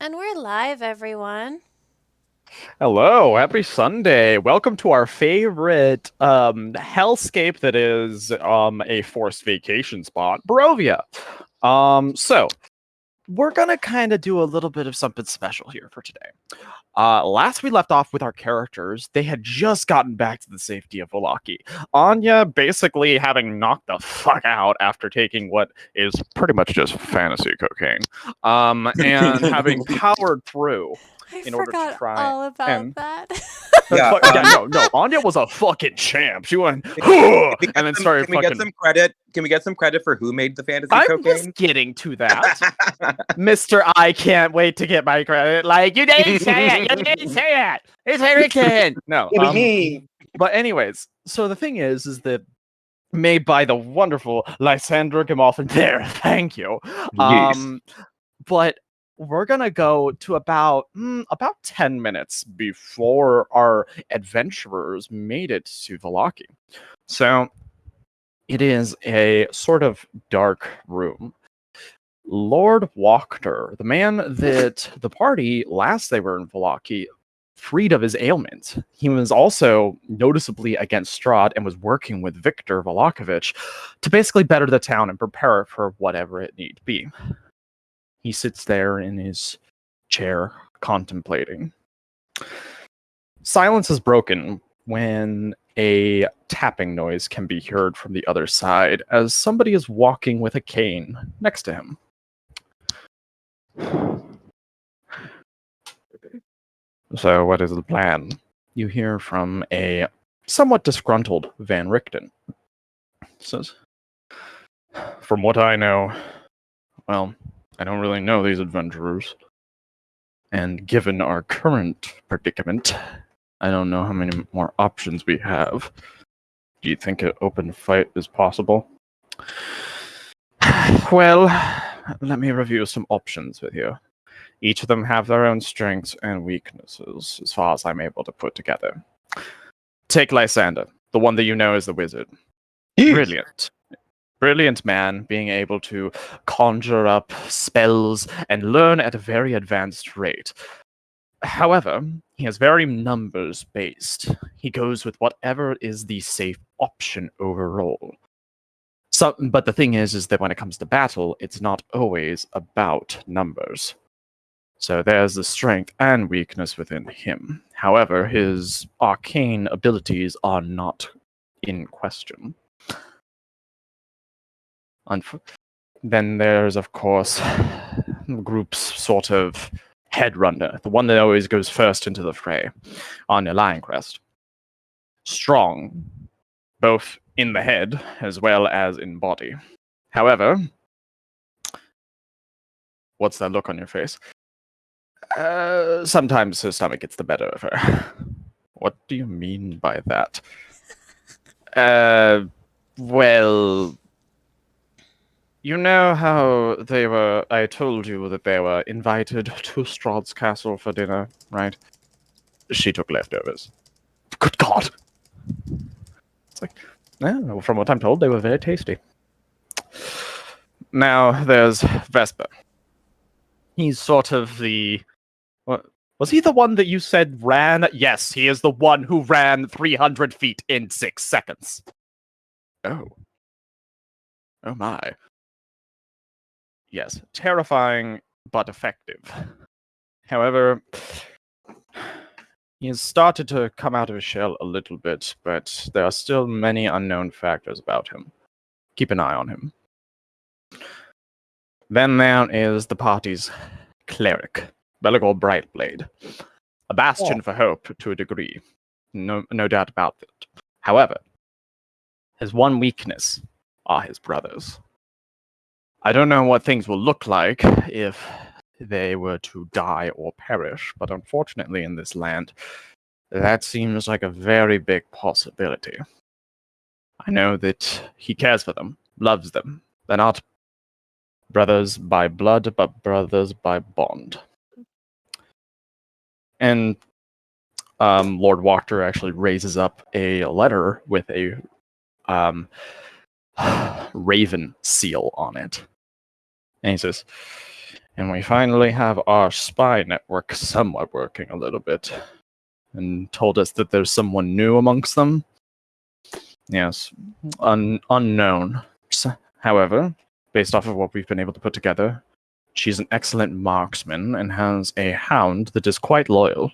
And we're live, everyone. Hello, happy Sunday. Welcome to our favorite hellscape that is a forced vacation spot, Barovia. So we're gonna kind of do a little bit of something special here for today. Last we left off with our characters, they had just gotten back to the safety of Vallaki. Anya basically having knocked the fuck out after taking what is pretty much just fantasy cocaine. And having powered through I in order to forgot try all about and that. Yeah, yeah, no. Anya was a fucking champ. She went, and then started can we get fucking. some credit? Can we get some credit for who made the fantasy I was cocaine? getting to that, Mister. I can't wait to get my credit. Like you didn't say it. You didn't say it. It's Hurricane. No. But anyways, so the thing is that made by the wonderful Lysaga Gamolfin there. Thank you. Yes. But we're gonna go to about 10 minutes before our adventurers made it to Vallaki. So it is a sort of dark room. Lord Wachter, the man that the party last they were in Vallaki freed of his ailment. He was also noticeably against Strahd and was working with Victor Valakovich to basically better the town and prepare it for whatever it need be. He sits there in his chair, contemplating. Silence is broken when a tapping noise can be heard from the other side as somebody is walking with a cane next to him. So, what is the plan? You hear from a somewhat disgruntled Van Richten. Says, from what I know, well, I don't really know these adventurers. And given our current predicament, I don't know how many more options we have. Do you think an open fight is possible? Well, let me review some options with you. Each of them have their own strengths and weaknesses, as far as I'm able to put together. Take Lysander, the one that you know is the wizard. Brilliant. Brilliant man, being able to conjure up spells and learn at a very advanced rate. However, he is very numbers based. He goes with whatever is the safe option overall. So, but the thing is that when it comes to battle, it's not always about numbers. So there's the strength and weakness within him. However, his arcane abilities are not in question. Then there's, of course, the group's sort of head runner, the one that always goes first into the fray, on the Lion Crest. Strong, both in the head as well as in body. However, what's that look on your face? Sometimes her stomach gets the better of her. What do you mean by that? Well, you know how I told you that they were invited to Strahd's castle for dinner, right? She took leftovers. Good God! It's like, yeah, from what I'm told, they were very tasty. Now, there's Vesper. He's sort of the... What, was he the one that you said ran? Yes, he is the one who ran 300 feet in 6 seconds. Oh. Oh my. Yes, terrifying, but effective. However, he has started to come out of his shell a little bit, but there are still many unknown factors about him. Keep an eye on him. Then there is the party's cleric, Beligor Brightblade. A bastion for hope to a degree. No doubt about it. However, his one weakness are his brothers. I don't know what things will look like if they were to die or perish, but unfortunately in this land, that seems like a very big possibility. I know that he cares for them, loves them. They're not brothers by blood, but brothers by bond. And Lord Wachter actually raises up a letter with a raven seal on it. And he says, And we finally have our spy network somewhat working a little bit. And told us that there's someone new amongst them. Yes, unknown. However, based off of what we've been able to put together, she's an excellent marksman and has a hound that is quite loyal.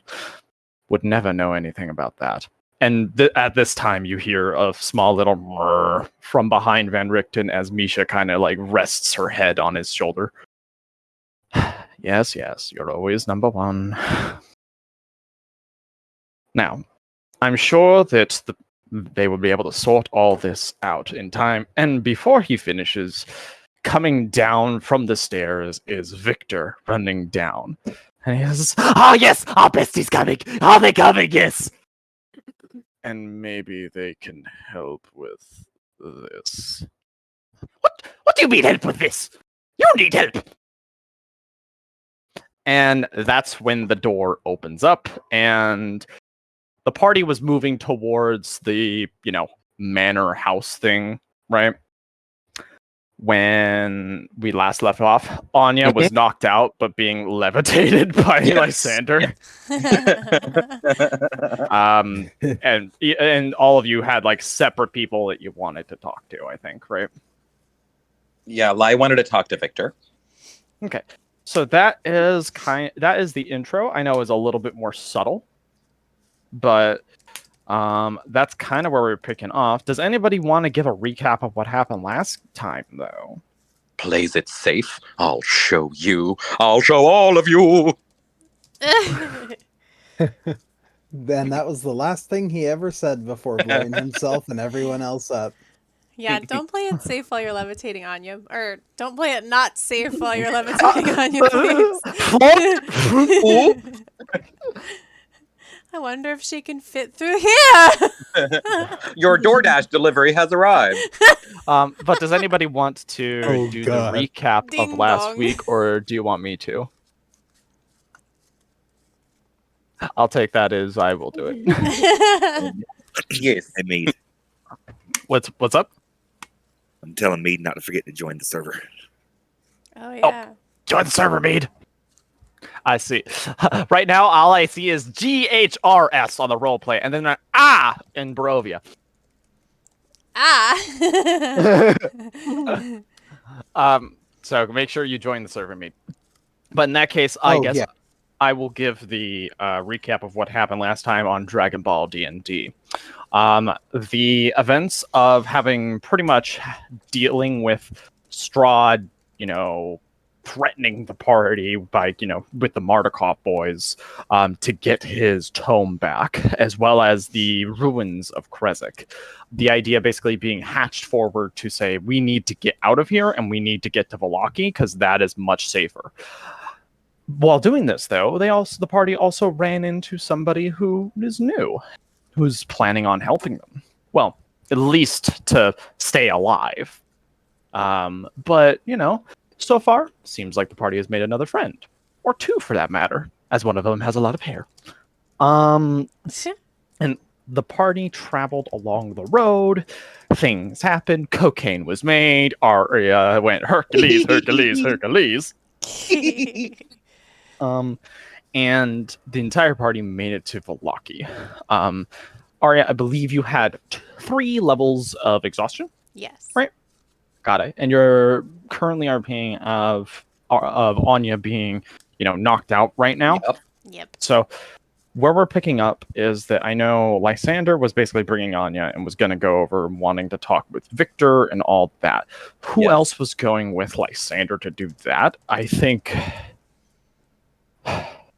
Would never know anything about that. And at this time, you hear a small little murr from behind Van Richten as Misha kind of like rests her head on his shoulder. Yes, you're always number one. Now, I'm sure that they will be able to sort all this out in time. And before he finishes, coming down from the stairs is Victor running down. And he says, "Oh, yes! Our bestie's coming! Oh, they're coming, yes!" And maybe they can help with this. What do you mean help with this? You need help! And that's when the door opens up, and the party was moving towards the, manor house thing, right? When we last left off, Anya was knocked out, but being levitated by Lysander. And all of you had like separate people that you wanted to talk to, I think, right? Yeah, Lai wanted to talk to Victor. Okay, so that is the intro. I know is a little bit more subtle, but that's kind of where we're picking off. Does anybody want to give a recap of what happened last time, though? Plays it safe. I'll show you. I'll show all of you. Then that was the last thing he ever said before blowing himself and everyone else up. Yeah, don't play it safe while you're levitating, Anya. Or don't play it not safe while you're levitating, Anya, please. I wonder if she can fit through here. Your DoorDash delivery has arrived. But does anybody want to do God. the recap Ding of last dong. week, or do you want me to? I'll take that as I will do it. Yes. Hey, Mead. What's up? I'm telling Mead not to forget to join the server. Oh, yeah. Join the server, Mead. I see. Right now, all I see is GHRS on the roleplay, and then in Barovia. So make sure you join the server, Mead. But in that case, I guess yeah. I will give the recap of what happened last time on Dragon Ball D&D. The events of having pretty much dealing with Strahd, threatening the party by, with the Mardukov boys to get his tome back, as well as the ruins of Krezk. The idea basically being hatched forward to say, we need to get out of here and we need to get to Vallaki because that is much safer. While doing this, though, the party also ran into somebody who is new, who's planning on helping them. Well, at least to stay alive. But, so far, seems like the party has made another friend. Or two, for that matter, as one of them has a lot of hair. And the party traveled along the road. Things happened. Cocaine was made. Arya went, Hercules, Hercules, Hercules. And the entire party made it to Vallaki. Arya, I believe you had 3 levels of exhaustion. Yes. Right. Got it. And you're currently RPing of Anya being, knocked out right now. Yep. So where we're picking up is that I know Lysander was basically bringing Anya and was going to go over wanting to talk with Victor and all that. Who else was going with Lysander to do that? I think...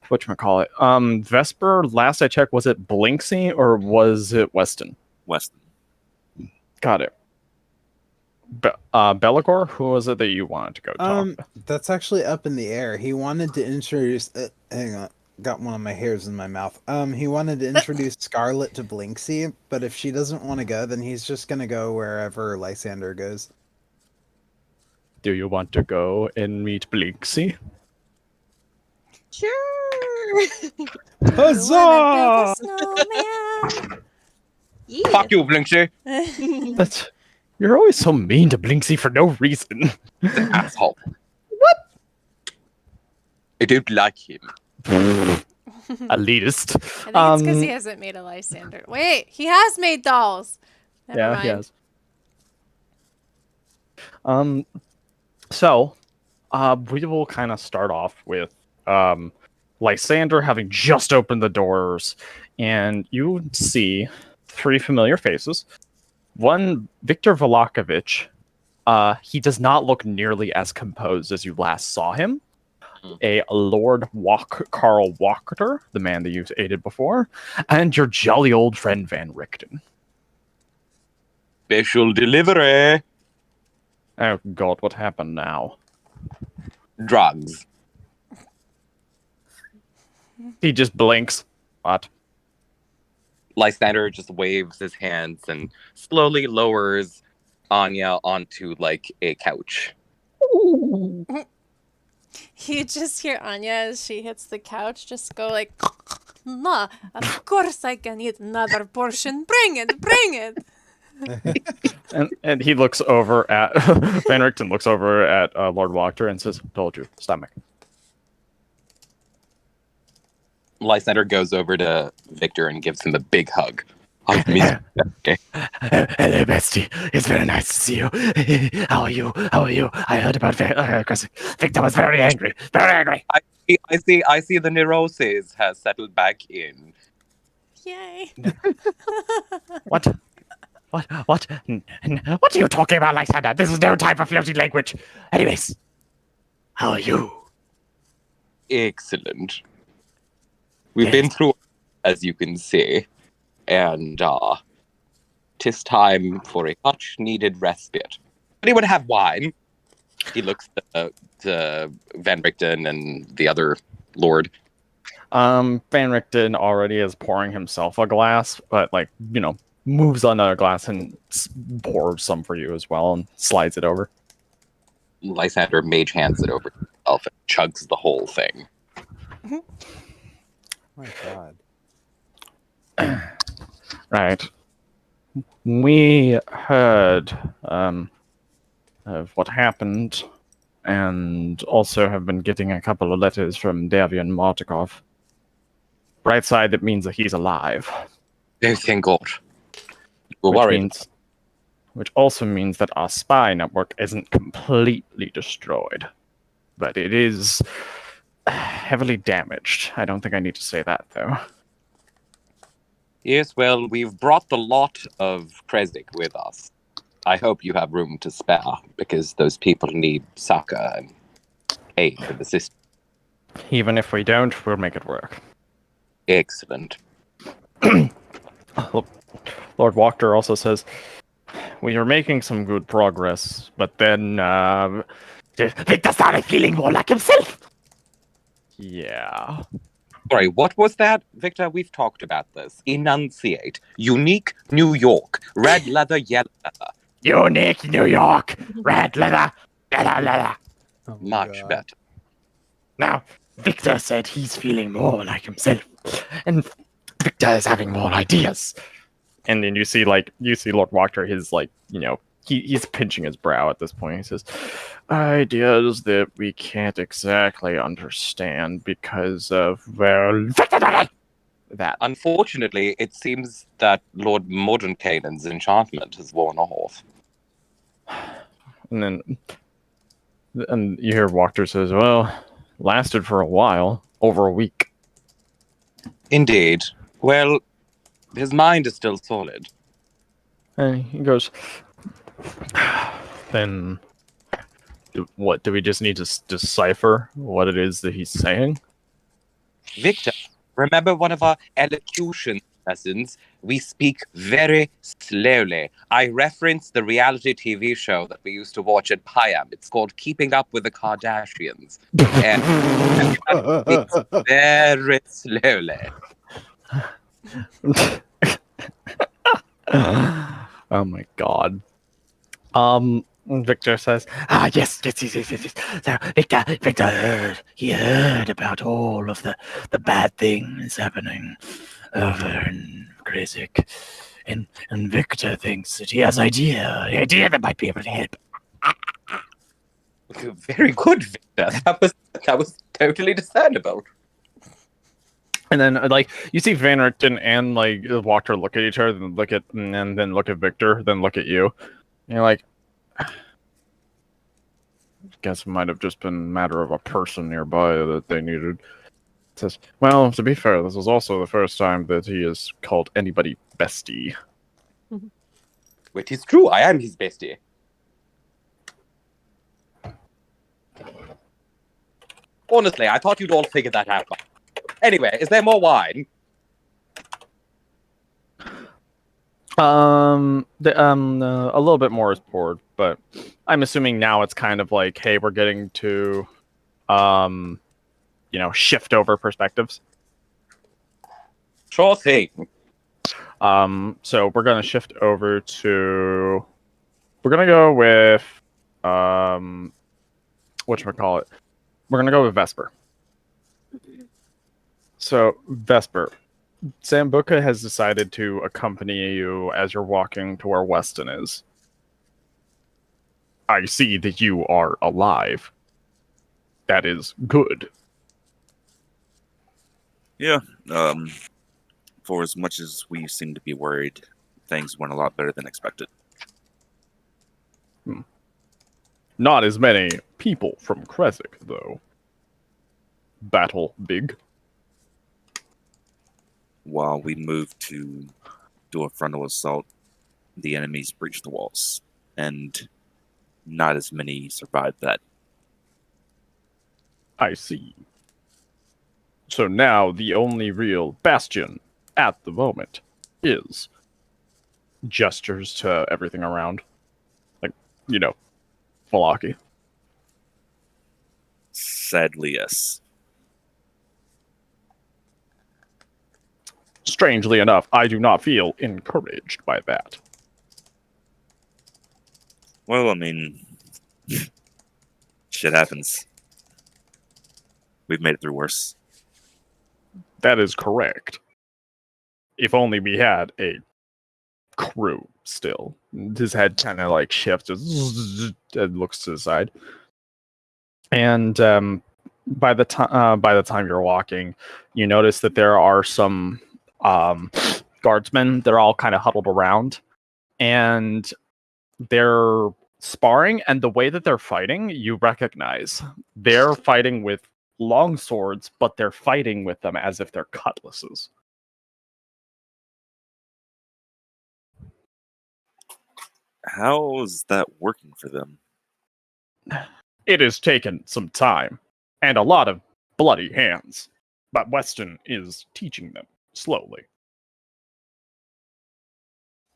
whatchamacallit? Vesper, last I checked, was it Blinksy or was it Weston? Weston. Got it. Belagor, who was it that you wanted to go talk? That's actually up in the air. He wanted to introduce... hang on. Got one of my hairs in my mouth. He wanted to introduce Scarlet to Blinksy, but if she doesn't want to go, then he's just going to go wherever Lysander goes. Do you want to go and meet Blinksy? Sure. Huzzah! Yeah. Fuck you, Blinksy. You're always so mean to Blinksy for no reason. Asshole. I don't like him. Elitist. I think it's because he hasn't made a Lysander. Wait, he has made dolls. Never mind. He has. So, we will kind of start off with Lysander having just opened the doors, and you see 3 familiar faces. One, Victor Vallaki. He does not look nearly as composed as you last saw him. A Lord Carl Walker, the man that you've aided before, and your jolly old friend Van Richten. Special delivery. Oh god, what happened now? Drugs. He just blinks. What? Lysander just waves his hands and slowly lowers Anya onto like a couch. You just hear Anya as she hits the couch just go like, "Ma, of course I can eat another portion. Bring it." And he looks over at Van Richten looks over at Lord Walker and says, "Told you, stomach." Lysander goes over to Victor and gives him a big hug. I miss you. Okay. Hello, bestie. It's very nice to see you. How are you? I heard about Victor was very angry. Very angry. I see the neuroses has settled back in. Yay. What? What are you talking about, Lysander? This is no time for floating language. Anyways, how are you? Excellent. We've been through, as you can see, and 'tis time for a much-needed respite. Anyone have wine? He looks to Van Richten and the other lord. Van Richten already is pouring himself a glass, but moves on another glass and pours some for you as well and slides it over. Lysander mage hands it over to himself and chugs the whole thing. My God. Right. We heard of what happened, and also have been getting a couple of letters from Davian Martikov. Bright side, that means that he's alive. Oh, thank God. We're worried. Which also means that our spy network isn't completely destroyed, but it is heavily damaged. I don't think I need to say that, though. Yes, well, we've brought the lot of Kresik with us. I hope you have room to spare, because those people need succor and aid in the system. Even if we don't, we'll make it work. Excellent. Lord Walker also says, we are making some good progress, but then Victor started feeling more like himself. Yeah. Sorry, what was that? Victor, we've talked about this. Enunciate. Unique New York. Red leather, yellow leather. Unique New York. Red leather. Yellow leather. Oh my Much God. better. Now, Victor said he's feeling more like himself. And Victor is having more ideas. And then you see Lord Walker, he's pinching his brow at this point. He says, ideas that we can't exactly understand because of, well, that. Unfortunately, it seems that Lord Mordenkainen's enchantment has worn off. And you hear Walker says, well, lasted for a while, over a week. Indeed. Well, his mind is still solid. And he goes, then what, do we just need to decipher what it is that he's saying? Victor, remember one of our elocution lessons? We speak very slowly. I reference the reality TV show that we used to watch at Piam. It's called Keeping Up with the Kardashians. And it's very slowly. Oh my God. Victor says, yes. So Victor heard. He heard about all of the bad things happening over in Kresik. And Victor thinks that he has an idea that might be able to help. Very good, Victor. That was Totally discernible. And then, like, you see Van Richten and like Walker look at each other, and then look at Victor, then look at you. And you're like, guess it might have just been a matter of a person nearby that they needed. It says, well, to be fair, this is also the first time that he has called anybody bestie. It is true, I am his bestie. Honestly, I thought you'd all figured that out. Anyway, is there more wine? A little bit more is poured, but I'm assuming now it's kind of like, hey, we're getting to, shift over perspectives. Sure thing. So we're gonna shift over to, we're gonna go with, whatchamacallit? We're gonna go with Vesper. So Vesper, Sambuca has decided to accompany you as you're walking to where Weston is. I see that you are alive. That is good. Yeah. For as much as we seem to be worried, things went a lot better than expected. Not as many people from Kresik, though. Battle big. While we moved to do a frontal assault, the enemies breached the walls, and not as many survived that. I see. So now the only real bastion at the moment is gestures to everything around. Like, Vallaki. Sadly, yes. Strangely enough, I do not feel encouraged by that. Well, I mean, shit happens. We've made it through worse. That is correct. If only we had a crew still. His head kind of like shifts and looks to the side. And by the time you're walking, you notice that there are some guardsmen. They're all kind of huddled around, and they're sparring. And the way that they're fighting, you recognize they're fighting with long swords, but they're fighting with them as if they're cutlasses. How is that working for them? It has taken some time and a lot of bloody hands, but Weston is teaching them slowly.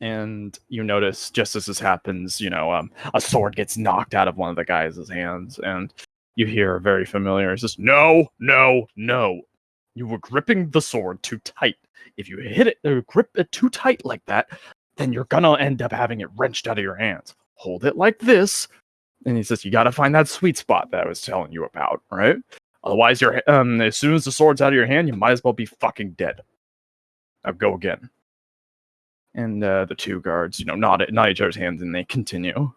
And you notice, just as this happens, a sword gets knocked out of one of the guys' hands, and you hear very familiar. It says, "No, no, no! You were gripping the sword too tight. If you hit it or grip it too tight like that, then you're gonna end up having it wrenched out of your hands. Hold it like this." And he says, "You got to find that sweet spot that I was telling you about, right? Otherwise, you're as soon as the sword's out of your hand, you might as well be fucking dead. Now go again." And the two guards, nod each other's hands, and they continue.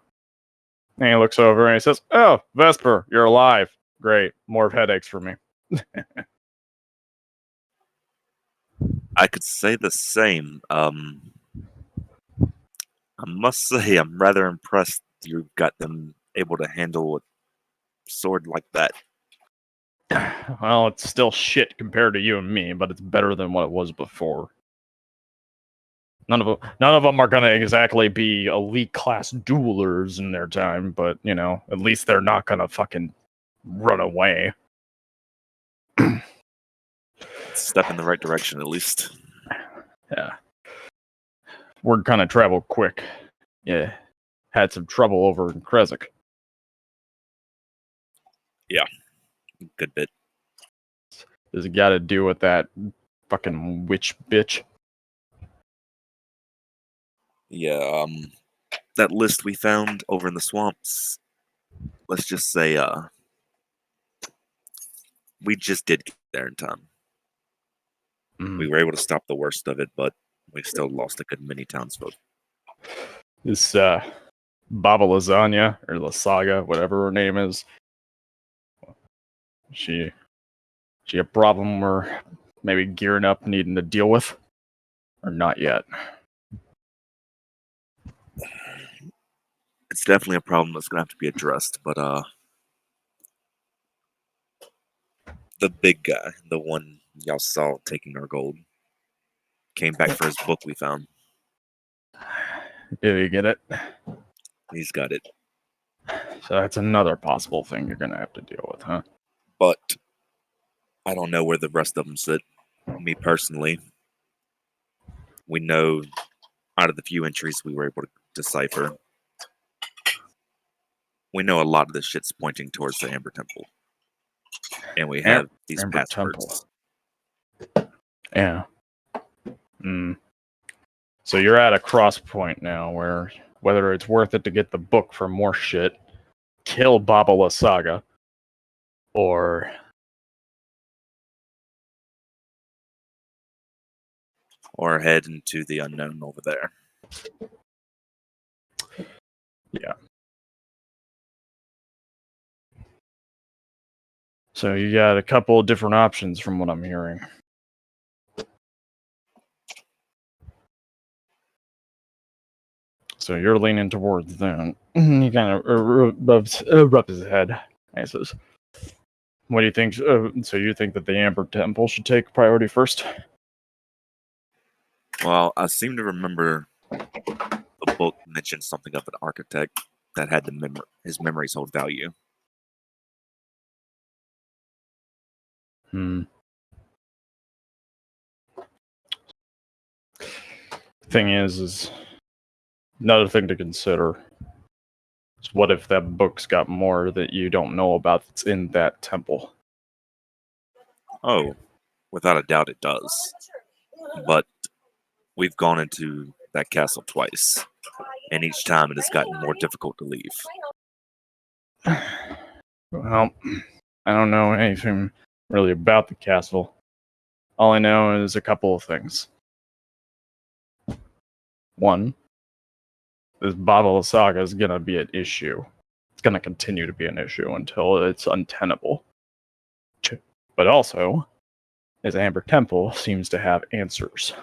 And he looks over and he says, "Oh, Vesper, you're alive. Great. More headaches for me." I could say the same. I must say, I'm rather impressed you've got them able to handle a sword like that. Well, it's still shit compared to you and me, but it's better than what it was before. None of them are gonna exactly be elite class duelers in their time, but at least they're not gonna fucking run away. Step in the right direction, at least. Yeah. We're gonna travel quick. Yeah. Had some trouble over in Kresik. Yeah. Good bit. Does it got to do with that fucking witch bitch? Yeah, that list we found over in the swamps, let's just say, we just did get there in time. We were able to stop the worst of it, but we still lost a good many townsfolk. This Baba Lasagna, or Lysaga, whatever her name is, she She a problem we're maybe gearing up needing to deal with? Or not yet? It's definitely a problem that's gonna have to be addressed, but the big guy, the one y'all saw taking our gold, came back for his book we found. Did you get it? He's got it. So that's another possible thing you're gonna have to deal with, huh? But I don't know where the rest of them sit. Me personally, we know out of the few entries we were able to decipher, we know a lot of this shit's pointing towards the Amber Temple. And we have these Amber passwords. Temple. Yeah. So you're at a cross point now where whether it's worth it to get the book for more shit, kill Baba Lysaga, or head into the unknown over there. Yeah. So you got a couple of different options from what I'm hearing. So you're leaning towards that. He kind of rubs his head. He says, "What do you think? So you think that the Amber Temple should take priority first?" Well, I seem to remember the book mentioned something of an architect that had his memories hold value. Thing is another thing to consider is what if that book's got more that you don't know about that's in that temple? Oh, without a doubt it does. But we've gone into that castle twice, and each time it has gotten more difficult to leave. Well, I don't know anything really about the castle. All I know is a couple of things. One, this Baba Lysaga is going to be an issue. It's going to continue to be an issue until it's untenable. But also, this Amber Temple seems to have answers.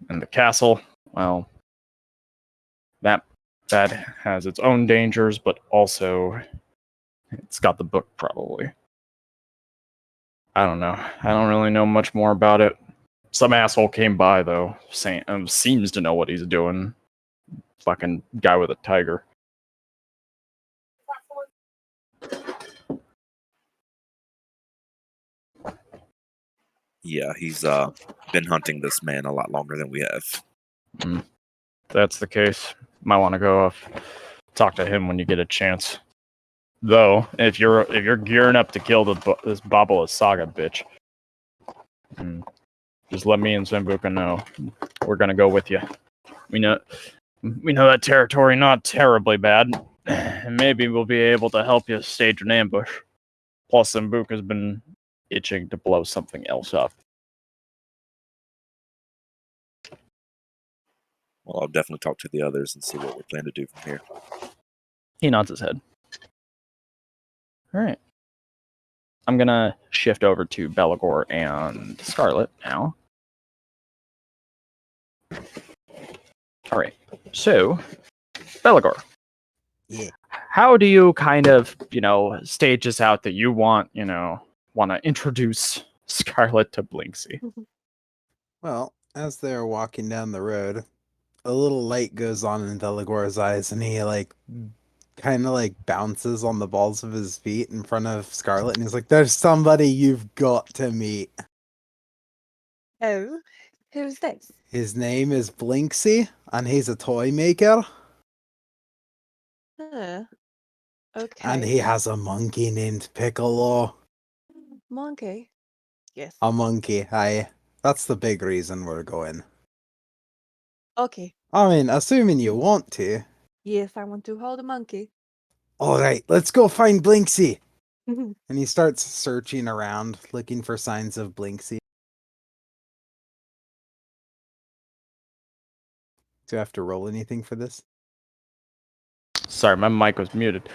And the castle, well, that has its own dangers, but also it's got the book probably. I don't know. I don't really know much more about it. Some asshole came by though, saying seems to know what he's doing. Fucking guy with a tiger. Yeah, he's been hunting this man a lot longer than we have. If that's the case, might want to go off, talk to him when you get a chance. Though, if you're gearing up to kill this Baba Lysaga bitch, just let me and Zambuca know. We're gonna go with you. We know that territory not terribly bad, and maybe we'll be able to help you stage an ambush. Plus, Zambuca's been itching to blow something else up. Well, I'll definitely talk to the others and see what we plan to do from here. He nods his head. All right. I'm gonna shift over to Belagor and Scarlet now. All right. So, Belagor. Yeah. How do you kind of, stage this out that you want to introduce Scarlet to Blinksy? Well, as they're walking down the road, a little light goes on in Delagor's eyes, and he kind of bounces on the balls of his feet in front of Scarlet, and he's like, "There's somebody you've got to meet." Oh, who's this? His name is Blinksy, and he's a toy maker, Okay. and he has a monkey named Piccolo. Monkey. Yes. A monkey, aye. That's the big reason we're going. Okay. I mean, assuming you want to. Yes, I want to hold a monkey. Alright, let's go find Blinksy! And he starts searching around, looking for signs of Blinksy. Do I have to roll anything for this? Sorry, my mic was muted.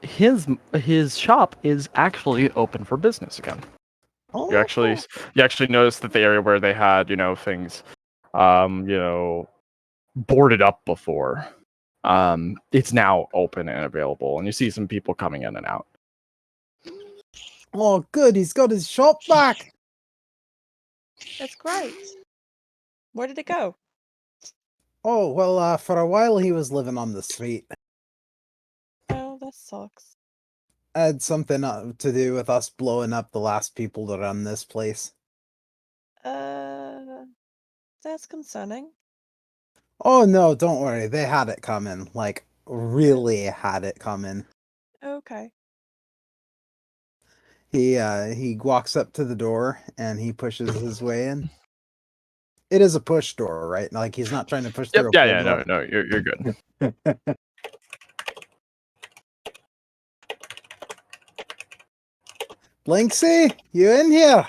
his shop is actually open for business again. Oh, You actually notice that the area where they had things, boarded up before, it's now open and available, and you see some people coming in and out. oh, good. He's got his shop back. That's great. Where did it go? Oh, well, for a while he was living on the street. Oh, that sucks. Had something to do with us blowing up the last people to run this place. That's concerning. Oh no, don't worry. They had it coming. Like, really had it coming. Okay. He walks up to the door and he pushes his way in. It is a push door, right? Like, he's not trying to push Yep. through a Yeah. pull Yeah. door. No. You're good. Blinksy, you in here?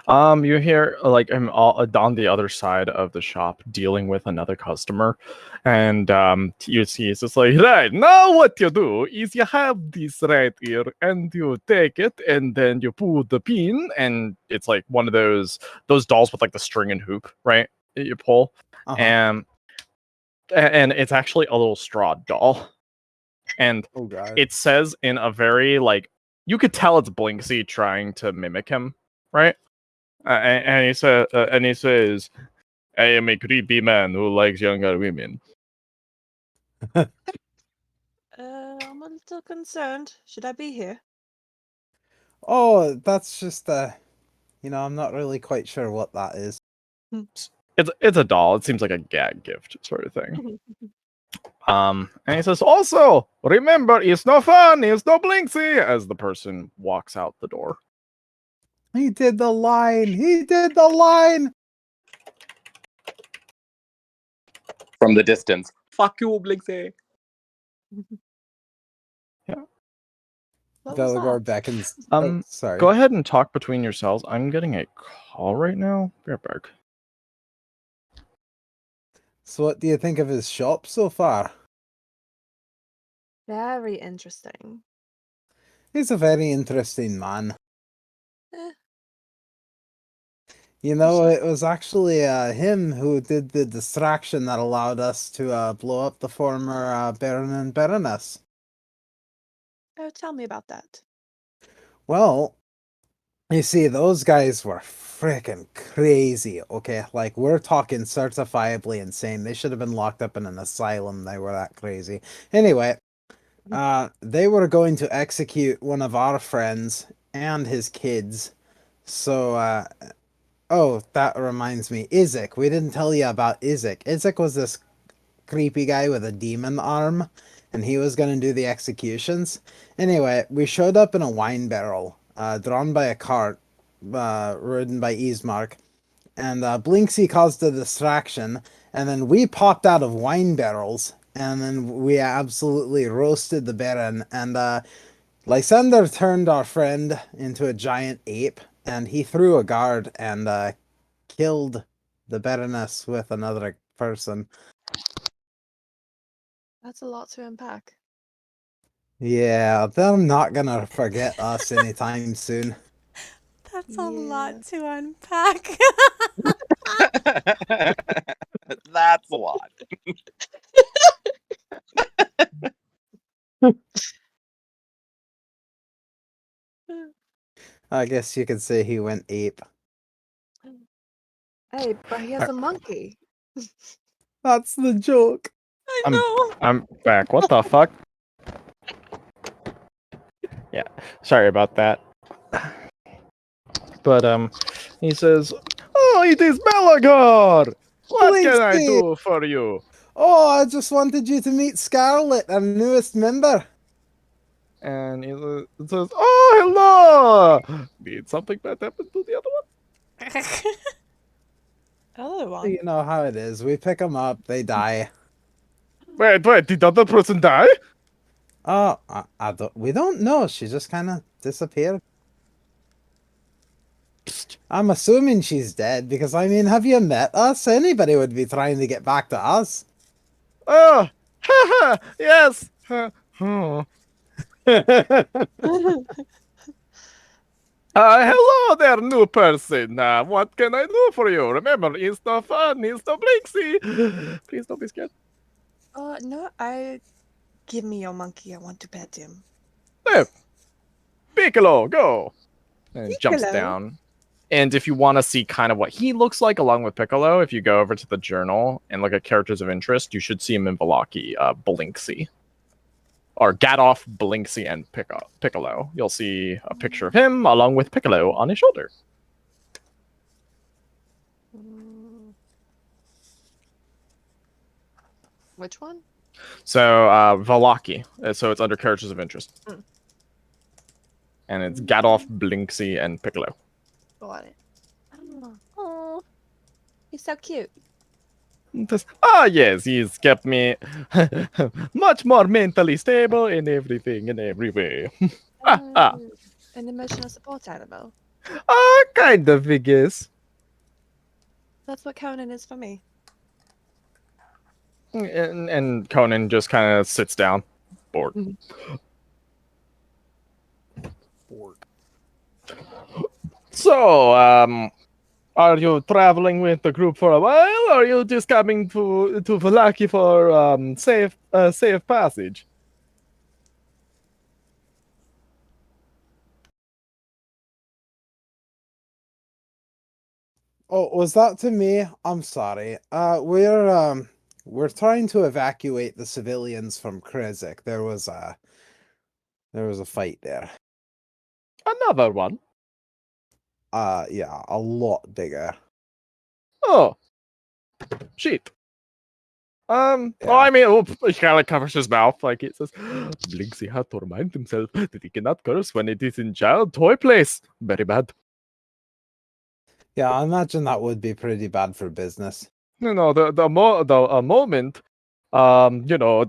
You hear like I'm on the other side of the shop dealing with another customer, and you see it's just like, right now what you do is you have this right here, and you take it, and then you pull the pin, and it's like one of those dolls with like the string and hoop, right? That you pull, and it's actually a little Strahd doll, and Oh god. it says in a very like you could tell it's Blinksy trying to mimic him, right? And he says, "I am a creepy man who likes younger women." I'm a little concerned. Should I be here? Oh, that's just I'm not really quite sure what that is. It's a doll. It seems like a gag gift sort of thing. And he says, "Also, remember, it's no fun. It's no Blinksy." As the person walks out the door. He did the line. He did the line. From the distance. Fuck you, Blinksy. What was Veligor that? beckons. Sorry. Go ahead and talk between yourselves. I'm getting a call right now. Be right back. So, what do you think of his shop so far? Very interesting. He's a very interesting man. Eh, You know, it was actually him who did the distraction that allowed us to blow up the former Baron and Baroness. oh, tell me about that. Well, you see, those guys were freaking crazy, okay? Like, we're talking certifiably insane. They should have been locked up in an asylum. They were that crazy. Anyway, they were going to execute one of our friends and his kids. So, oh, that reminds me. Izek. We didn't tell you about Izek. Izek was this creepy guy with a demon arm, and he was going to do the executions. Anyway, we showed up in a wine barrel, drawn by a cart, ridden by Ismark, and Blinksy caused a distraction, and then we popped out of wine barrels, and then we absolutely roasted the Baron, and Lysander turned our friend into a giant ape, and he threw a guard and killed the Baroness with another person. That's a lot to unpack. Yeah, they're not gonna forget us anytime soon. That's a Yeah. lot to unpack. That's a lot. I guess you could say he went ape. Hey, but he has a monkey. That's the joke. I know. I'm back. What the fuck? Yeah, sorry about that. But he says, "Oh, it is Belagor! What can I Blinksy! do for you?" Oh, I just wanted you to meet Scarlet, our newest member. And he says, "Oh, hello! Did something bad happen to the other one?" Other one. You know how it is. We pick them up, they die. Wait, did the other person die? Oh, I don't. We don't know. She just kind of disappeared. I'm assuming she's dead because I mean, have you met us? Anybody would be trying to get back to us. Oh, Yes. Oh. Hello there, new person. What can I do for you? Remember, it's no fun, it's no Blixie. Please don't be scared. No, give me your monkey. I want to pet him. There. Piccolo, go. And it jumps Piccolo? down. And if you want to see kind of what he looks like along with Piccolo, if you go over to the journal and look at characters of interest, you should see him in Vallaki, Blinksy. Or Gadoff, Blinksy, and Piccolo. You'll see a picture of him along with Piccolo on his shoulder. Which one? So, Vallaki. So it's under characters of interest. Mm. And it's Gadoff, Blinksy, and Piccolo. Got it. Oh, he's so cute. Yes, he's kept me much more mentally stable in everything and every way. An emotional support animal. Kind of, I guess. That's what Conan is for me. And Conan just kind of sits down, bored. Bored. So, are you traveling with the group for a while, or are you just coming to Vallaki for safe passage? Oh, was that to me? I'm sorry. We're trying to evacuate the civilians from Krizik. There was a fight there. Another one. Yeah, a lot bigger. Oh, shit. Well, I mean, he kind of covers his mouth like it says, Blinksy had to remind himself that he cannot curse when it is in child toy place. Very bad. Yeah, I imagine that would be pretty bad for business. You know, the moment, little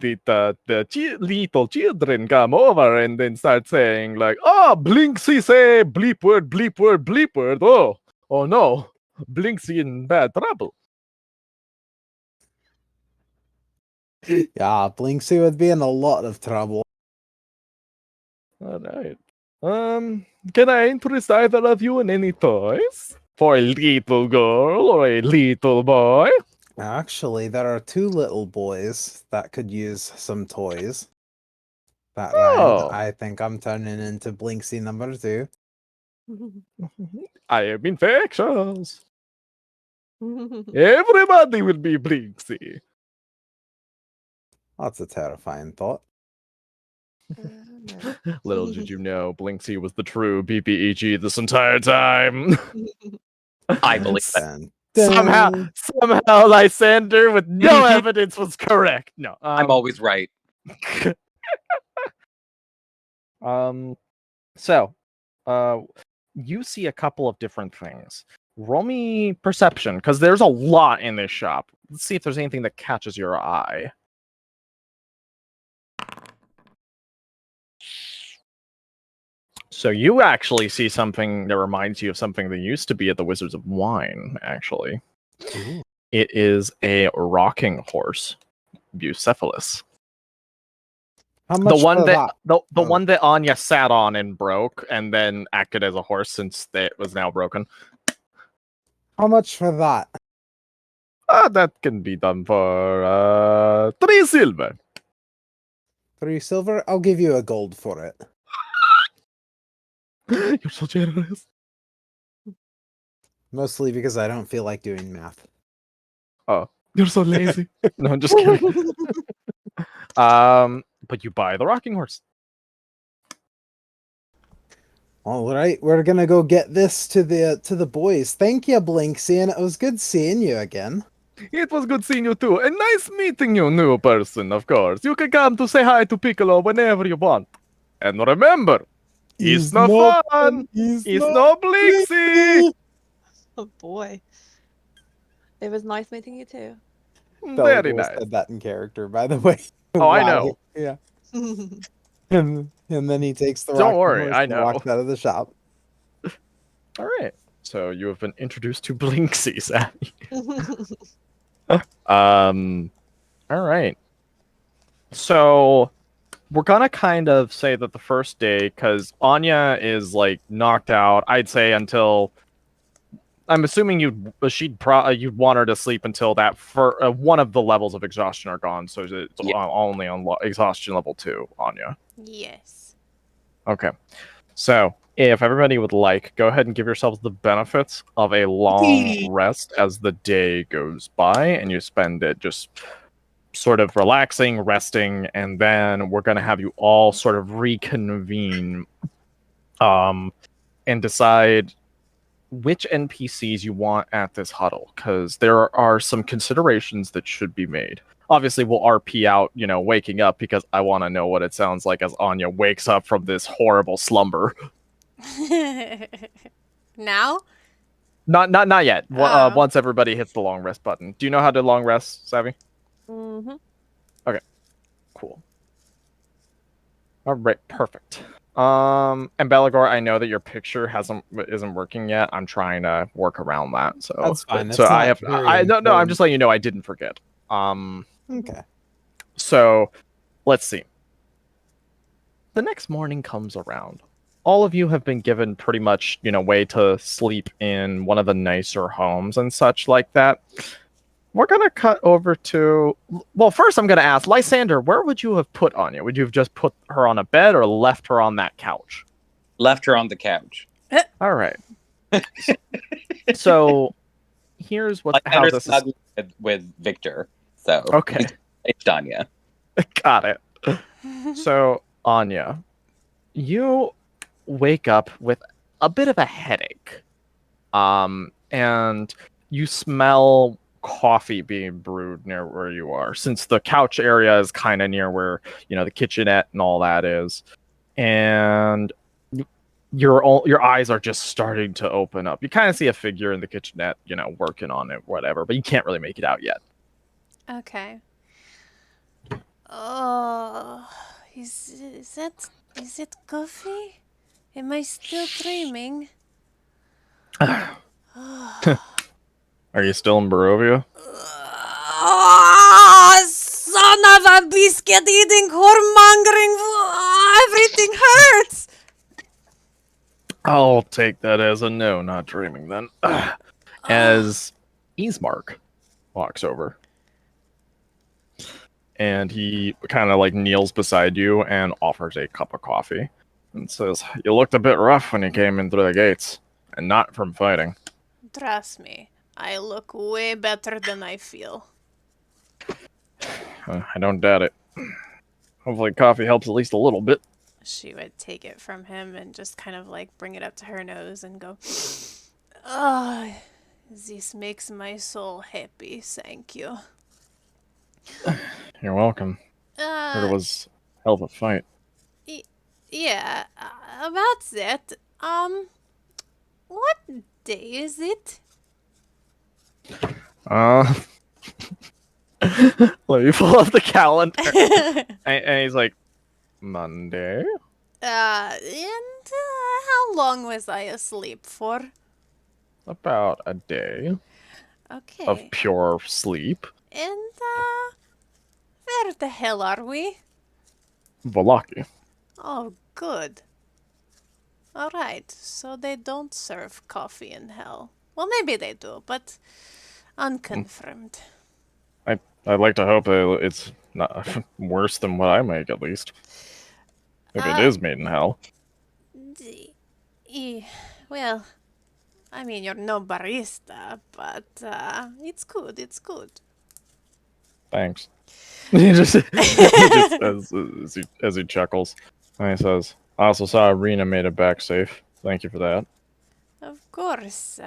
children come over and then start saying like, oh, Blinksy say bleep word, bleep word, bleep word. Oh no, Blinksy in bad trouble. Yeah, Blinksy would be in a lot of trouble. All right. Can I interest either of you in any toys for a little girl or a little boy? Actually, there are two little boys that could use some toys. That Oh. round, I think I'm turning into Blinksy number 2. I am infectious. Everybody will be Blinksy. That's a terrifying thought. No. Little did you know, Blinksy was the true BPEG this entire time. I believe it. Dun, somehow, dun. Lysander, with no evidence, was correct. No, I'm always right. So, you see a couple of different things. Roll me perception, because there's a lot in this shop. Let's see if there's anything that catches your eye. So you actually see something that reminds you of something that used to be at the Wizards of Wine, actually. Ooh. It is a rocking horse, Bucephalus. How much The one for that the Oh. one that Anya sat on and broke, and then acted as a horse since it was now broken. How much for that? That can be done for 3 silver. 3 silver? I'll give you a gold for it. You're so generous. Mostly because I don't feel like doing math. Oh, you're so lazy. No, I'm just kidding. But you buy the rocking horse. All right, we're gonna go get this to the boys. Thank you, Blinksy, and it was good seeing you again. It was good seeing you too, and nice meeting you, new person. Of course, you can come to say hi to Piccolo whenever you want. And remember, it's no fun. He's It's not no Blixie. Oh boy. It was nice meeting you too. Very Belagor nice. said that in character, by the way. Oh, I Wow, know. Yeah. And then he takes the Don't rocking worry, horse I and know. walks out of the shop. All right. So you have been introduced to Blinksy, Sammy. All right. So we're gonna kind of say that the first day, because Anya is like knocked out. I'd say until I'm assuming you'd want her to sleep until that for one of the levels of exhaustion are gone. So it's Yeah. only on exhaustion level 2, Anya. Yes. Okay. So if everybody would like, go ahead and give yourselves the benefits of a long rest as the day goes by, and you spend it just sort of relaxing, resting, and then we're gonna have you all sort of reconvene, and decide which NPCs you want at this huddle, because there are some considerations that should be made. Obviously, we'll RP out, waking up, because I want to know what it sounds like as Anya wakes up from this horrible slumber. Now? Not yet. Oh. Once everybody hits the long rest button. Do you know how to long rest, Savvy? Mm-hmm. Cool. All right, perfect. And Belagor, I know that your picture isn't working yet. I'm trying to work around that. So That's fine. So It's I not have. very No. I'm important. just letting you know I didn't forget. Okay. So let's see. The next morning comes around. All of you have been given pretty much, way to sleep in one of the nicer homes and such like that. We're gonna cut over to. Well, first I'm gonna ask Lysander, where would you have put Anya? Would you have just put her on a bed or left her on that couch? Left her on the couch. All right. So here's how Alexander this is. snuggled with Victor. So Okay, it's Danya. got it. So Anya, you wake up with a bit of a headache, and you smell coffee being brewed near where you are, since the couch area is kind of near where the kitchenette and all that is, and your eyes are just starting to open up. You kind of see a figure in the kitchenette, working on it, whatever, but you can't really make it out yet. Okay. Oh, is it coffee? Am I still dreaming? Are you still in Barovia? Oh, son of a biscuit-eating, whoremongering! Everything hurts. I'll take that as a no, not dreaming then. As Ismark walks over, and he kind of like kneels beside you and offers a cup of coffee and says, "You looked a bit rough when you came in through the gates, and not from fighting." Trust me, I look way better than I feel. I don't doubt it. Hopefully coffee helps at least a little bit. She would take it from him and just kind of like bring it up to her nose and go, "Oh, this makes my soul happy, thank you." You're welcome. Heard it was a hell of a fight. Yeah, about that, what day is it? Let me pull up the calendar. and he's like, Monday? And how long was I asleep for? About a day Okay. of pure sleep. And, where the hell are we? Vallaki. Oh, good. Alright, so they don't serve coffee in hell. Well, maybe they do, but unconfirmed. I'd like to hope it's not worse than what I make, at least. If it is made in hell. Well, I mean, you're no barista, but it's good, it's good. Thanks. he just as he chuckles, and he says, "I also saw Arena made it back safe. Thank you for that." Of course,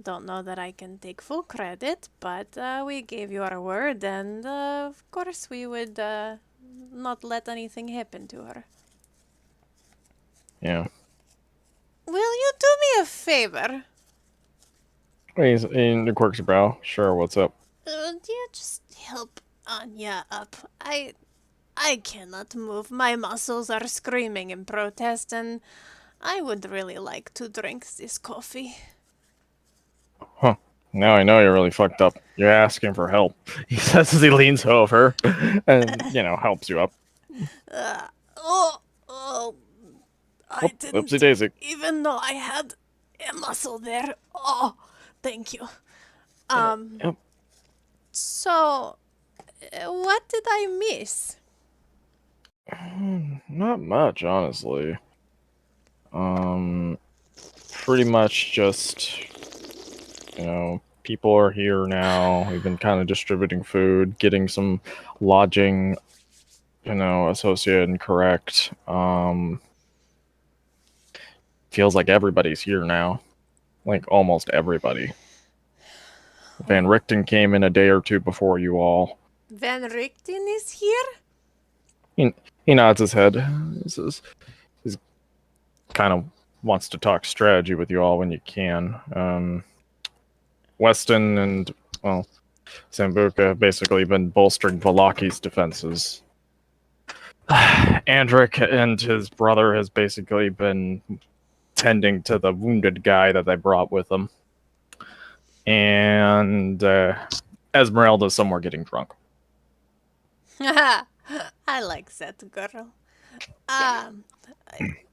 don't know that I can take full credit, but we gave you our word, and of course we would not let anything happen to her. Yeah. Will you do me a favor? He's in quirks your brow. Sure, what's up? Do you just help Anya up? I cannot move. My muscles are screaming in protest, and I would really like to drink this coffee. Huh. Now I know you're really fucked up. You're asking for help. He says as he leans over and, helps you up. Oh, I Oh, didn't oopsie daisy. even know I had a muscle there. Oh, thank you. Yep. So, what did I miss? Not much, honestly. Pretty much just, people are here now. We've been kind of distributing food, getting some lodging, associated and correct. Feels like everybody's here now. Like almost everybody. Van Richten came in a day or two before you all. Van Richten is here? He nods his head. He says he's kind of wants to talk strategy with you all when you can. Weston and, Sambuca have basically been bolstering Vallaki's defenses. Andric and his brother has basically been tending to the wounded guy that they brought with them. And Esmeralda's somewhere getting drunk. I like that girl.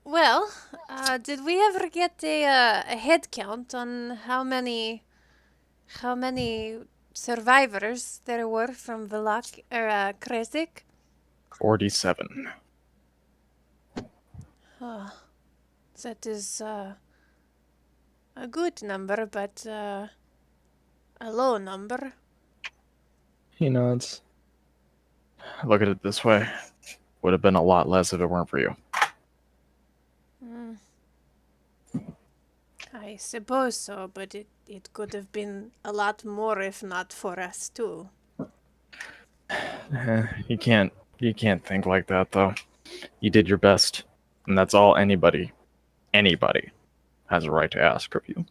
Well, did we ever get a head count on how many survivors there were from Vallaki or Kresik? 47. Oh, that is a good number, but a low number. He nods. Look at it this way. Would have been a lot less if it weren't for you. I suppose so, but it could have been a lot more if not for us too. You can't think like that though. You did your best, and that's all anybody has a right to ask of you.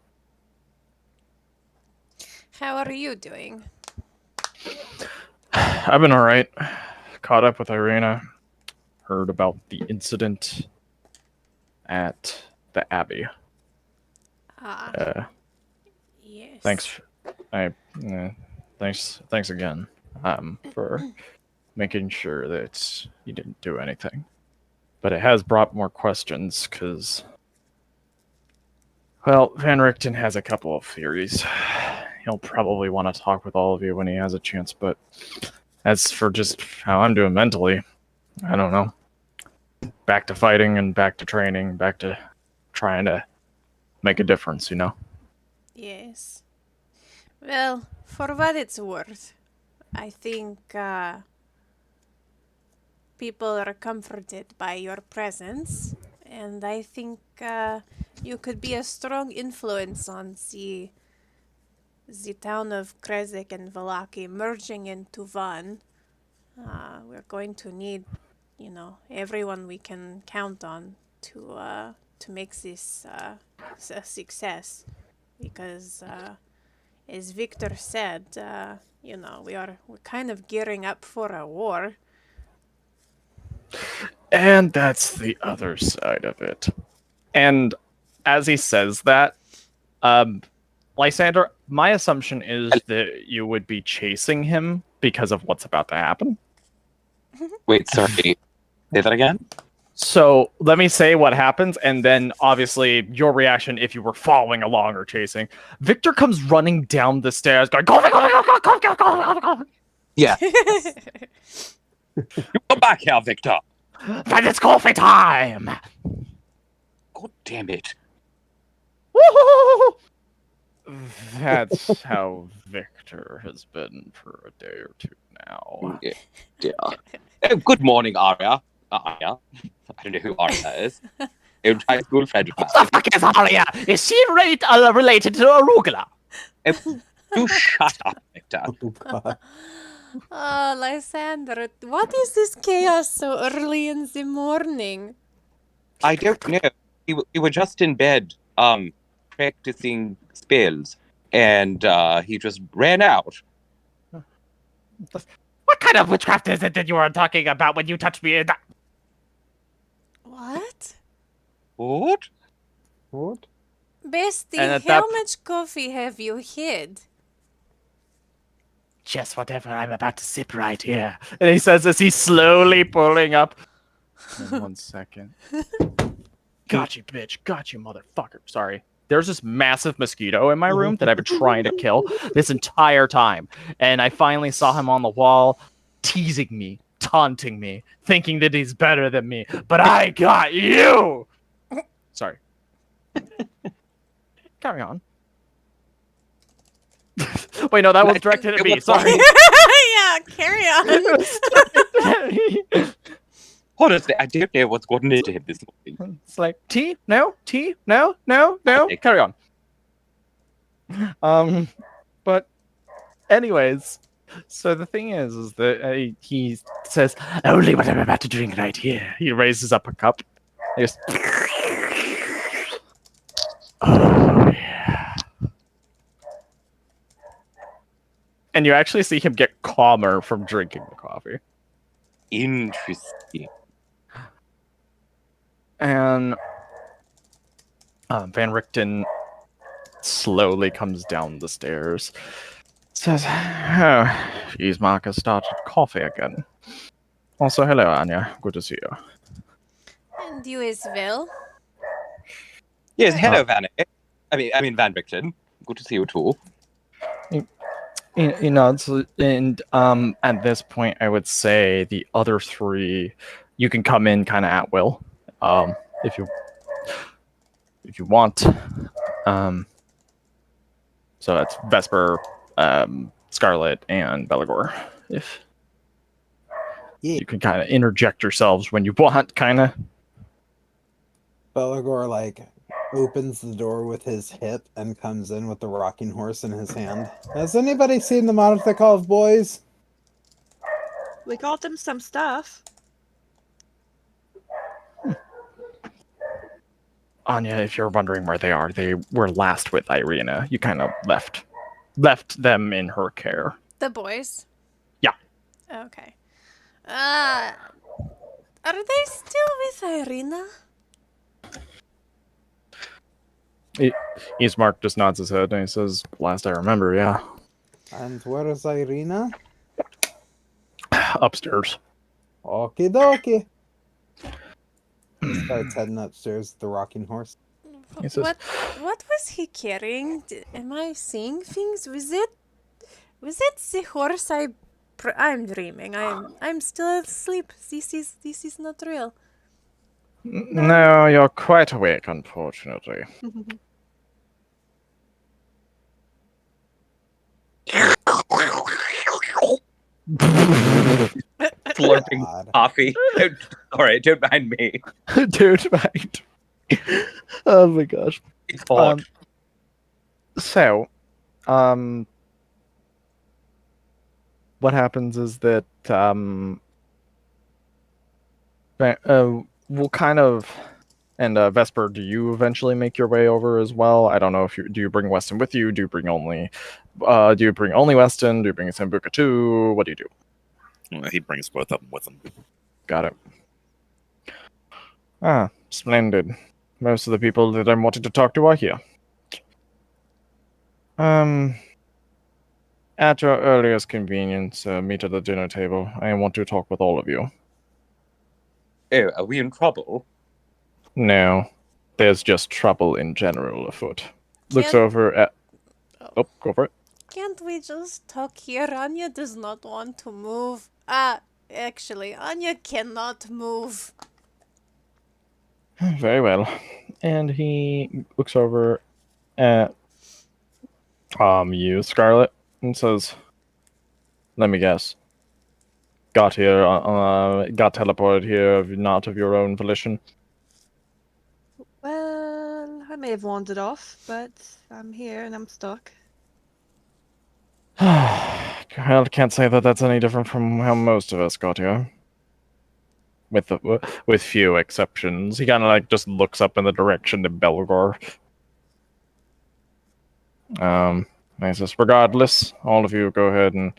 How are you doing? I've been alright. Caught up with Irina. Heard about the incident at the Abbey. Yes. Thanks. Thanks again. For making sure that you didn't do anything. But it has brought more questions, because, well, Van Richten has a couple of theories. He'll probably want to talk with all of you when he has a chance, but as for just how I'm doing mentally, I don't know. Back to fighting and back to training, back to trying to make a difference, Yes. Well, for what it's worth, I think people are comforted by your presence, and I think you could be a strong influence on the town of Kresik and Vallaki merging into one. We're going to need, everyone we can count on to make this a success, because as Victor said, we're kind of gearing up for a war. And that's the other side of it. And as he says that, Lysander, my assumption is that you would be chasing him because of what's about to happen. Wait, sorry. Say that again? So let me say what happens, and then obviously your reaction if you were following along or chasing. Victor comes running down the stairs, going, go, go, go, go, go, go, go, go. Yeah. You come back here, Victor. Then it's coffee time. God damn it. Woo-hoo-hoo-hoo. That's how Victor has been for a day or two now. Yeah. Good morning, Arya. Arya. I don't know who Arya is. In high school friend of What the fuck is Arya? Is she related to Arugula? You shut up, Victor. Oh god. Oh, Lysander, what is this chaos so early in the morning? I don't know. We were just in bed, practicing spells, and he just ran out. What kind of witchcraft is it that you are talking about when you touch me? What? What? What? Bestie, And at how that- much coffee have you had? just whatever I'm about to sip right here. And he says as he's slowly pulling up. In 1 second. Got you, bitch. Got you, motherfucker. Sorry. There's this massive mosquito in my room that I've been trying to kill this entire time. And I finally saw him on the wall, teasing me, taunting me, thinking that he's better than me. But I got you! Sorry. Carry on. Wait, no, that was directed at me. Sorry. Yeah, carry on. Honestly, I don't know what's gotten into him this morning. It's like, tea? No? Tea? No? No? No? Carry on. But anyways, so the thing is that he says, only what I'm about to drink right here. He raises up a cup. He goes, oh, yeah. And you actually see him get calmer from drinking the coffee. Interesting. And Van Richten slowly comes down the stairs. Says, oh, geez, Marcus started coffee again. Also, hello, Anya. Good to see you. And you as well. Yes, hello, Van. I mean, Van Richten. Good to see you too. He nods, and at this point, I would say the other three, you can come in kind of at will, if you want. So that's Vesper, Scarlet, and Belagor. If you can kind of interject yourselves when you want, kind of. Belagor like opens the door with his hip and comes in with the rocking horse in his hand. Has anybody seen the Monothic boys? We got them some stuff. Anya, if you're wondering where they are, they were last with Irina. You kind of left them in her care. The boys? Yeah. Okay. Are they still with Irina? Ismark just nods his head and he says, last I remember, yeah. And where is Irina? Upstairs. Okie dokie. He starts heading upstairs with the rocking horse. He says, What was he carrying? Am I seeing things? Was it the horse I'm dreaming. I'm still asleep. This is not real. no, you're quite awake, unfortunately. Slurping God. coffee. Alright, don't mind me. Dude, right. Oh my gosh. It's hot. So, what happens is that we'll kind of, and Vesper, do you eventually make your way over as well? I don't know if do you bring Weston with you? Do you bring only Weston? Do you bring Sambuca too? What do you do? Well, he brings both of them with him. Got it. Ah, splendid. Most of the people that I'm wanting to talk to are here. At your earliest convenience, meet at the dinner table. I want to talk with all of you. Oh, are we in trouble? No, there's just trouble in general afoot. Looks Can't- over at... Oh, go for it. Can't we just talk here? Anya does not want to move. Actually, Anya cannot move. Very well. And he looks over at you, Scarlet, and says, let me guess. Got here, got teleported here, not of your own volition. Well, I may have wandered off, but I'm here and I'm stuck. I can't say that that's any different from how most of us got here. With few exceptions. He kind of like just looks up in the direction of Belgor. And he says, regardless, all of you go ahead and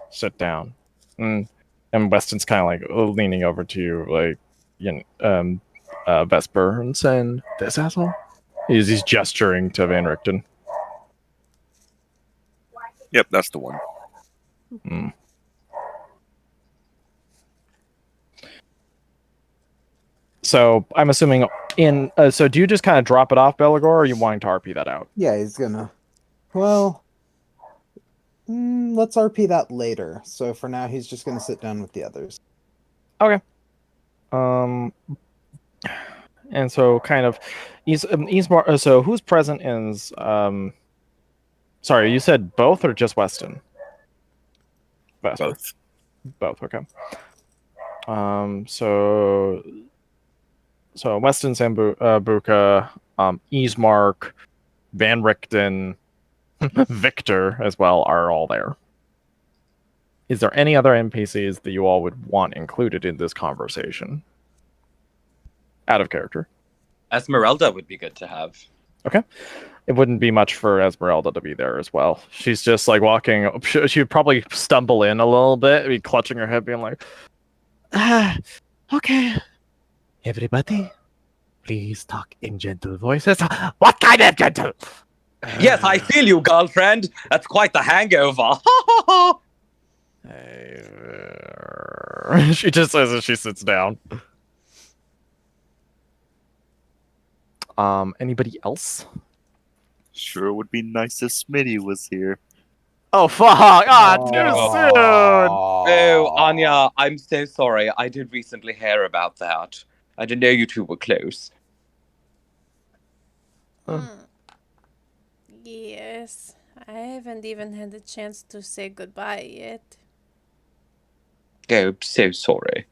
sit down. And Weston's kind of like leaning over to you, like, you know, Vesper, and saying, this asshole? He's gesturing to Van Richten. Yep, that's the one. Hmm. So I'm assuming so do you just kind of drop it off, Belagor, or are you wanting to RP that out? Yeah, he's gonna. Well, let's RP that later. So for now, he's just gonna sit down with the others. Okay. And so kind of Eastmar. So who's present is sorry, you said both or just Weston? Vesper. Both. Both. Okay. So Weston, Sambuca, Eastmark, Van Richten, Victor as well are all there. Is there any other NPCs that you all would want included in this conversation? Out of character. Esmeralda would be good to have. Okay. It wouldn't be much for Esmeralda to be there as well. She's just like walking. She'd probably stumble in a little bit, be clutching her head, being like, okay. Everybody, please talk in gentle voices. What kind of gentle? Yes, I feel you, girlfriend. That's quite the hangover. She just says as she sits down. Anybody else? Sure would be nice if Smitty was here. Oh fuck! Ah, too soon. Oh, Anya, I'm so sorry. I did recently hear about that. I didn't know you two were close. Yes, I haven't even had a chance to say goodbye yet. Oh, so sorry.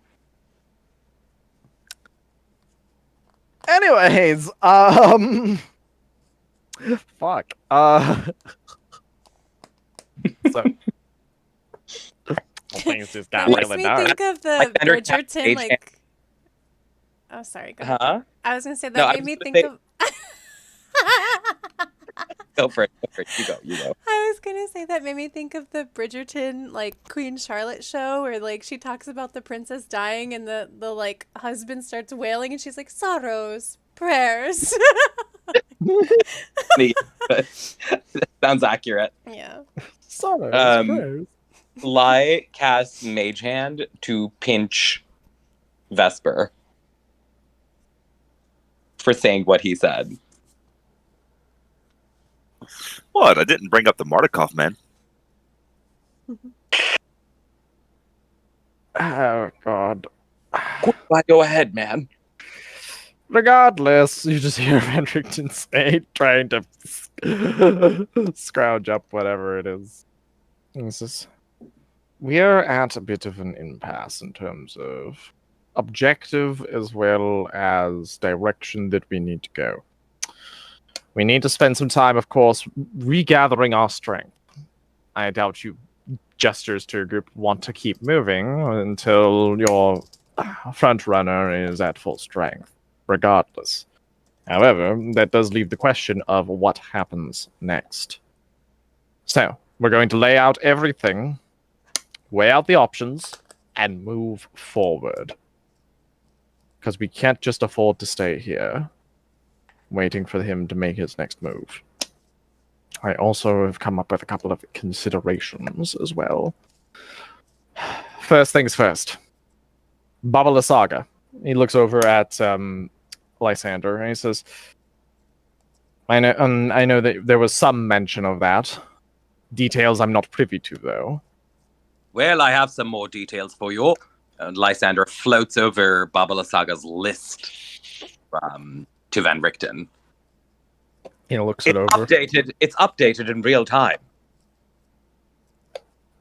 Anyways, fuck. So things just got That makes really me dark. think of the Like Thundercat Bridgerton, Mage like. Oh, sorry. Go ahead. Huh? I was gonna say No, that I made was me gonna think say- of. Go for it. Go for it. You go. I was gonna say that made me think of the Bridgerton, like Queen Charlotte show, where like she talks about the princess dying and the like husband starts wailing and she's like sorrows, prayers. Sounds accurate. Yeah. Sorry, Lai casts Mage Hand to pinch Vesper for saying what he said. What? I didn't bring up the Mardukov man. Oh god. Go ahead, man. Regardless, you just hear Van Richten say, trying to scrouge up whatever it is. This is. We're at a bit of an impasse in terms of objective as well as direction that we need to go. We need to spend some time, of course, regathering our strength. I doubt you gestures to your group want to keep moving until your front runner is at full strength, regardless. However, that does leave the question of what happens next. So, we're going to lay out everything, weigh out the options, and move forward. Because we can't just afford to stay here, waiting for him to make his next move. I also have come up with a couple of considerations as well. First things first. Baba Lysaga. He looks over at Lysander and he says, I know that there was some mention of that. Details I'm not privy to, though. Well, I have some more details for you. Lysander floats over Babalasaga's list to Van Richten. He looks it over. It's updated in real time.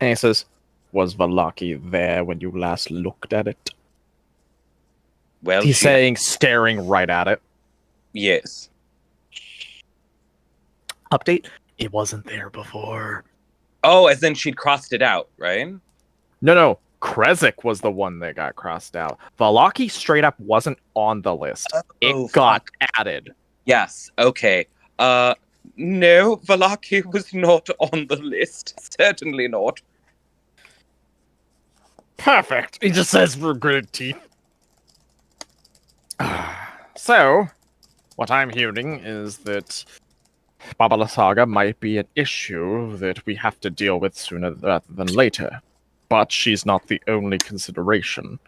And he says, was Vallaki there when you last looked at it? Well, He's saying, staring right at it. Yes. Update, it wasn't there before. Oh, as in she'd crossed it out, right? No. Krezik was the one that got crossed out. Vallaki straight up wasn't on the list. It got added. Yes, okay. No, Vallaki was not on the list. Certainly not. Perfect. He just says for gritted teeth. So, what I'm hearing is that Baba Lysaga might be an issue that we have to deal with sooner rather than later, but she's not the only consideration.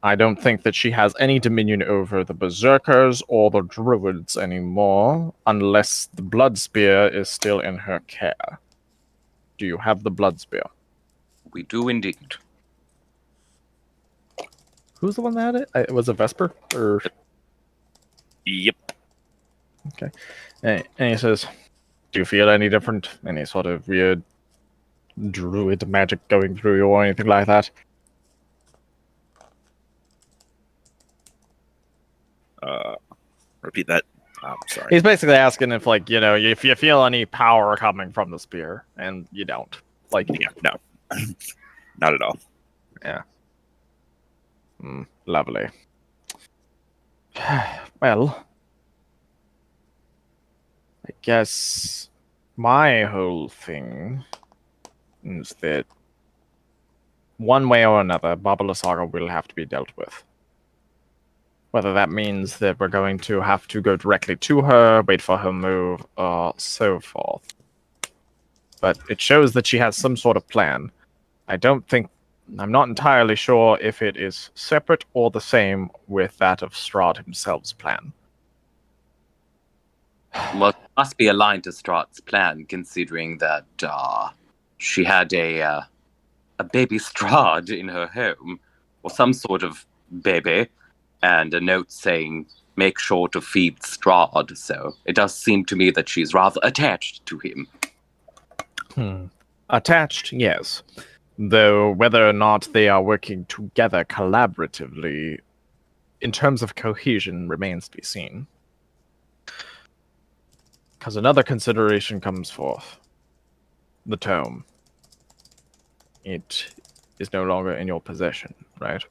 I don't think that she has any dominion over the Berserkers or the Druids anymore, unless the Blood Spear is still in her care. Do you have the Blood Spear? We do indeed. Who's the one that had it? Was it Vesper? Or... Yep. Okay. And he says, do you feel any different? Any sort of weird druid magic going through you or anything like that? Repeat that. I'm sorry. He's basically asking if, like, you know, if you feel any power coming from the spear, and you don't. Like, Yeah, no. Not at all. yeah. Lovely. Well, I guess my whole thing is that one way or another, Baba Lysaga will have to be dealt with. Whether that means that we're going to have to go directly to her, wait for her move, or so forth. But it shows that she has some sort of plan. I'm not entirely sure if it is separate or the same with that of Strahd himself's plan. Well, it must be aligned to Strahd's plan, considering that she had a baby Strahd in her home, or some sort of baby, and a note saying, make sure to feed Strahd. So it does seem to me that she's rather attached to him. Attached, yes. Though whether or not they are working together collaboratively, in terms of cohesion, remains to be seen. Because another consideration comes forth. The tome. It is no longer in your possession, right?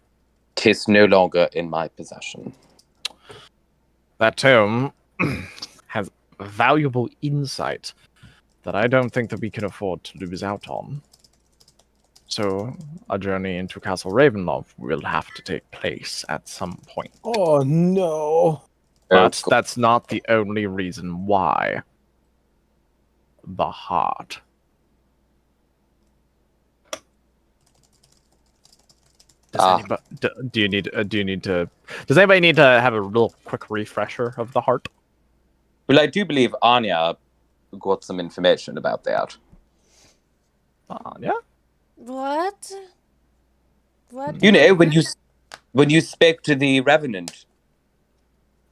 'Tis no longer in my possession. That tome has valuable insight that I don't think that we can afford to lose out on. So, a journey into Castle Ravenloft will have to take place at some point. Oh no. But that's not the only reason why. The heart. Do you need to? Does anybody need to have a real quick refresher of the heart? Well, I do believe Anya got some information about that. Anya? What? What? You know, when you spoke to the Revenant,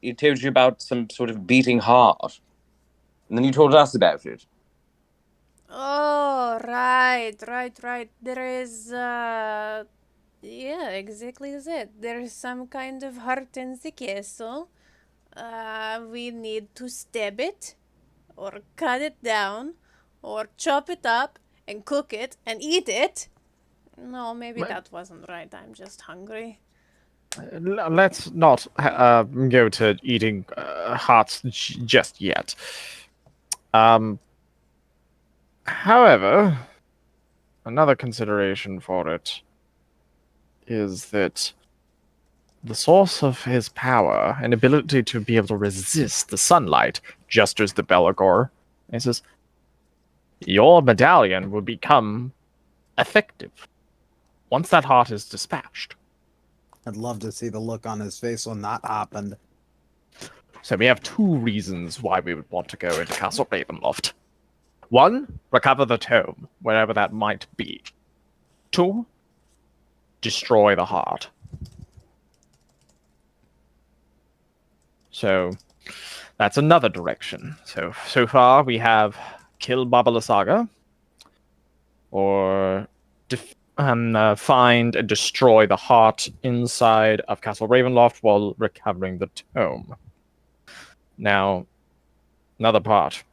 he told you about some sort of beating heart, and then you told us about it. Oh, right. There is, yeah, exactly that. There is some kind of heart in the castle. We need to stab it, or cut it down, or chop it up and cook it and eat it. No, maybe that wasn't right. I'm just hungry. Let's not go to eating hearts just yet. However, another consideration for it is that the source of his power and ability to be able to resist the sunlight gestures the Belagor. He says, your medallion will become effective once that heart is dispatched. I'd love to see the look on his face when that happened. So we have two reasons why we would want to go into Castle Ravenloft. One, recover the tome, wherever that might be. Two, destroy the heart. So that's another direction. So far we have kill Baba Lysaga, or find and destroy the heart inside of Castle Ravenloft while recovering the tome. Now, another part.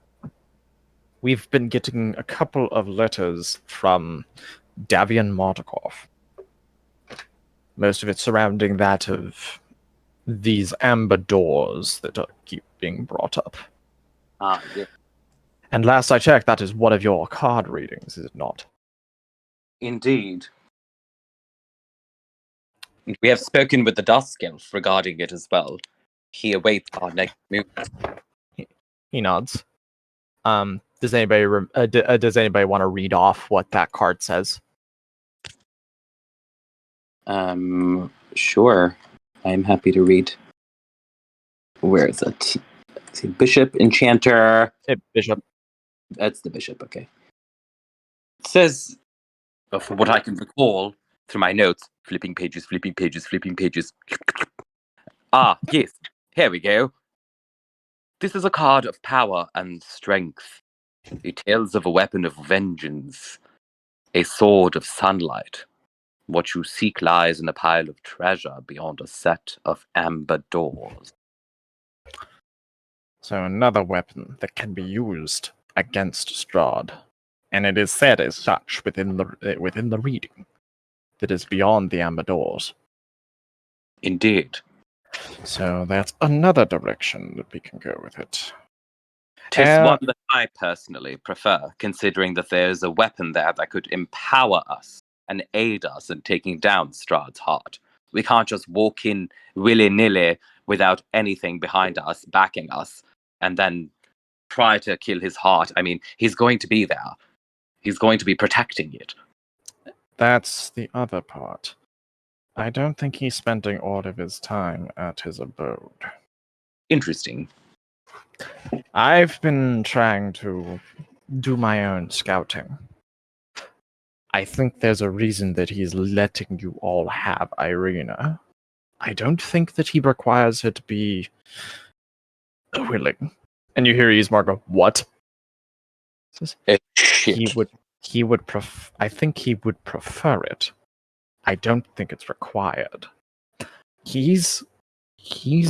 We've been getting a couple of letters from Davian Mordekov. Most of it surrounding that of these amber doors that keep being brought up. Yeah. And last I checked, that is one of your card readings, is it not? Indeed. We have spoken with the Dusk Elf regarding it as well. He awaits our next move. He nods. Does anybody want to read off what that card says? Sure. I'm happy to read. Where is it? See, Bishop, Enchanter. Hey, Bishop. That's the Bishop, okay. It says, from what I can recall through my notes, flipping pages. Ah, yes. Here we go. This is a card of power and strength. It tells of a weapon of vengeance, a sword of sunlight. What you seek lies in a pile of treasure beyond a set of amber doors. So another weapon that can be used against Strahd, and it is said as such within the reading that is beyond the amber doors. Indeed. So that's another direction that we can go with it. Tis one that I personally prefer, considering that there's a weapon there that could empower us and aid us in taking down Strahd's heart. We can't just walk in willy-nilly without anything behind us, backing us, and then try to kill his heart. I mean, he's going to be there. He's going to be protecting it. That's the other part. I don't think he's spending all of his time at his abode. Interesting. I've been trying to do my own scouting. I think there's a reason that he's letting you all have Irina. I don't think that he requires her to be willing. And you hear Ismar go, "What?" Says, Shit. I think he would prefer it. I don't think it's required. He's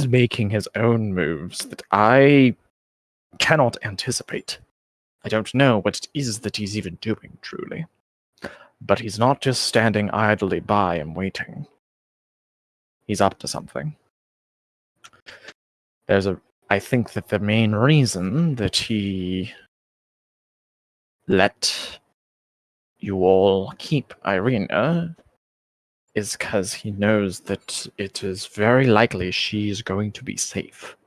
making his own moves that I cannot anticipate. I don't know what it is that he's even doing, truly. But he's not just standing idly by and waiting. He's up to something. I think that the main reason that he let you all keep Irina is because he knows that it is very likely she's going to be safe.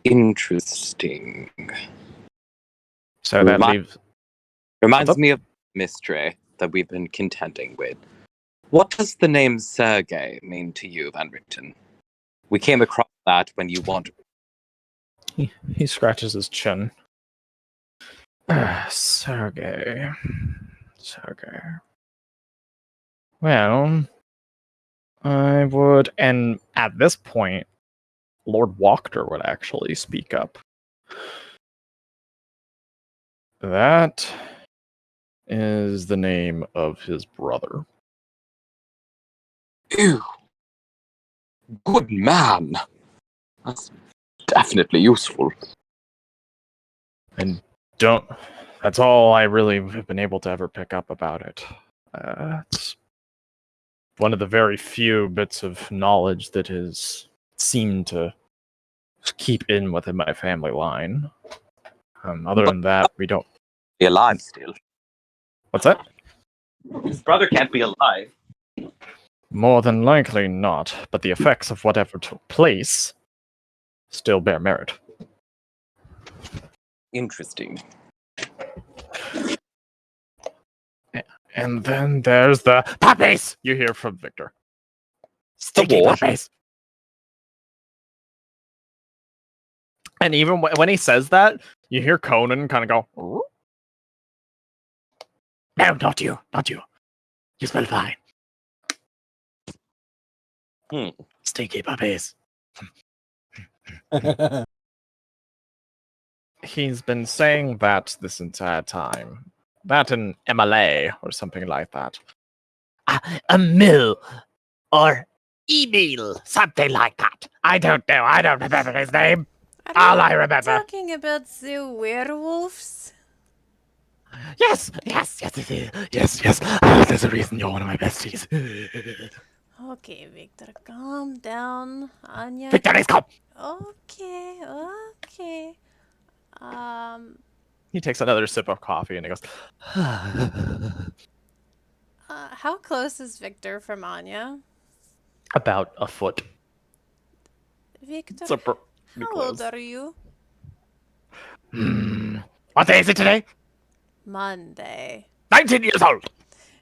Interesting. So that leaves... Reminds me of mystery that we've been contending with. What does the name Sergei mean to you, Van Richten? We came across that when you wanted. He scratches his chin. Sergei. Well, I would, and at this point, Lord Wachter would actually speak up. That is the name of his brother. Ew. Good man. That's definitely useful. And that's all I really have been able to ever pick up about it. It's one of the very few bits of knowledge that has seemed to keep in within my family line. Other than that, we don't... Be alive still. What's that? His brother can't be alive. More than likely not, but the effects of whatever took place still bear merit. Interesting. And then there's the puppies you hear from Victor. Sticky what? puppies. And even when he says that, you hear Conan kind of go, "Ooh." No, not you. You smell fine. Stinky puppies. He's been saying that this entire time. That in MLA or something like that. A mill or email, something like that. I don't know. I don't remember his name. All I remember. Talking about the werewolves? Yes. There's a reason you're one of my besties. Okay, Victor, calm down. Anya. Victor, let's go. Okay. He takes another sip of coffee and he goes, how close is Victor from Anya? about a foot. Victor, Be How old close. are you? What day is it today? Monday. 19 years old.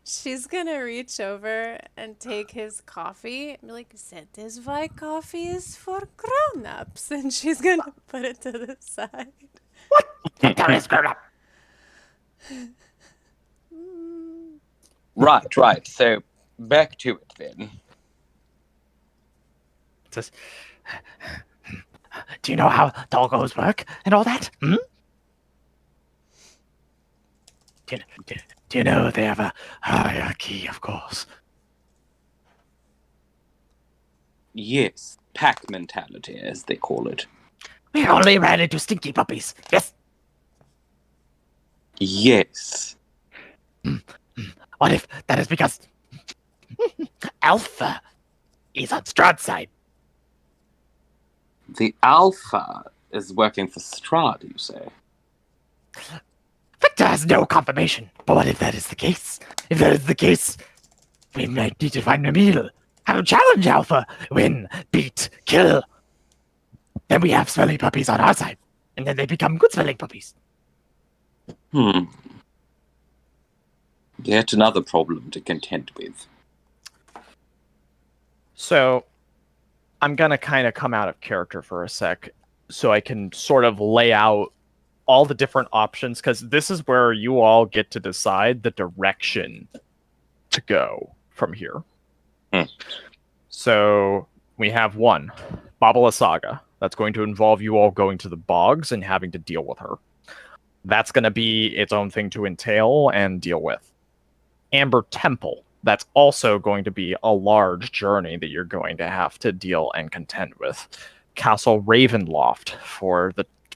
She's gonna reach over and take his coffee and be like, "That is why coffee is for grown-ups." And she's gonna put it to the side. There is grown up. Right. So back to it then. Says, do you know how doggos work and all that? Hmm? Do you know they have a hierarchy, of course? Yes, pack mentality, as they call it. We only ran into stinky puppies. Yes. Yes. What if that is because Alpha is on Strahd's side? The Alpha is working for Strahd, you say? Victor has no confirmation. But what if that is the case? If that is the case, we might need to find a meal. Have a challenge, Alpha. Win, beat, kill. Then we have smelly puppies on our side. And then they become good smelling puppies. Yet another problem to contend with. So, I'm going to kind of come out of character for a sec so I can sort of lay out all the different options, because this is where you all get to decide the direction to go from here. So, we have one, Lysaga. That's going to involve you all going to the bogs and having to deal with her. That's going to be its own thing to entail and deal with. Amber Temple. That's also going to be a large journey that you're going to have to deal and contend with. Castle Ravenloft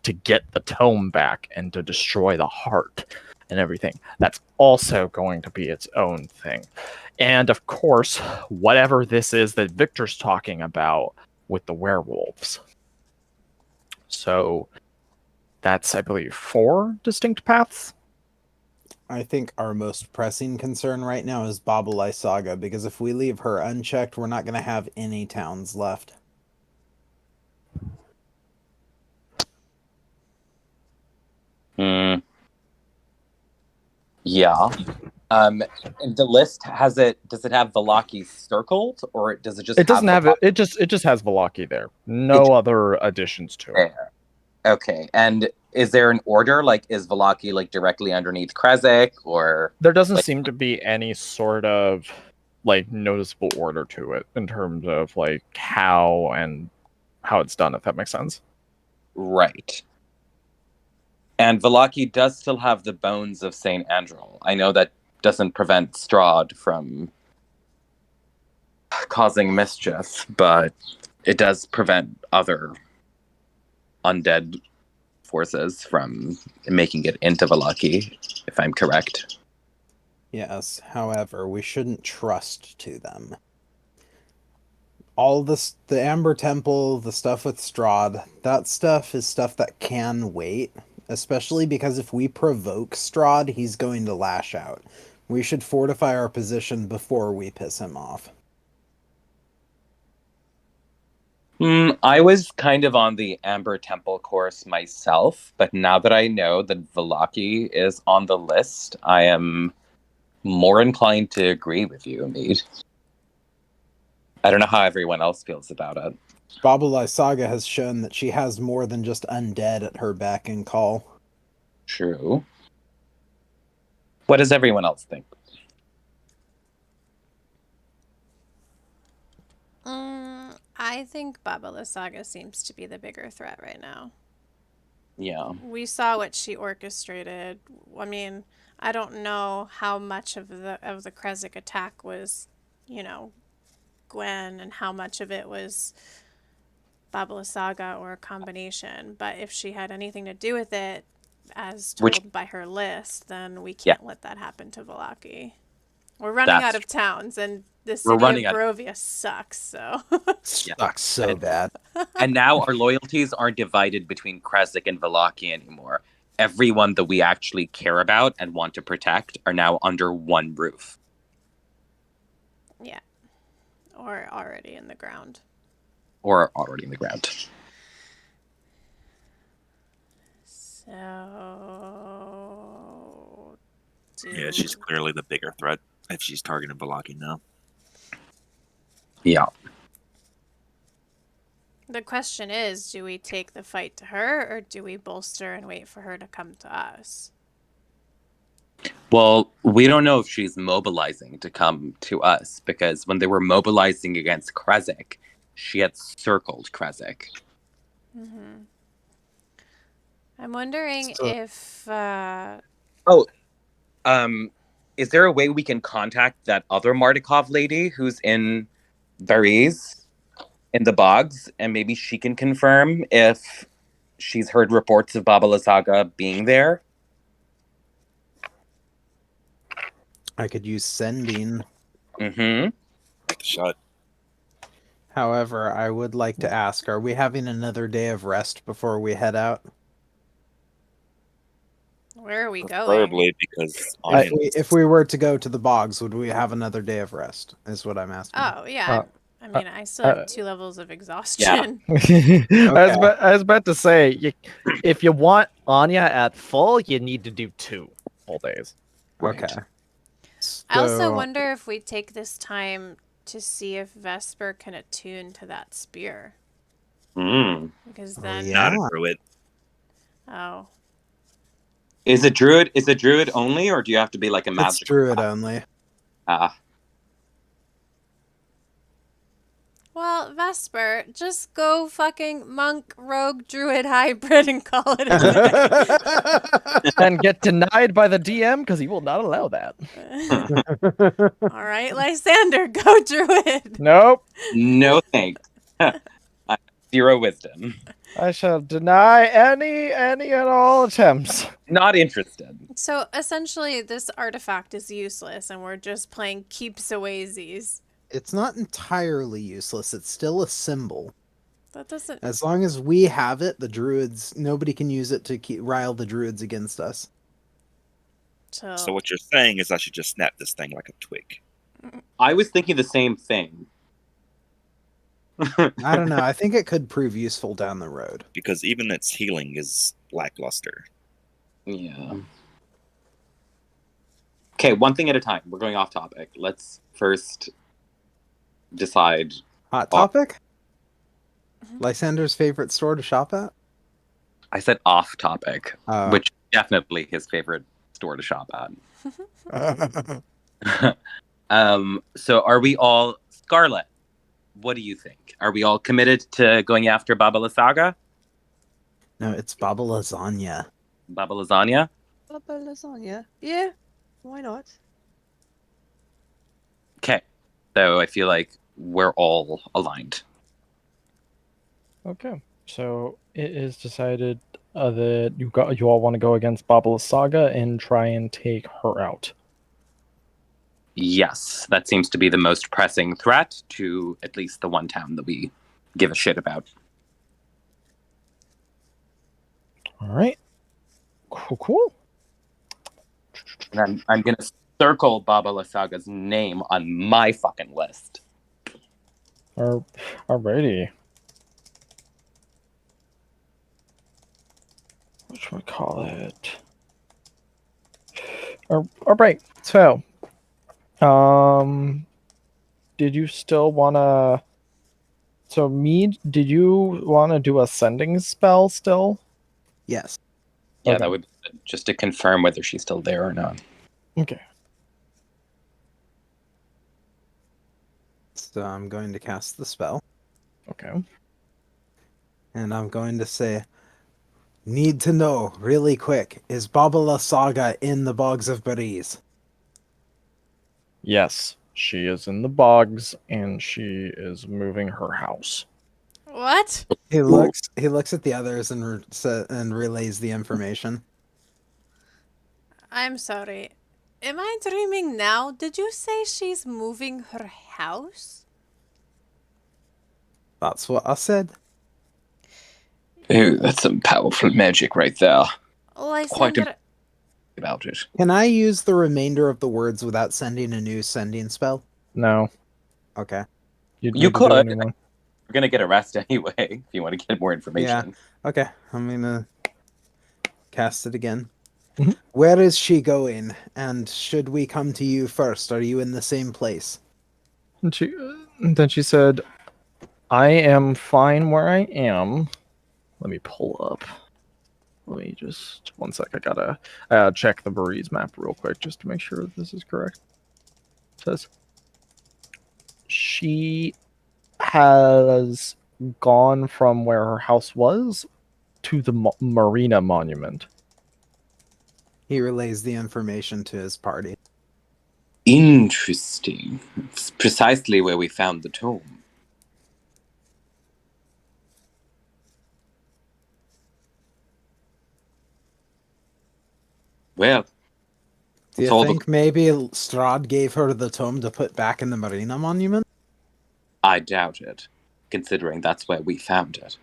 to get the tome back and to destroy the heart and everything. That's also going to be its own thing. And of course, whatever this is that Victor's talking about with the werewolves. So that's, I believe, 4 distinct paths. I think our most pressing concern right now is Lysaga, because if we leave her unchecked, we're not going to have any towns left. Yeah. And the list does it have Vallaki circled, or does it just It doesn't have it. Vallaki It just has Vallaki there. No other additions to it. there? Okay. And is there an order? Like, is Vallaki like directly underneath Krezek, or There doesn't like, seem to be any sort of like noticeable order to it in terms of like how it's done, if that makes sense. right? And Vallaki does still have the bones of Saint Andrel. I know that doesn't prevent Strahd from causing mischief, but it does prevent other undead forces from making it into Vallaki, if I'm correct. Yes, however, we shouldn't trust to them. All this, the Amber Temple, the stuff with Strahd, that stuff is stuff that can wait, especially because if we provoke Strahd, he's going to lash out. We should fortify our position before we piss him off. I was kind of on the Amber Temple course myself, but now that I know that Vallaki is on the list, I am more inclined to agree with you, Mead. I don't know how everyone else feels about it. Lysaga has shown that she has more than just undead at her beck and call. True. What does everyone else think? I think Lysaga seems to be the bigger threat right now. Yeah. We saw what she orchestrated. I mean, I don't know how much of the Krezek attack was, Gwen, and how much of it was Lysaga or a combination. But if she had anything to do with it, as told by her list, then we can't let that happen to Vallaki. We're running out of towns, and the city of Barovia sucks, so... Sucks so bad. And now our loyalties aren't divided between Krezek and Vallaki anymore. Everyone that we actually care about and want to protect are now under one roof. Yeah. Or already in the ground. So... Yeah, she's clearly the bigger threat if she's targeting Vallaki now. Yeah. The question is, do we take the fight to her, or do we bolster and wait for her to come to us? Well, we don't know if she's mobilizing to come to us, because when they were mobilizing against Krezik, she had circled Krezik. Mm-hmm. I'm wondering So- if... Is there a way we can contact that other Mardikov lady who's in Varese, in the bogs, and maybe she can confirm if she's heard reports of Baba Lysaga being there? I could use sending. Mm-hmm. Take the shot. However, I would like to ask, are we having another day of rest before we head out? Where are we going? Preferably because Onion If we were to go to the bogs, would we have another day of rest? Is what I'm asking. Oh, yeah. I mean, I still have 2 levels of exhaustion. I was about to say, if you want Anya at full, you need to do 2 full days. Okay. I also So- wonder if we take this time to see if Vesper can attune to that spear. Mm. Because Oh, then... yeah. not a druid. Oh. Is it druid? Is it druid only, or do you have to be like a It's magic? druid only. Well, Vesper, just go fucking monk, rogue, druid, hybrid and call it a day. And get denied by the DM because he will not allow that. All right, Lysander, go druid. Nope. No thanks. I have 0 wisdom. I shall deny any and all attempts. Not interested. So essentially, this artifact is useless, and we're just playing keeps awaysies. It's not entirely useless. It's still a symbol. That doesn't... As long as we have it, the druids, nobody can use it to rile the druids against us. So what you're saying is I should just snap this thing like a twig. I was thinking the same thing. I don't know. I think it could prove useful down the road. Because even its healing is lackluster. Yeah. Okay, one thing at a time. We're going off topic. Let's first decide. Hot topic? Lysander's favorite store to shop at? I said off topic, Oh. which is definitely his favorite store to shop at. So are we all... Scarlet, what do you think? Are we all committed to going after Baba Lysaga? No, it's Baba Lasagna. Baba Lasagna? Baba lasagna. Yeah, why not? Okay. So I feel like we're all aligned. Okay, so it is decided that you all want to go against Baba Lysaga and try and take her out. Yes, that seems to be the most pressing threat to at least the one town that we give a shit about. All right. Cool. And I'm going to circle Baba Lysaga's name on my fucking list. Alrighty. What should we call it? All right. So, did you still wanna? So, did you wanna do a sending spell still? Yes. Yeah, Okay. that would be good, just to confirm whether she's still there or not. Okay. So I'm going to cast the spell. Okay. And I'm going to say, need to know, really quick, is Baba Lysaga in the bogs of Varese? Yes, she is in the bogs, and she is moving her house. What? He looks at the others and relays the information. I'm sorry. Am I dreaming now? Did you say she's moving her house? That's what I said. Ooh, that's some powerful magic right there. Lysander, About it. Can I use the remainder of the words without sending a new sending spell? No, Okay. you'd You need to do a could. new one. We're going to get a rest anyway, if you want to get more information. Okay. I'm gonna cast it again. Mhm. Where is she going? And should we come to you first? Are you in the same place? And then she said, I am fine where I am. Let me pull up. Let me just 1 sec. I gotta check the Breeze map real quick just to make sure this is correct. It says she has gone from where her house was to the Marina Monument. He relays the information to his party. Interesting. It's precisely where we found the tomb. Well, Do it's you all think maybe Strahd gave her the tome to put back in the Marina Monument? I doubt it, considering that's where we found it.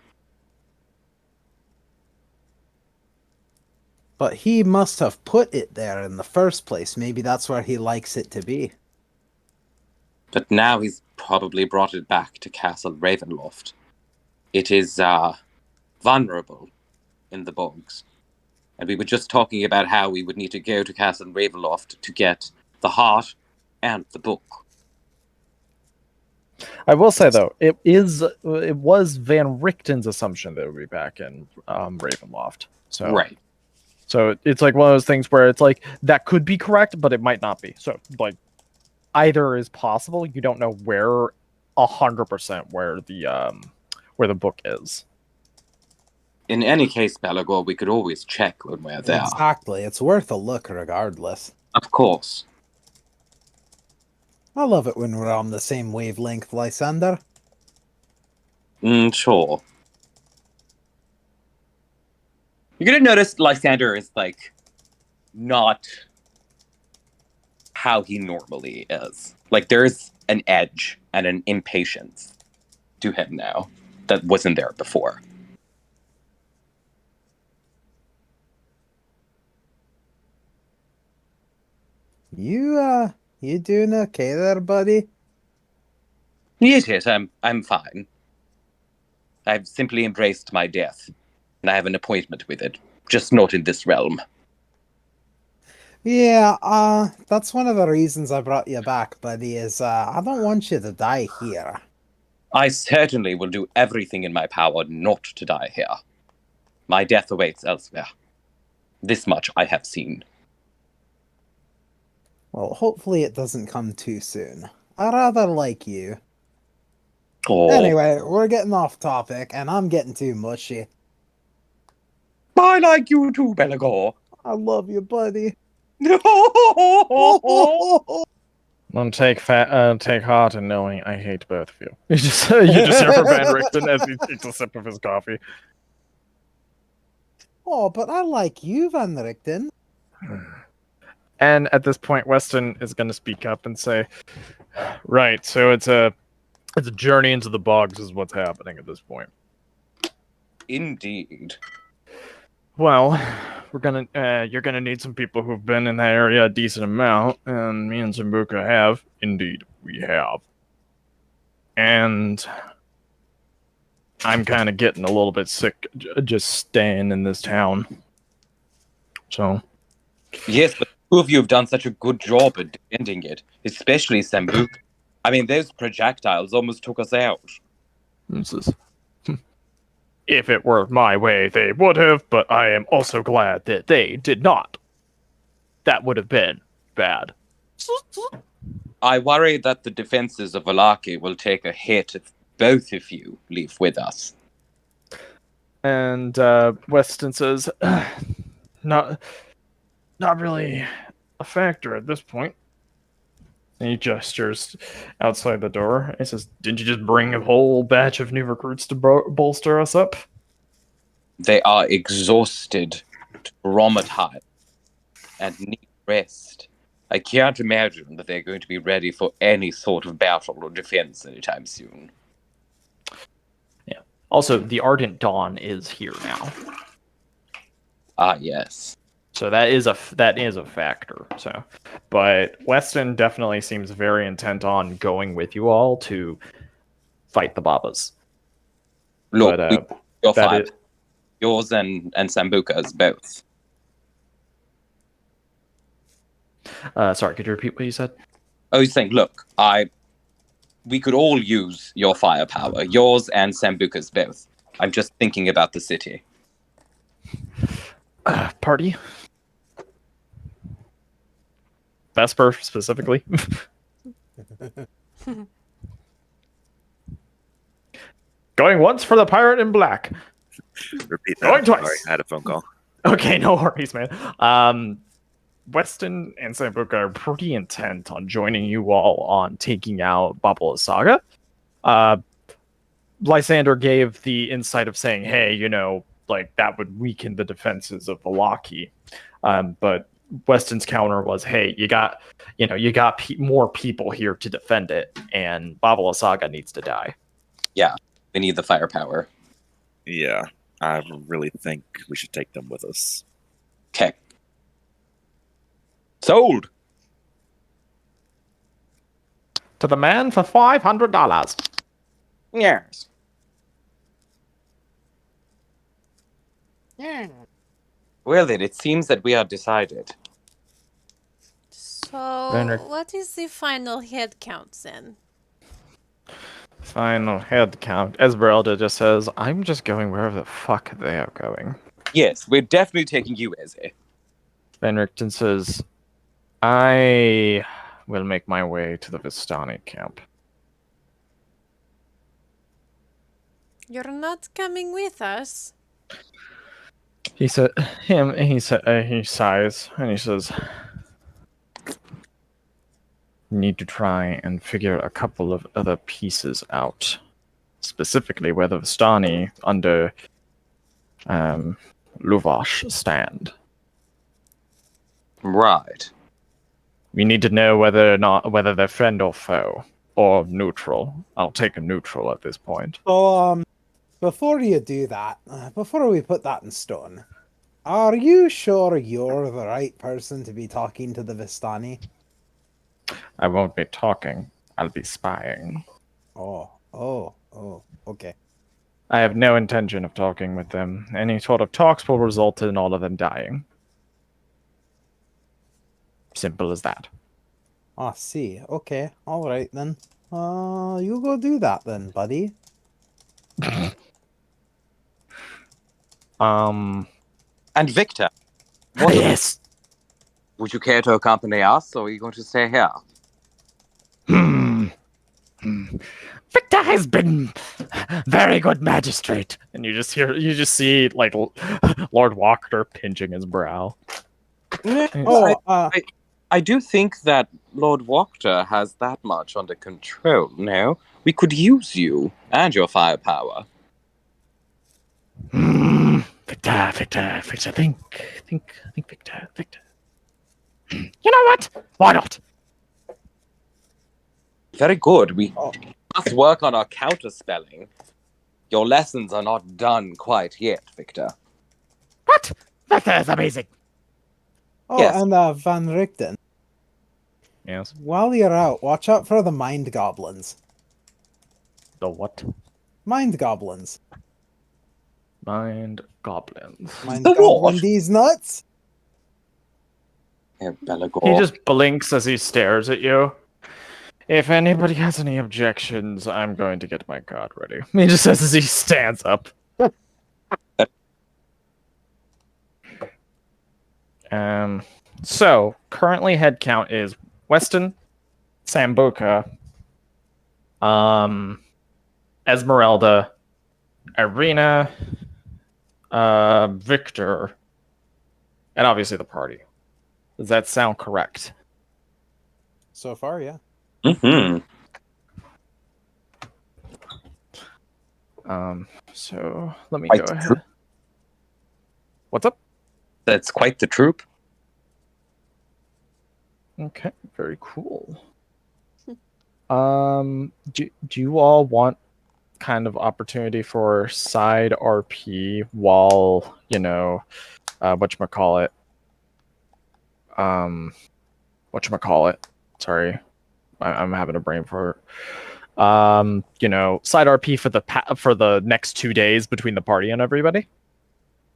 But he must have put it there in the first place. Maybe that's where he likes it to be. But now he's probably brought it back to Castle Ravenloft. It is, vulnerable in the bogs. And we were just talking about how we would need to go to Castle Ravenloft to get the heart and the book. I will say though, it was Van Richten's assumption that it would be back in Ravenloft. Right. So it's like one of those things where it's like that could be correct, but it might not be. So like either is possible. You don't know where 100% where the book is. In any case, Belagor, we could always check when we're there. Exactly. It's worth a look regardless. Of course. I love it when we're on the same wavelength, Lysander. Sure. You're gonna notice Lysander is, like, not how he normally is. Like, there's an edge and an impatience to him now that wasn't there before. You doing okay there, buddy? Yes, I'm fine. I've simply embraced my death, and I have an appointment with it, just not in this realm. Yeah, that's one of the reasons I brought you back, buddy, is, I don't want you to die here. I certainly will do everything in my power not to die here. My death awaits elsewhere. This much I have seen. Well, hopefully it doesn't come too soon. I rather like you. Oh, Anyway, we're getting off topic, and I'm getting too mushy. I like you too, Belagor. I love you, buddy. Don't take heart in knowing I hate both of you. You just hear from Van Richten as he takes a sip of his coffee. Oh, but I like you, Van Richten. And at this point, Weston is going to speak up and say, "Right, so it's a journey into the bogs is what's happening at this point." Indeed. Well, you're gonna need some people who've been in that area a decent amount, and me and Zambuca have. Indeed, we have. And I'm kind of getting a little bit sick just staying in this town. So. Yes, but two of you have done such a good job at defending it, especially Sambuca. I mean, those projectiles almost took us out. This is. If it were my way, they would have, but I am also glad that they did not. That would have been bad. I worry that the defenses of Vallaki will take a hit if both of you leave with us. And Weston says, not really a factor at this point. And he gestures outside the door. He says, "Didn't you just bring a whole batch of new recruits to bolster us up?" They are exhausted, traumatized, and need rest. I can't imagine that they're going to be ready for any sort of battle or defense anytime soon. Yeah. Also, the Ardent Dawn is here now. Ah, yes. So that is a factor. So, but Weston definitely seems very intent on going with you all to fight the Babas. Look, But your that five, is, yours and Sambuca's both. Sorry, could you repeat what you said? I was saying, look, we could all use your firepower, yours and Sambuca's both. I'm just thinking about the city. Party? Vesper, specifically? Going once for the pirate in black. Repeat that. Going Sorry, twice. I had a phone call. Okay, no worries, man. Weston and Sambuca are pretty intent on joining you all on taking out Lysaga. Lysander gave the insight of saying, hey, like that would weaken the defenses of Vallaki. But Weston's counter was, hey, you got more people here to defend it, and Lysaga needs to die. Yeah, we need the firepower. Yeah, I really think we should take them with us. Okay. Sold! To the man for $500. Yes. Yeah. Well then, it seems that we are decided. So, Benric. what is the final head count then? Final head count. Esmeralda just says, I'm just going wherever the fuck they are going. Yes, we're definitely taking you, Eze. Benricton says, I will make my way to the Vistani camp. You're not coming with us? He said, he sighs, and he says, need to try and figure a couple of other pieces out. Specifically where the Vistani under Luvash stand. Right. We need to know whether they're friend or foe, or neutral. I'll take a neutral at this point. So, before you do that, before we put that in stone, are you sure you're the right person to be talking to the Vistani? I won't be talking. I'll be spying. Oh, okay. I have no intention of talking with them. Any sort of talks will result in all of them dying. Simple as that. I see. Okay, all right then. You go do that then, buddy. And Victor, what Yes. would you care to accompany us, or are you going to stay here? Victor has been very good magistrate. And you just see like Lord Walker pinching his brow. Oh, I do think that Lord Wachter has that much under control. No, we could use you and your firepower. Victor, think, Victor. You know what? Why not? Very good. We must work on our counterspelling. Your lessons are not done quite yet, Victor. What? Victor is amazing. oh, yes. and Van Richten. Yes. While you're out, watch out for the mind goblins. The what? Mind goblins. Mind goblins. Mind The goblin what? these nuts. Yeah, Belagor. He just blinks as he stares at you. If anybody has any objections, I'm going to get my card ready. He just says as he stands up. So, currently head count is Weston, Sambuca, Esmeralda, Irina, Victor, and obviously the party. Does that sound correct? So far, yeah. Mm-hmm. So let me Quite go the ahead. What's up? That's quite the troop. Okay, very cool. Do you all want kind of opportunity for side RP while, whatchamacallit? Sorry. I'm having a brain fart. Side RP for the next 2 days between the party and everybody.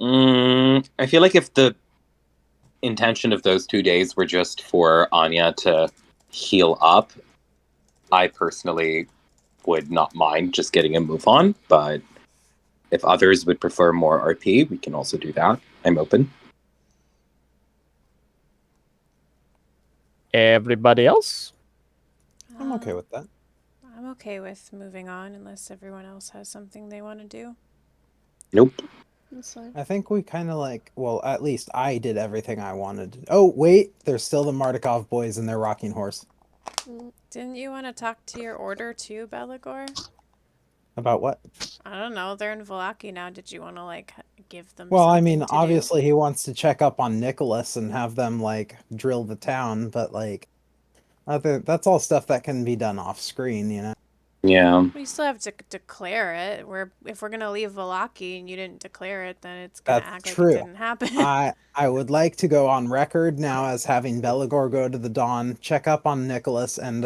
I feel like if the intention of those 2 days were just for Anya to heal up, I personally would not mind just getting a move on, but if others would prefer more RP, we can also do that. I'm open. Everybody else? I'm okay with that. I'm okay with moving on unless everyone else has something they want to do. Nope. That's fine. I think we kind of like, well, at least I did everything I wanted to. Oh, wait, there's still the Mardukov boys and their rocking horse. Didn't you want to talk to your order too, Belagor? About what? I don't know. They're in Vallaki now. Did you want to like give them Well, I something mean, to do? obviously he wants to check up on Nicholas and have them like drill the town, but like that's all stuff that can be done off screen, you know. Yeah. We still have to declare it. If we're gonna leave Vallaki and you didn't declare it, then it's gonna That's act like true. it didn't happen. I would like to go on record now as having Belagor go to the Dawn, check up on Nicholas, and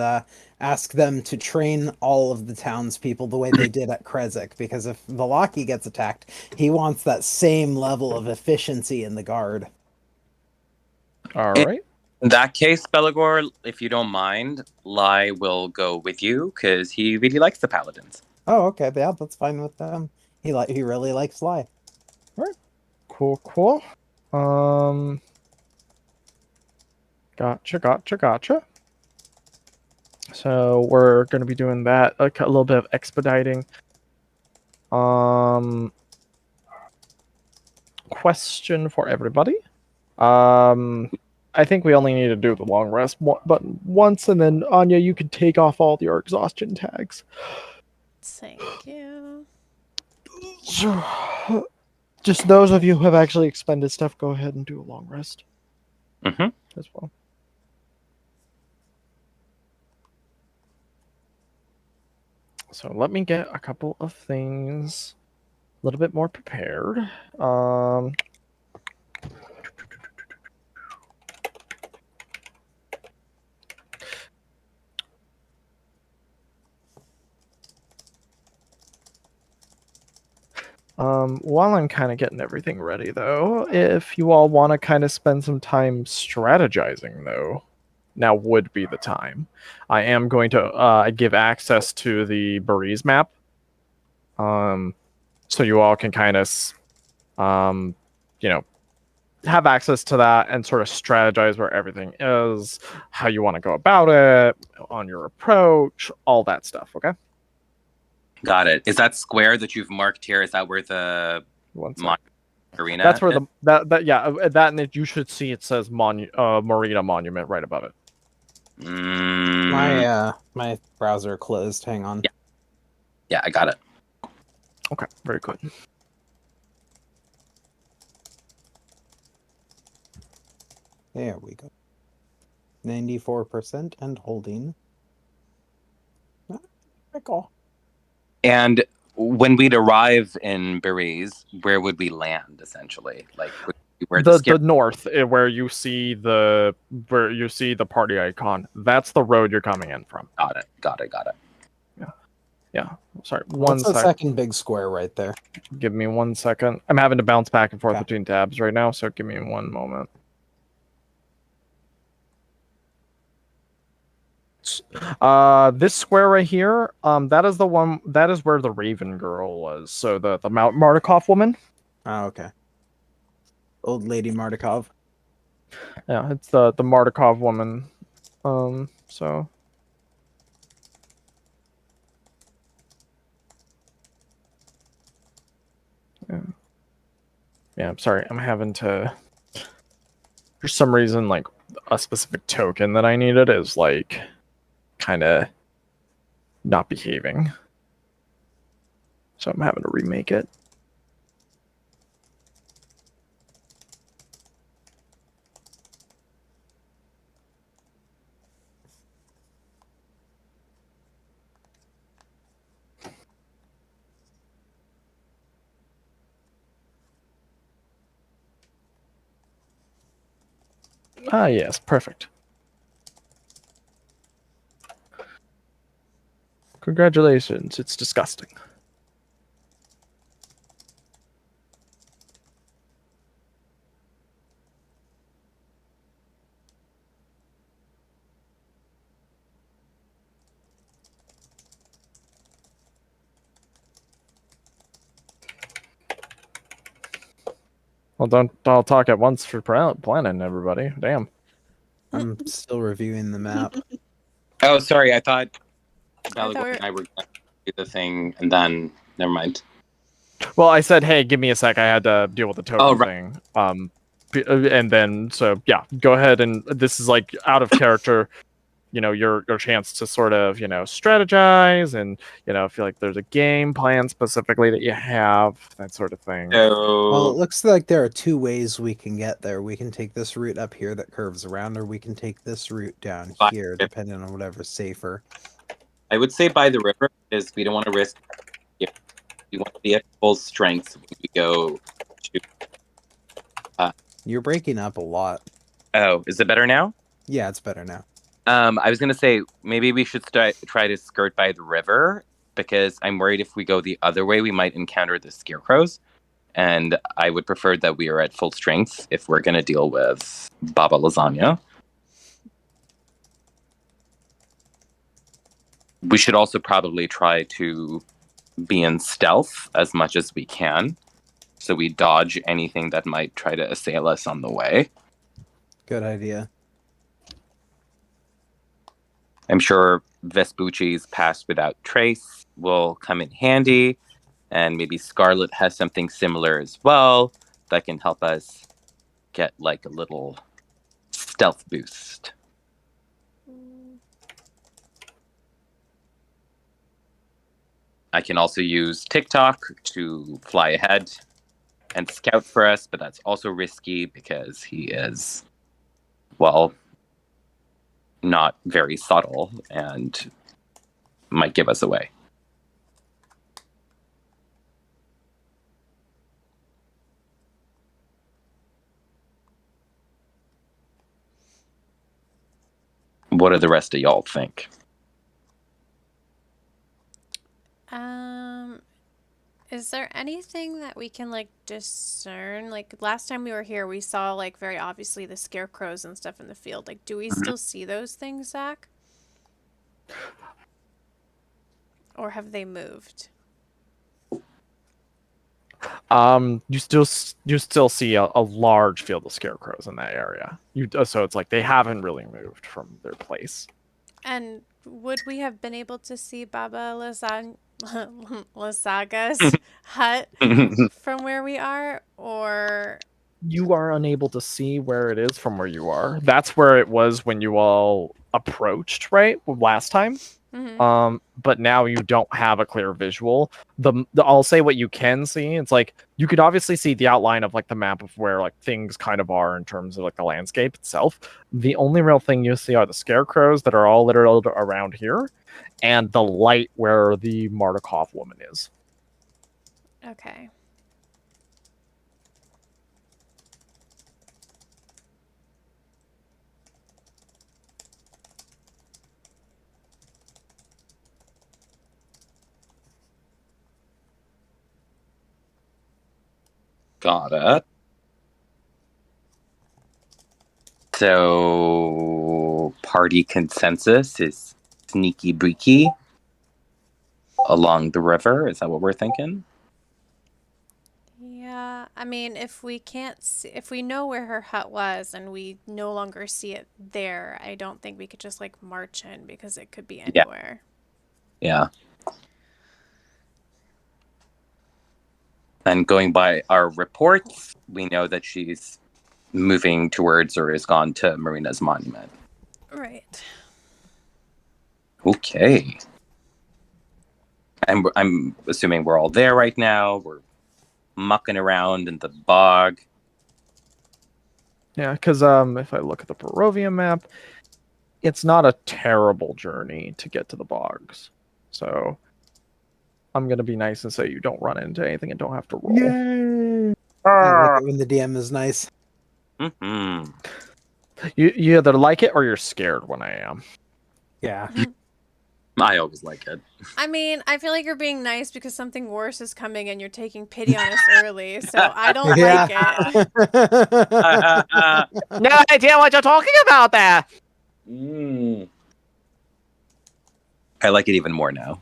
ask them to train all of the townspeople the way they did at Krezik. Because if Vallaki gets attacked, he wants that same level of efficiency in the guard. All In right. that case, Belagor, if you don't mind, Lai will go with you because he really likes the paladins. Oh, okay, yeah, that's fine with them. He really likes Sly. Cool. Gotcha. So we're going to be doing that, a little bit of expediting. Question for everybody. I think we only need to do the long rest but once, and then Anya, you can take off all your exhaustion tags. Thank you. Just those of you who have actually expended stuff, go ahead and do a long rest as well. So let me get a couple of things a little bit more prepared. While I'm kind of getting everything ready, though, if you all want to kind of spend some time strategizing, though, now would be the time. I am going to give access to the Breeze map, so you all can kind of, have access to that and sort of strategize where everything is, how you want to go about it, on your approach, all that stuff. Okay. Got it. Is that square that you've marked here? Is that where the arena? That's where that and you should see it says Marina Monument right above it. My browser closed. Hang on. Yeah, I got it. Okay, very good. There we go. 94% and holding. Cool. And when we'd arrive in Beriz, where would we land essentially? Like where the north, where you see the party icon. That's the road you're coming in from. Got it. Yeah. Sorry. What's the second big square right there? Give me 1 second. I'm having to bounce back and forth Okay. between tabs right now, so give me 1 moment. This square right here, that is the one. That is where the Raven girl was. So the Mount Mardukov woman. Oh, okay. Old lady Mardukov. Yeah, it's the Mardukov woman. So. Yeah, I'm sorry. I'm having to. For some reason, like a specific token that I needed is like kind of not behaving. So I'm having to remake it. Ah, yes, perfect. Congratulations, it's disgusting. Well, don't all talk at once for planning, everybody. Damn. I'm still reviewing the map. Oh, sorry. I thought I thought Vallaki we and I were going to do the thing, and then never mind. Well, I said, hey, give me a sec. I had to deal with the token Oh, right. thing. And then, so yeah, go ahead. And this is like out of character, your chance to sort of, strategize and, feel like there's a game plan specifically that you have, that sort of thing. Well, it So, looks like there are two ways we can get there. We can take this route up here that curves around, or we can take this route down By here, the river. depending on whatever's safer. I would say by the river, because we don't want to risk. We want to be at full strength when we go to. You're breaking up a lot. Oh, is it better now? Yeah, it's better now. I was gonna say maybe we should try to skirt by the river because I'm worried if we go the other way, we might encounter the scarecrows, and I would prefer that we are at full strength if we're gonna deal with Baba Lasagna. We should also probably try to be in stealth as much as we can, so we dodge anything that might try to assail us on the way. Good idea. I'm sure Vespucci's Pass Without Trace will come in handy, and maybe Scarlet has something similar as well that can help us get like a little stealth boost. I can also use TikTok to fly ahead and scout for us, but that's also risky because he is, well, not very subtle and might give us away. What do the rest of y'all think? Is there anything that we can like discern? Like last time we were here, we saw like very obviously the scarecrows and stuff in the field. Like, do we still see those things, Zach? Or have they moved? You still see a large field of scarecrows in that area. So it's like they haven't really moved from their place. And would we have been able to see Baba Lysaga's hut from where we are, or You are unable to see where it is from where you are. That's where it was when you all approached, right? Last time. But now you don't have a clear visual. I'll say what you can see. It's like you could obviously see the outline of like the map of where like things kind of are in terms of like the landscape itself. The only real thing you see are the scarecrows that are all littered around here, and the light where the Mardukov woman is. okay. Got it. So, party consensus is sneaky breaky along the river. Is that what we're thinking? Yeah, I mean, if we can't see, if we know where her hut was and we no longer see it there, I don't think we could just like march in because it could be anywhere. Yeah. And going by our reports, we know that she's moving towards or has gone to Marina's monument. Right. Okay. I'm assuming we're all there right now. We're mucking around in the bog. Yeah, because if I look at the Barovia map, it's not a terrible journey to get to the bogs. So I'm gonna be nice and say you don't run into anything and don't have to roll. Yay! I like it when the DM is nice. Mm-hmm. You either like it or you're scared when I am. Yeah. I always like it. I mean, I feel like you're being nice because something worse is coming and you're taking pity on us early, so I don't Yeah. like it. No idea what you're talking about there. I like it even more now.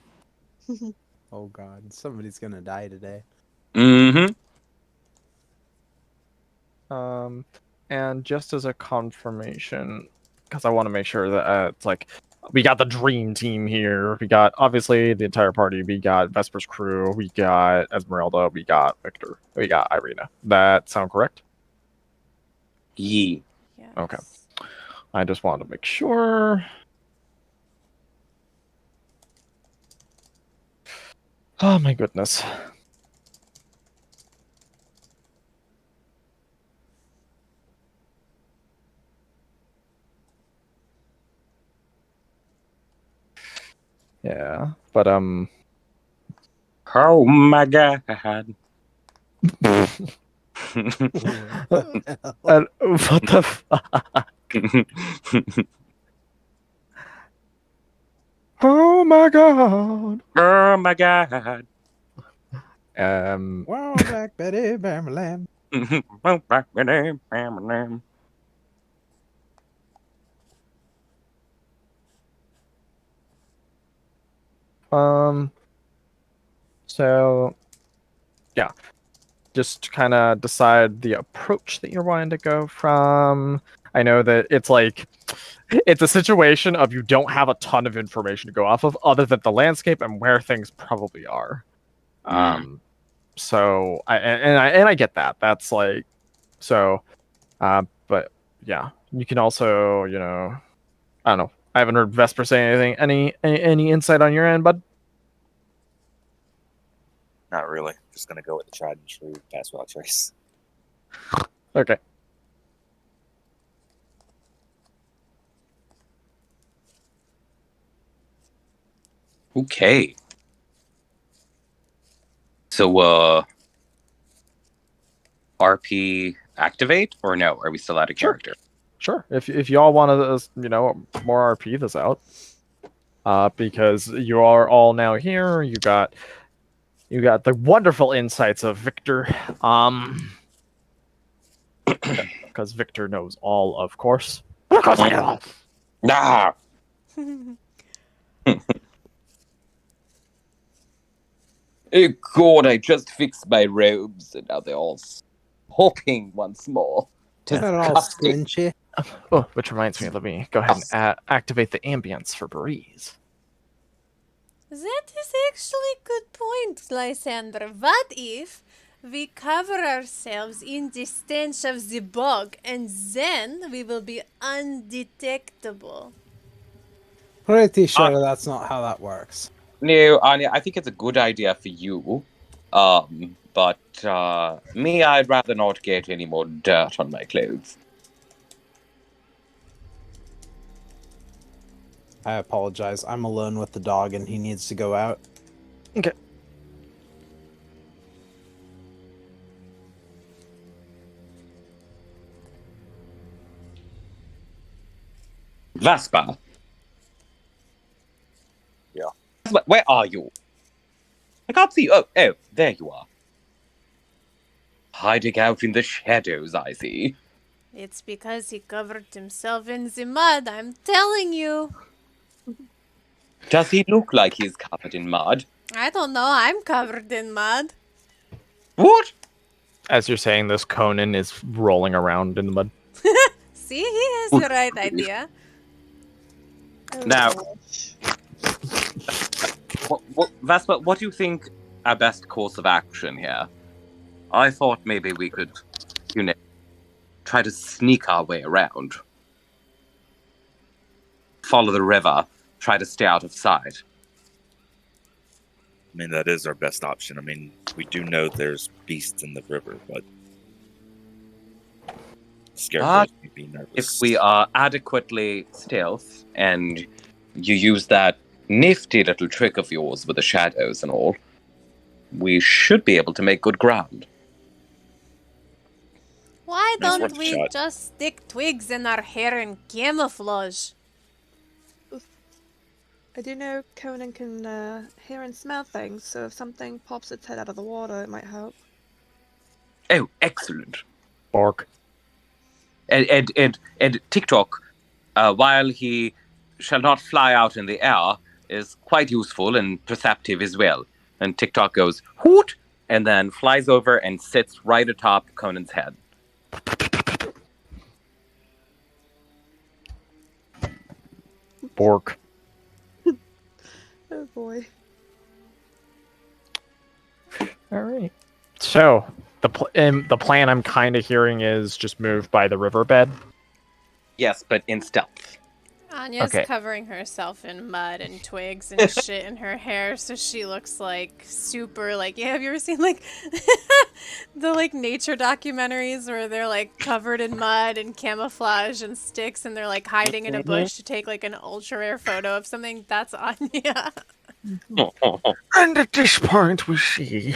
Oh god, somebody's gonna die today. Mm-hmm. And just as a confirmation, because I want to make sure that it's like we got the dream team here. We got obviously the entire party. We got Vesper's crew. We got Esmeralda. We got Victor. We got Irina. That sound correct? Ye. Yes. Okay. I just wanted to make sure. Oh my goodness. Yeah, but Oh my god. what the fuck? Oh my god. Oh my god. Wow, Black Betty, Bam. So yeah, just kind of decide the approach that you're wanting to go from. I know that it's like it's a situation of you don't have a ton of information to go off of other than the landscape and where things probably are. So I get that. That's like so but yeah, you can also, I don't know. I haven't heard Vesper say anything. Any insight on your end, bud? Not really. Just gonna go with the tried and true pass without trace. Okay. Okay. So, RP activate or no? Are we still out of Sure. character? Sure. If y'all want to, more RP this out, because you are all now here. You got the wonderful insights of Victor, because Victor knows all, of course. Of course I know. Ah! Oh god, I just fixed my robes and now they're all hopping once more. Is that all Disgusting. squinchy? Oh, which reminds me, let me go ahead and activate the ambience for Breeze. That is actually a good point, Lysander. What if we cover ourselves in the stench of the bog and then we will be undetectable? Pretty sure that's not how that works. No, Anya, I think it's a good idea for you. But me, I'd rather not get any more dirt on my clothes. I apologize. I'm alone with the dog and he needs to go out. Okay. Vespa. Yeah. Vespa, where are you? I can't see you. Oh, there you are. Hiding out in the shadows, I see. It's because he covered himself in the mud, I'm telling you. Does he look like he's covered in mud? I don't know, I'm covered in mud. What? As you're saying this, Conan is rolling around in the mud. See, he has the right idea. Oh, Now- gosh. Vespa, what do you think our best course of action here? I thought maybe we could, try to sneak our way around. Follow the river, try to stay out of sight. I mean, that is our best option. I mean, we do know there's beasts in the river, but scarecrows may be nervous. If we are adequately stealth and you use that nifty little trick of yours with the shadows and all, we should be able to make good ground. Why That's don't worth a we shot. just stick twigs in our hair and camouflage? I do know Conan can hear and smell things, so if something pops its head out of the water, it might help. Oh, excellent. Bark. And TikTok, while he shall not fly out in the air, is quite useful and perceptive as well. And TikTok goes, hoot, and then flies over and sits right atop Conan's head. Bork. Oh boy. All right. So the plan I'm kind of hearing is just move by the riverbed. Yes, but in stealth. Anya's Okay. covering herself in mud and twigs and shit in her hair, so she looks like super like. Yeah, have you ever seen like the like nature documentaries where they're like covered in mud and camouflage and sticks, and they're like hiding in a bush to take like an ultra rare photo of something? That's Anya. And at this point, we see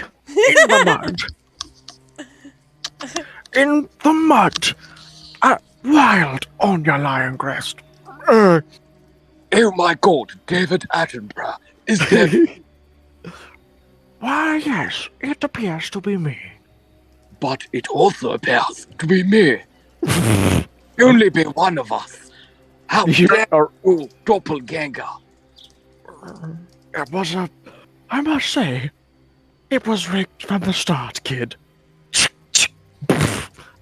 in the mud, a wild Anya Liongrest. Oh my god, David Attenborough is dead. Why, yes, it appears to be me. But it also appears to be me. Only be one of us. How dare you, doppelganger? It was I must say, it was rigged from the start, kid.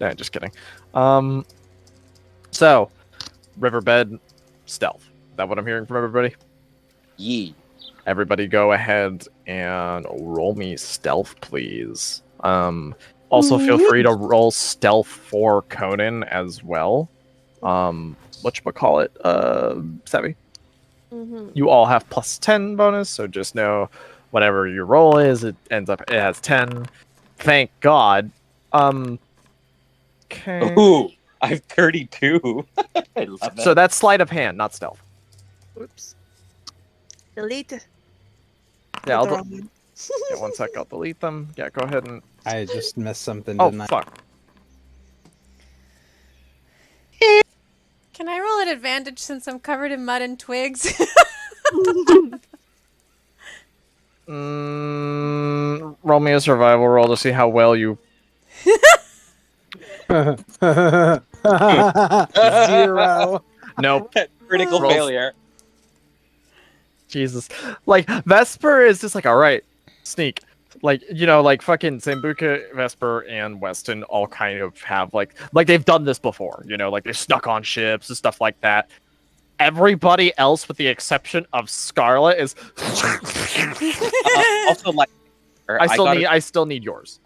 No, just kidding. So, riverbed stealth. Is that what I'm hearing from everybody? Yee. Everybody go ahead and roll me stealth, please. Also feel free to roll stealth for Conan as well. Whatchamacallit, Savvy? You all have plus 10 bonus, so just know whatever your roll is, it has 10. Thank God. Okay. Ooh, I have 32. I love it. So that's sleight of hand, not stealth. Oops. Delete. Yeah, I'll The wrong one. yeah, one sec, I'll delete them. Yeah, go ahead and... I just missed something, Oh, didn't I? fuck. Can I roll at advantage since I'm covered in mud and twigs? Roll me a survival roll to see how well you... 0. Nope. Critical Rolls. failure. Jesus. Like, Vesper is just like, alright, sneak. Like, you know, like fucking Sambuca, Vesper, and Weston all kind of have like they've done this before, you know, like they snuck on ships and stuff like that. Everybody else, with the exception of Scarlet, is Also, like, I still need yours.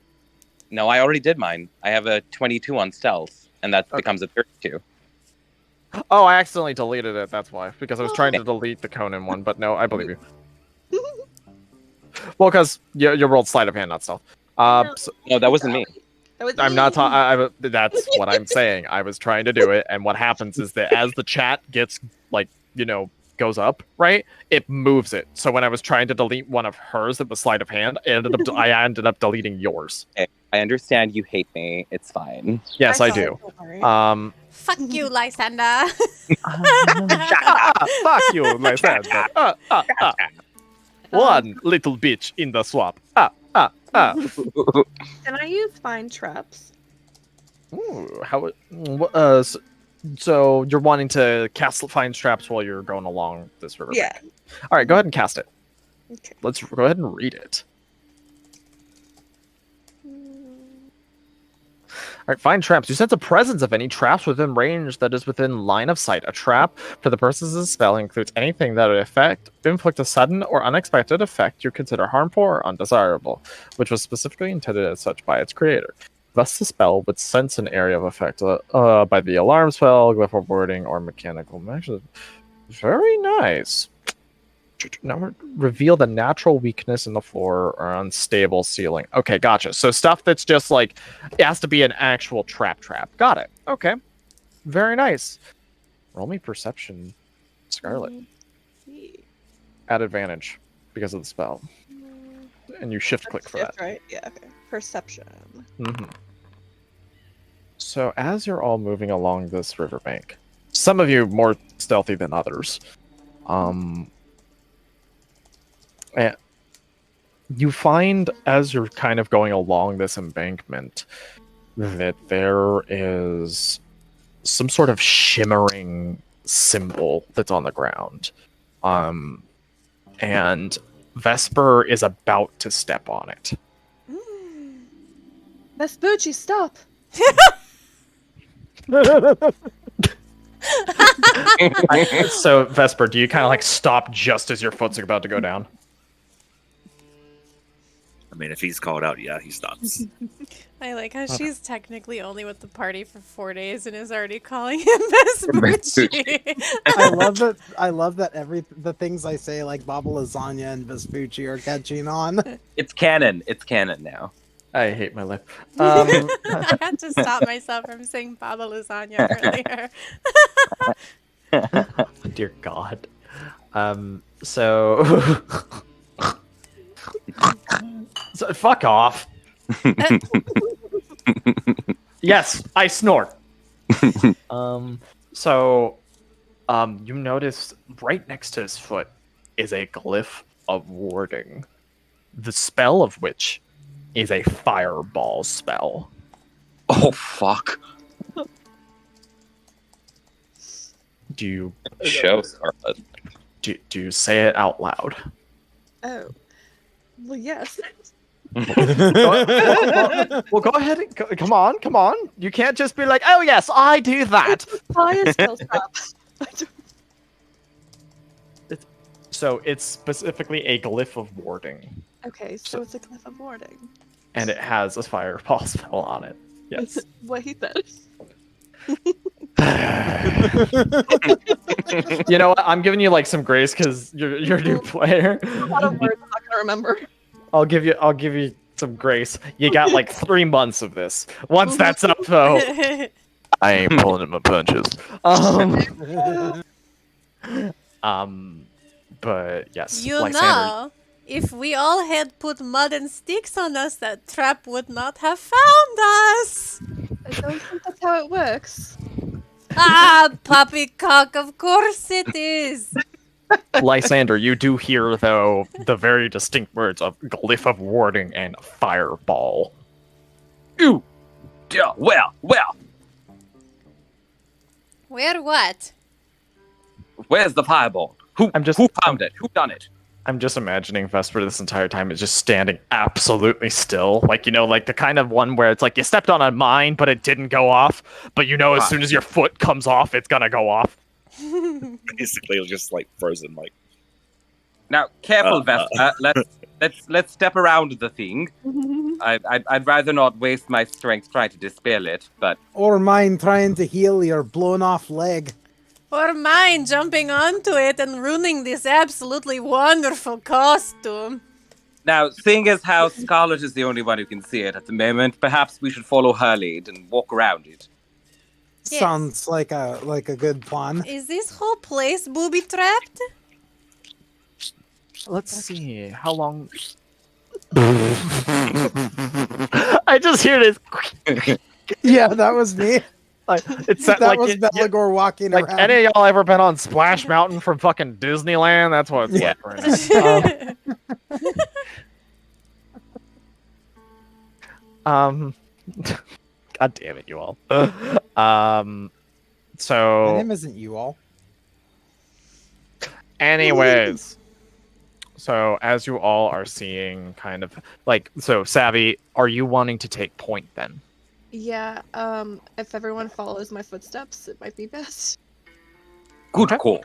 No, I already did mine. I have a 22 on stealth, and that becomes a 32. Oh, I accidentally deleted it, that's why. Because I was trying to delete the Conan one, but no, I believe you. Well, because you rolled sleight of hand, not stealth. So, No, that wasn't me. That was I'm me. not that's what I'm saying. I was trying to do it, and what happens is that as the chat gets, like, you know, goes up, right? It moves it. So when I was trying to delete one of hers that was sleight of hand, I ended up deleting yours. Okay, I understand you hate me. It's fine. Yes, I do. Fuck you, Lysaga. Fuck you, Lysaga. One little bitch in the swamp. Can I use find traps? Ooh, so you're wanting to cast find traps while you're going along this river? Yeah. All right, go ahead and cast it. Okay. Let's go ahead and read it. All right, find traps. You sense a presence of any traps within range that is within line of sight. A trap, for the purposes of the spell, includes anything that would inflict a sudden or unexpected effect you consider harmful or undesirable, which was specifically intended as such by its creator. Thus, the spell would sense an area of effect by the alarm spell, glyph of wording, or mechanical measures. Very nice. Now reveal the natural weakness in the floor or unstable ceiling. Okay, gotcha. So stuff that's just like, it has to be an actual trap. Got it. Okay. Very nice. Roll me perception, Scarlet. At advantage because of the spell. And you shift click for that. Right? Yeah, okay. Perception. Mm-hmm. So as you're all moving along this riverbank, some of you more stealthy than others, and you find as you're kind of going along this embankment that there is some sort of shimmering symbol that's on the ground. And Vesper is about to step on it. Vespucci, stop! So, Vesper, do you kind of like stop just as your foot's about to go down? I mean, if he's called out, yeah, he stops. I like how she's technically only with the party for 4 days and is already calling him Vespucci. I love that the things I say like Baba Lasagna and Vespucci are catching on. It's canon. It's canon now. I hate my life. I had to stop myself from saying Baba Lasagna earlier. Dear God. So... So, fuck off. Yes, I snort. You notice right next to his foot is a glyph of warding, the spell of which is a fireball spell. Oh, fuck. Do you Show Scarlet. do you say it out loud? Oh. Well, yes. Well, go ahead. Come on. You can't just be like, oh yes, I do that. Fire spell trap. So it's specifically a glyph of warding, Okay, so it's a glyph of warding. and it has a fireball spell on it. Yes. Wait then. You know what? I'm giving you like some grace because you're a new player. A lot of words I'm not gonna remember. I'll give you some grace. You got like 3 months of this. Once that's up, though, I ain't pulling at my punches. But yes, You Lysander, know, if we all had put mud and sticks on us, that trap would not have found us. I don't think that's how it works. Ah, poppycock, of course it is. Lysander, you do hear though the very distinct words of glyph of warding and fireball. Ooh. Yeah, well. Where what? Where's the fireball? Who found it? Who done it? I'm just imagining Vesper this entire time is just standing absolutely still. Like, you know, like the kind of one where it's like you stepped on a mine, but it didn't go off. But you know, as soon as your foot comes off, it's gonna go off. Basically, just like frozen, like. Now, careful, Vesper. Let's step around the thing. I'd rather not waste my strength trying to dispel it, but Or mine trying to heal your blown off leg. Or mine jumping onto it and ruining this absolutely wonderful costume. now, seeing as how Scarlet is the only one who can see it at the moment, perhaps we should follow her lead and walk around it. Yes. Sounds like a good plan. Is this whole place booby trapped? Let's see how long. I just hear this. Yeah, that was me. It's That like was Belagor walking like around. any of y'all ever been on Splash Mountain from fucking Disneyland? That's what it's like right now. God damn it, you all. My So, name isn't you all. anyways, so as you all are seeing, kind of like, so Savvy, are you wanting to take point then? Yeah, if everyone follows my footsteps, it might be best. Good call.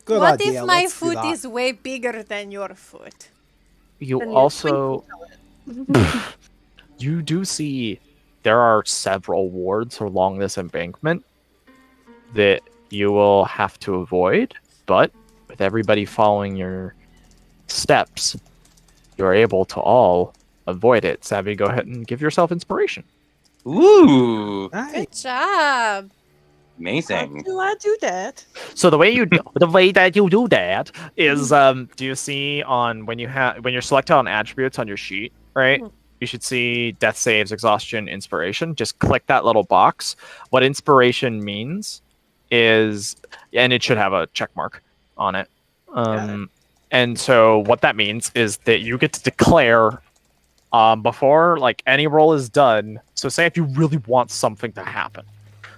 Good What idea. if my let's do foot that. is way bigger than your foot? You Then you also, twinkle you do see there are several wards along this embankment that you will have to avoid, but with everybody following your steps, you're able to all avoid it. Savvy, go ahead and give yourself inspiration. Ooh, Nice. Good job. amazing. do I do that? So the way that you do that is, do you see on when you're selected on attributes on your sheet, right? You should see death saves, exhaustion, inspiration. Just click that little box. What inspiration means is, and it should have a check mark on it. And so what that means is that you get to declare before like any roll is done. So say if you really want something to happen.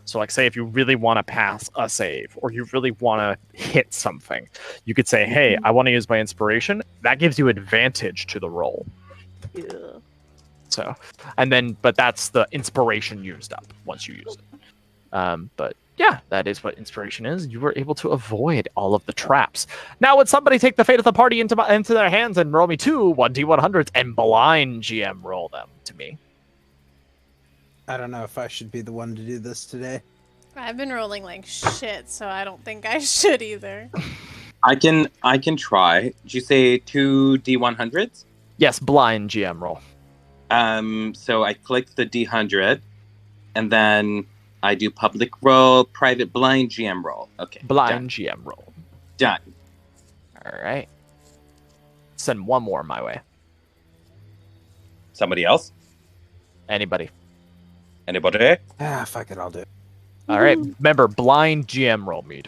So like say if you really want to pass a save or you really want to hit something, you could say, hey, I want to use my inspiration. That gives you advantage to the roll. Yeah. So, and then, but that's the inspiration used up once you use it. But Yeah, that is what inspiration is. You were able to avoid all of the traps. Now, would somebody take the fate of the party into their hands and roll me 2 1d100s and blind GM roll them to me? I don't know if I should be the one to do this today. I've been rolling like shit, so I don't think I should either. I can try. Did you say 2 D100s? Yes, blind GM roll. So I click the D100, and then I do public roll, private blind GM roll. Okay. Blind GM roll. Done. All right. Send one more my way. Somebody else? Anybody? Anybody? Ah, fuck it, I'll do it. All right. Remember, blind GM roll, Mead.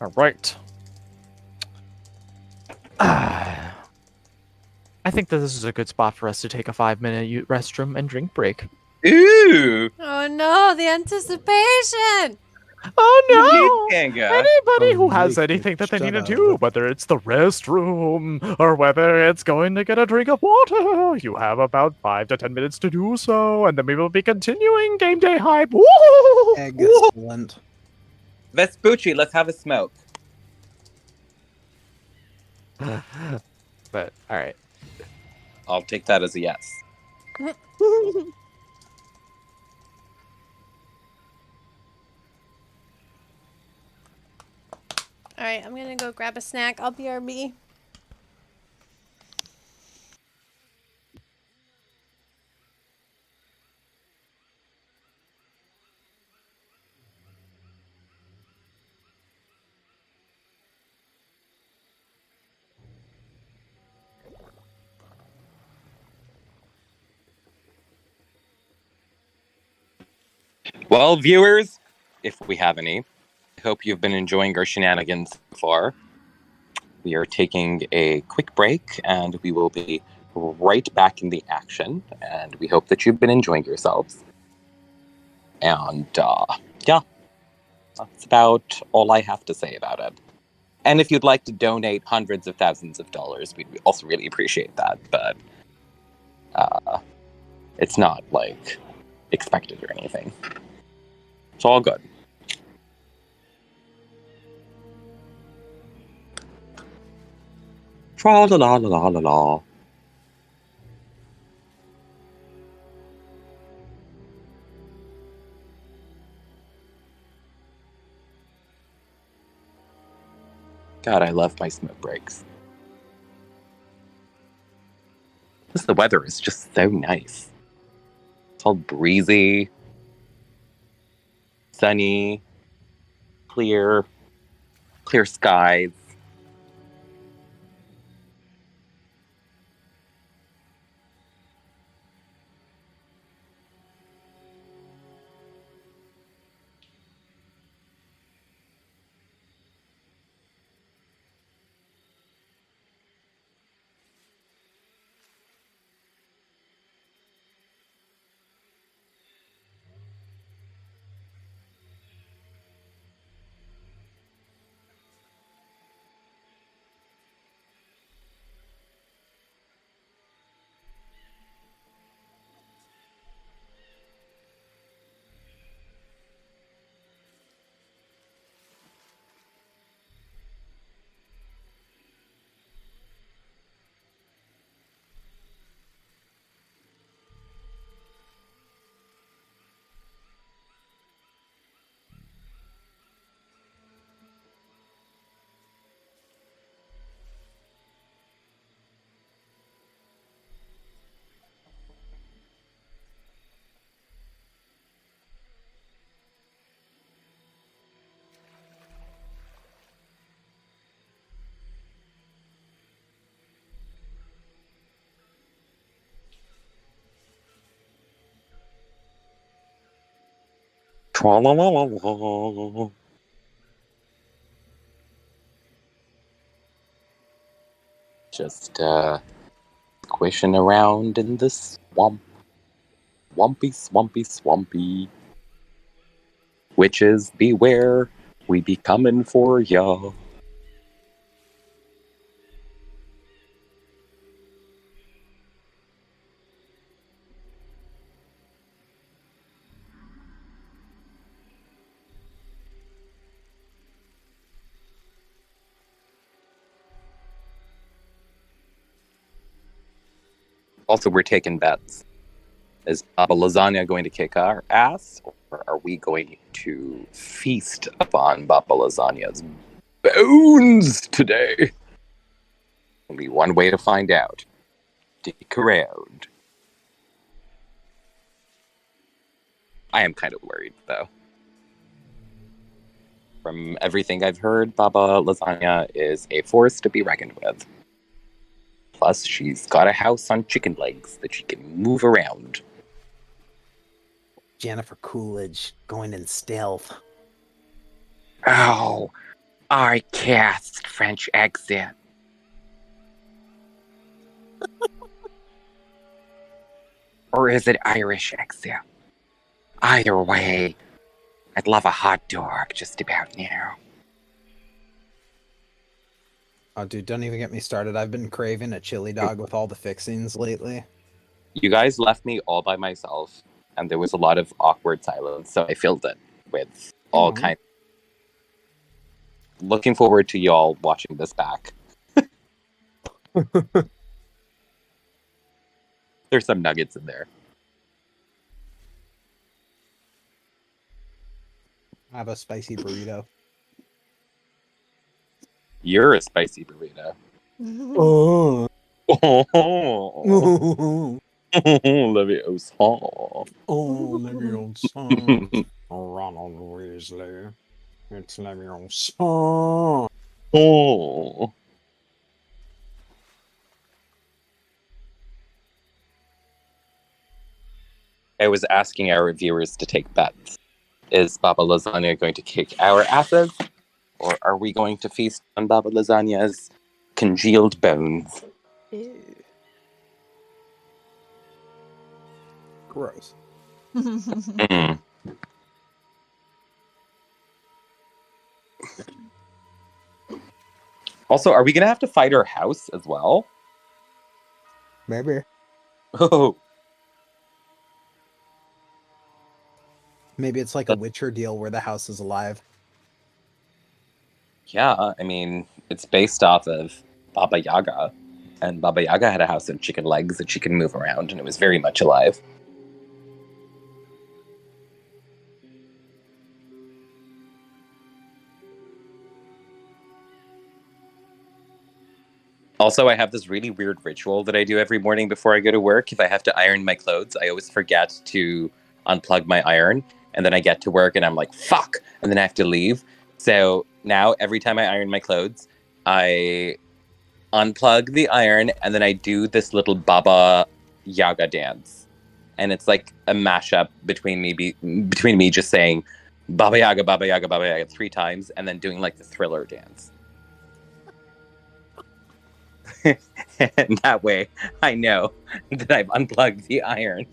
All right. I think that this is a good spot for us to take a 5-minute restroom and drink break. Ooh! Oh no, the anticipation! Oh no! Kanga. Anybody who Oh, has Nick, anything that they need to shut do, up. whether it's the restroom or whether it's going to get a drink of water, you have about 5 to 10 minutes to do so, and then we will be continuing Game Day Hype. Woo! Excellent. Vespucci, let's have a smoke. But all right. I'll take that as a yes. Alright, I'm gonna go grab a snack. I'll BRB. Well, viewers, if we have any, I hope you've been enjoying our shenanigans so far. We are taking a quick break, and we will be right back in the action. And we hope that you've been enjoying yourselves. And yeah, that's about all I have to say about it. And if you'd like to donate hundreds of thousands of dollars, we'd also really appreciate that. But it's not like expected or anything. It's all good. Tra la la la la la. God, I love my smoke breaks. Plus, the weather is just so nice. It's all breezy, sunny, clear skies. Tra-la-la-la-la. Just squishing around in the swamp. Swampy, swampy, swampy. Witches beware, we be coming for ya. Also, we're taking bets. Is Baba Lasagna going to kick our ass, or are we going to feast upon Baba Lasagna's bones today? Only one way to find out. Stick around. I am kind of worried, though. From everything I've heard, Baba Lasagna is a force to be reckoned with. Plus, she's got a house on chicken legs that she can move around. Jennifer Coolidge going in stealth. Oh, I cast French accent. Or is it Irish accent? Either way, I'd love a hot dog just about now. Oh, dude, don't even get me started. I've been craving a chili dog with all the fixings lately. You guys left me all by myself, and there was a lot of awkward silence, so I filled it with all kinds. Looking forward to y'all watching this back. There's some nuggets in there. I have a spicy burrito. You're a spicy burrito. Oh. Oh, Leviosa. Oh, Leviosa. Ronald Weasley. It's Leviosa. Oh. I was asking our viewers to take bets. Is Baba Lasagna going to kick our asses? Or are we going to feast on Baba Lasagna's congealed bones? Ew. Gross. Mm. Also, are we going to have to fight her house as well? Maybe. Oh, Maybe it's like a Witcher deal where the house is alive. yeah. I mean, it's based off of Baba Yaga. And Baba Yaga had a house of chicken legs that she could move around, and it was very much alive. Also, I have this really weird ritual that I do every morning before I go to work. If I have to iron my clothes, I always forget to unplug my iron. And then I get to work and I'm like, fuck! And then I have to leave. So now every time I iron my clothes, I unplug the iron and then I do this little Baba Yaga dance. And it's like a mashup between me just saying Baba Yaga, Baba Yaga, Baba Yaga 3 times and then doing like the Thriller dance. And that way, I know that I've unplugged the iron.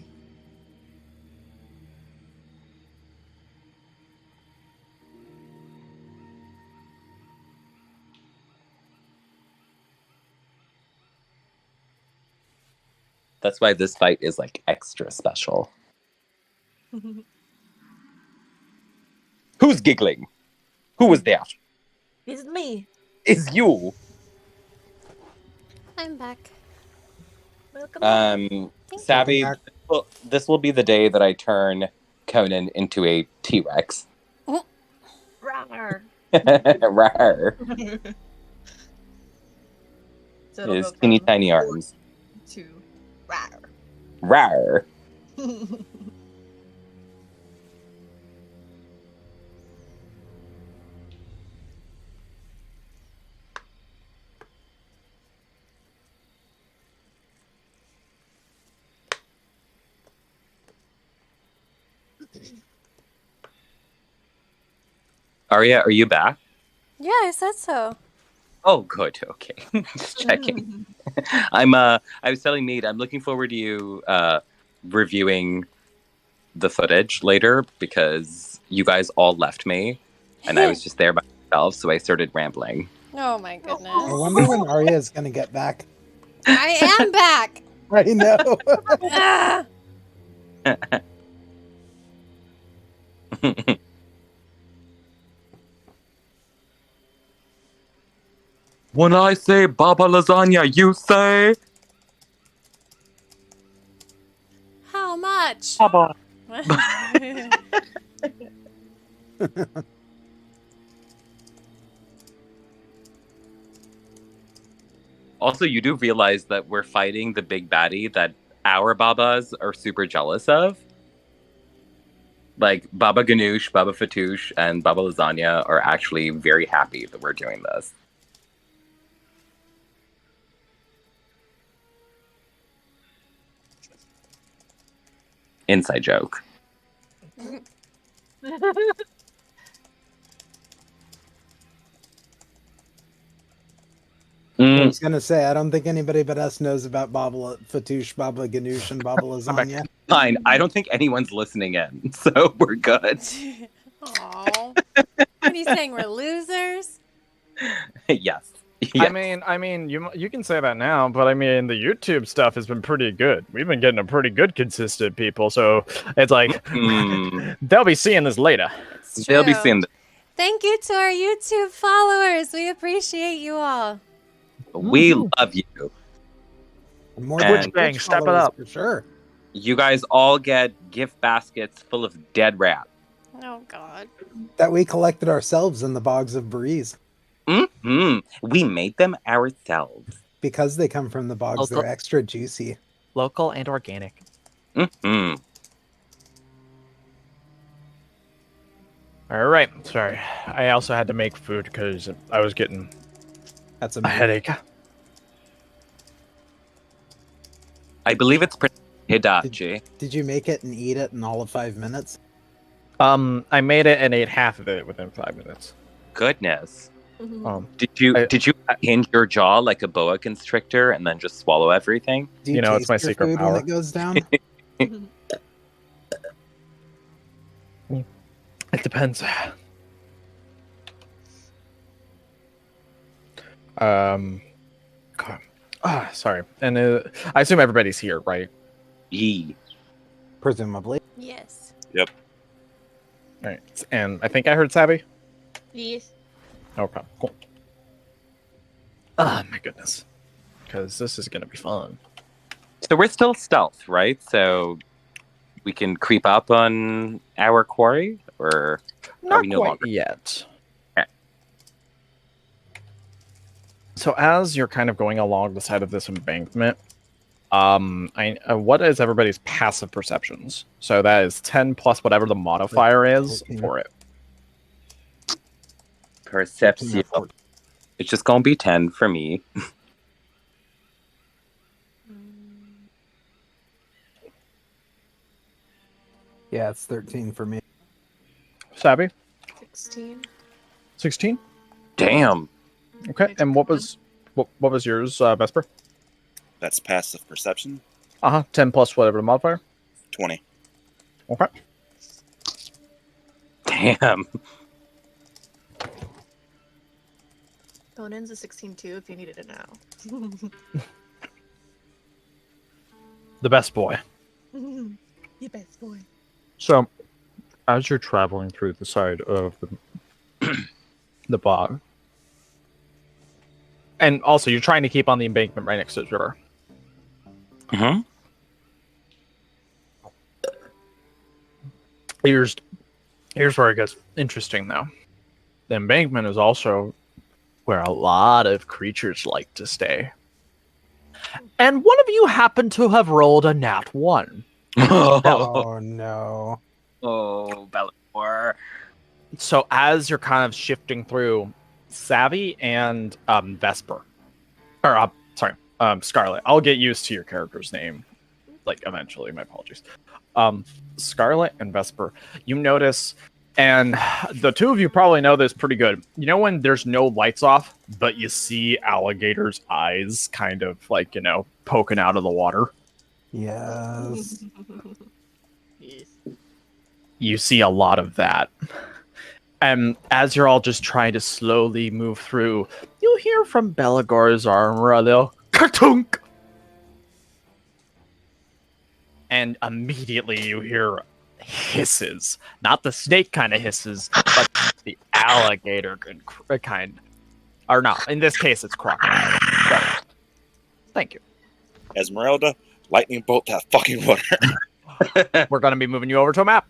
That's why this fight is like extra special. Who's giggling? Who was that? It's me. Is you? I'm back. Welcome back. Savvy, back. this will be the day that I turn Conan into a T-Rex. Rawr. Rawr. So it'll His go teeny from tiny 4 arms. to rawr. Rawr. Arya, are you back? Yeah, I said so. Oh, good. Okay, just checking. I was telling Mead, I'm looking forward to you reviewing the footage later because you guys all left me, and I was just there by myself, so I started rambling. Oh my goodness. I wonder when Arya is going to get back. I am back. I know. Ah! When I say Baba Lasagna, you say... much. Baba. Also, you do realize that we're fighting the big baddie that our babas are super jealous of. Like, Baba Ganoush, Baba Fatouche, and Baba Lasagna are actually very happy that we're doing this. Inside joke. I was gonna say, I don't think anybody but us knows about Baba Fatouche, Baba Ganoush, and Baba Lasagna. Fine. I don't think anyone's listening in, so we're good. Aw. What are you saying? We're losers? Yes. I mean, you can say that now, but I mean, the YouTube stuff has been pretty good. We've been getting a pretty good consistent people, so it's like they'll be seeing this later. It's They'll be true. seeing. Thank you to our YouTube followers. We appreciate you all. We love you. More And- than gang, Twitch step it followers, up. for sure. You guys all get gift baskets full of dead rat. Oh, God. That we collected ourselves in the bogs of Breeze. We made them ourselves. Because they come from the bogs, they're extra juicy. Local and organic. Mm-hmm. All right, sorry. I also had to make food because I was getting That's a headache. I believe it's Hidachi. Did you make it and eat it in all of 5 minutes? I made it and ate half of it within 5 minutes. Goodness. Did I- you hinge your jaw like a boa constrictor and then just swallow everything? Do you know, it's taste my your secret food power. when it goes down? It depends. Sorry. And I assume everybody's here, right? Yee. Presumably. Yes. All right. And I think I heard Savvy. Yes. Okay, cool. Oh my goodness. Because this is going to be fun. So we're still stealth, right? So we can creep up on our quarry, or are Not we no quite longer? yet. Okay. So as you're kind of going along the side of this embankment, what is everybody's passive perceptions? So that is 10 plus whatever the modifier is for it. Perception. It's just gonna be 10 for me. Yeah, it's 13 for me. Savvy? 16. 16? Damn. Okay, and what was yours, Vesper? That's passive perception. 10 plus whatever the modifier. 20. Okay. Damn. Conan's a 16 too, if you needed to know. The best boy. You best boy. So, as you're traveling through the side of the bog, and also you're trying to keep on the embankment right next to the river. Mm-hmm. Here's where it gets interesting, though. The embankment is also where a lot of creatures like to stay. And one of you happened to have rolled a nat 1. Oh no. Oh, Bellamore. So as you're kind of shifting through, Savvy and Vesper, or Scarlet. I'll get used to your character's name, like eventually. My apologies. Scarlet and Vesper, you notice, and the two of you probably know this pretty good. You know when there's no lights off, but you see alligators' eyes kind of like, poking out of the water? Yes. Yes. You see a lot of that. And as you're all just trying to slowly move through, you'll hear from Belagor's armor a little ka-tunk. And immediately you hear hisses. Not the snake kind of hisses, but the alligator kind. Or not. In this case, it's crocodile. So, thank you. Esmeralda, lightning bolt that fucking water. we're going to be moving you over to a map.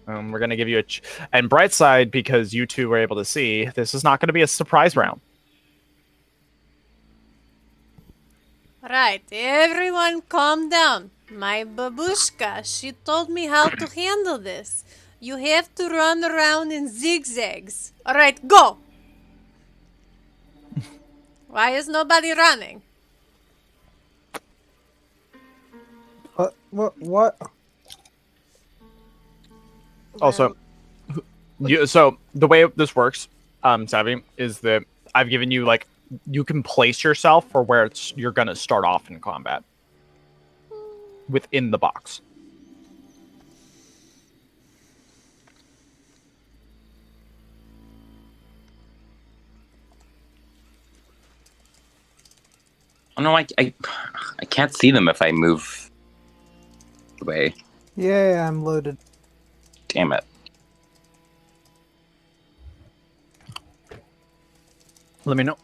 We're going to give you and bright side, because you two were able to see, this is not going to be a surprise round. Right, everyone calm down. My babushka, she told me how to handle this. You have to run around in zigzags. Alright, go! Why is nobody running? What? Also, so the way this works, Savvy, is that I've given you, like, you can place yourself for where you're going to start off in combat within the box. Oh no, I can't see them if I move away. Yeah, I'm loaded. Damn it. Let me know.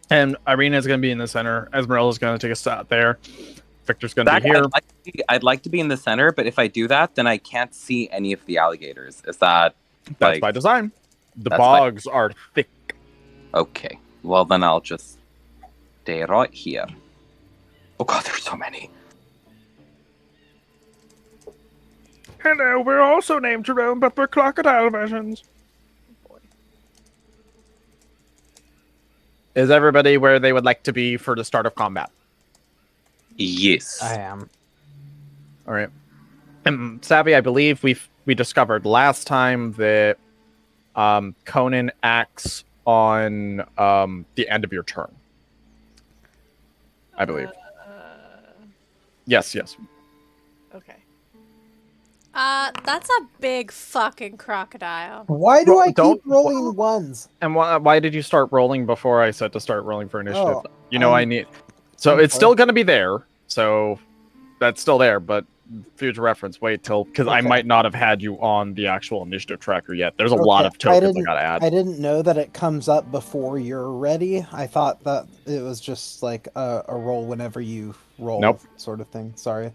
And Irina's going to be in the center. Esmeralda's going to take a shot there. Victor's going to be here. I'd like to be in the center, but if I do that, then I can't see any of the alligators. Is that... That's by design. The bogs are thick. Okay. Well, then I'll just stay right here. Oh god, there's so many. Hello, we're also named Jerome, but we're crocodile versions. Is everybody where they would like to be for the start of combat? Yes. I am. All right. Savvy, I believe we discovered last time that Conan acts on the end of your turn. I believe. Yes. Okay. That's a big fucking crocodile. Why do I Don't- keep rolling ones? And why did you start rolling before I said to start rolling for initiative? Oh, I need... So it's still going to be there. So that's still there, but future reference, wait till... Because I might not have had you on the actual initiative tracker yet. There's a lot of tokens I got to add. I didn't know that it comes up before you're ready. I thought that it was just like a roll whenever you roll, Nope. sort of thing. Sorry.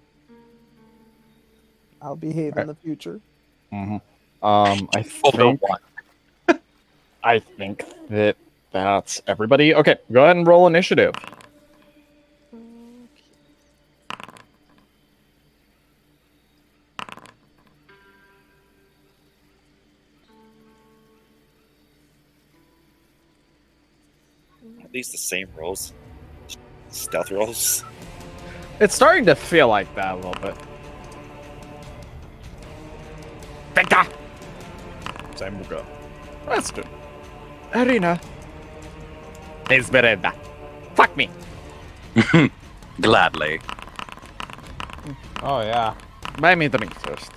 I'll behave in the future. Mm-hmm. I think that that's everybody. Okay, go ahead and roll initiative. Are these the same rolls? Stealth rolls? It's starting to feel like that a little bit. Victor! Same will go. That's good. Arena. Esmeralda. Fuck me. Gladly. Oh, yeah. Buy me the meat first.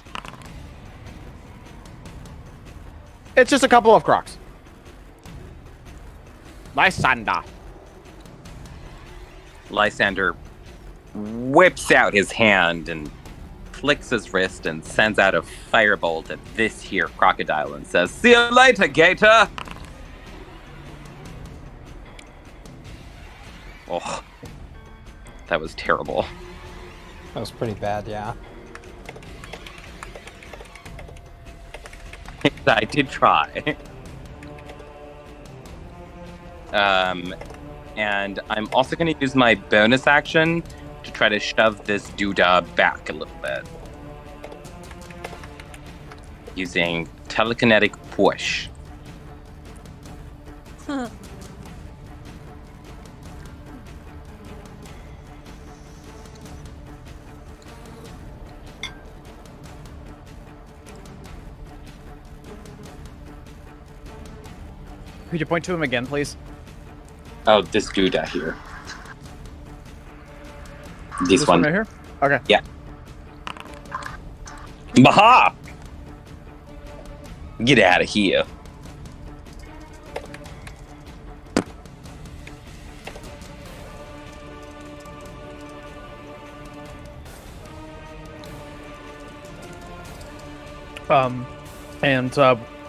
It's just a couple of crocs. Lysaga. Lysander whips out his hand and flicks his wrist and sends out a firebolt at this here crocodile and says, "See you later, gator!" Oh, that was terrible. That was pretty bad, yeah. I did try. And I'm also going to use my bonus action to try to shove this doodah back a little bit. Using telekinetic push. Could you point to him again, please? Oh, this doodah here. This one one. right here? Okay. Yeah. Baha! Get out of here. And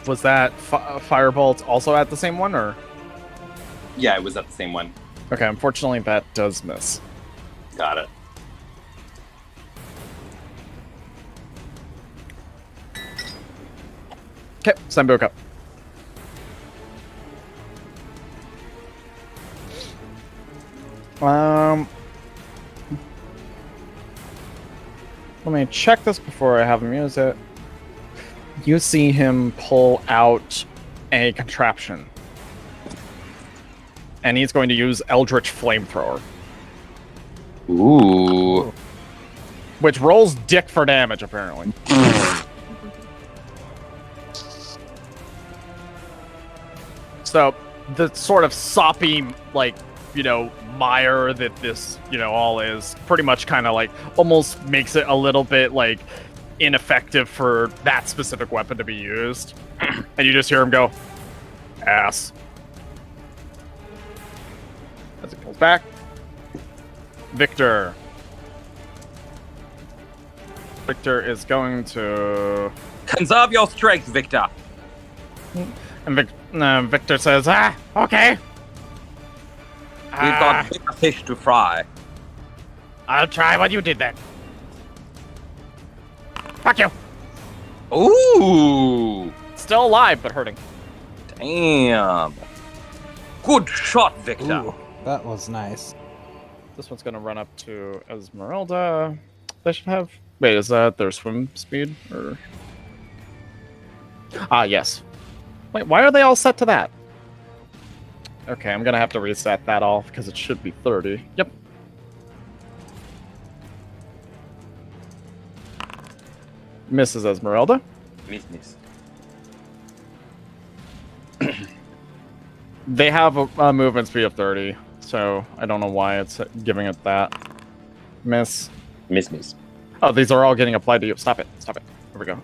was that firebolt also at the same one, or? Yeah, it was at the same one. Okay, unfortunately that does miss. Got it. Okay, Sambuca. Let me check this before I have him use it. You see him pull out a contraption. And he's going to use Eldritch Flamethrower. Ooh. Which rolls dick for damage, apparently. So, the sort of soppy, like, mire that this, all is, pretty much kind of, like, almost makes it a little bit, like, ineffective for that specific weapon to be used. And you just hear him go, ass. As it pulls back. Victor. Victor is going to... Conserve your strength, Victor. And Victor says, okay. We've got bigger fish to fry. I'll try what you did then. Fuck you. Ooh. Still alive, but hurting. Damn. Good shot, Victor. Ooh, that was nice. This one's gonna run up to Esmeralda. They should have... Wait, is that their swim speed? Or... yes. Wait, why are they all set to that? Okay, I'm gonna have to reset that all, because it should be 30. Yep. Mrs. Esmeralda. Miss. They have a movement speed of 30, so I don't know why it's giving it that. Miss. Oh, these are all getting applied to you. Stop it. Here we go.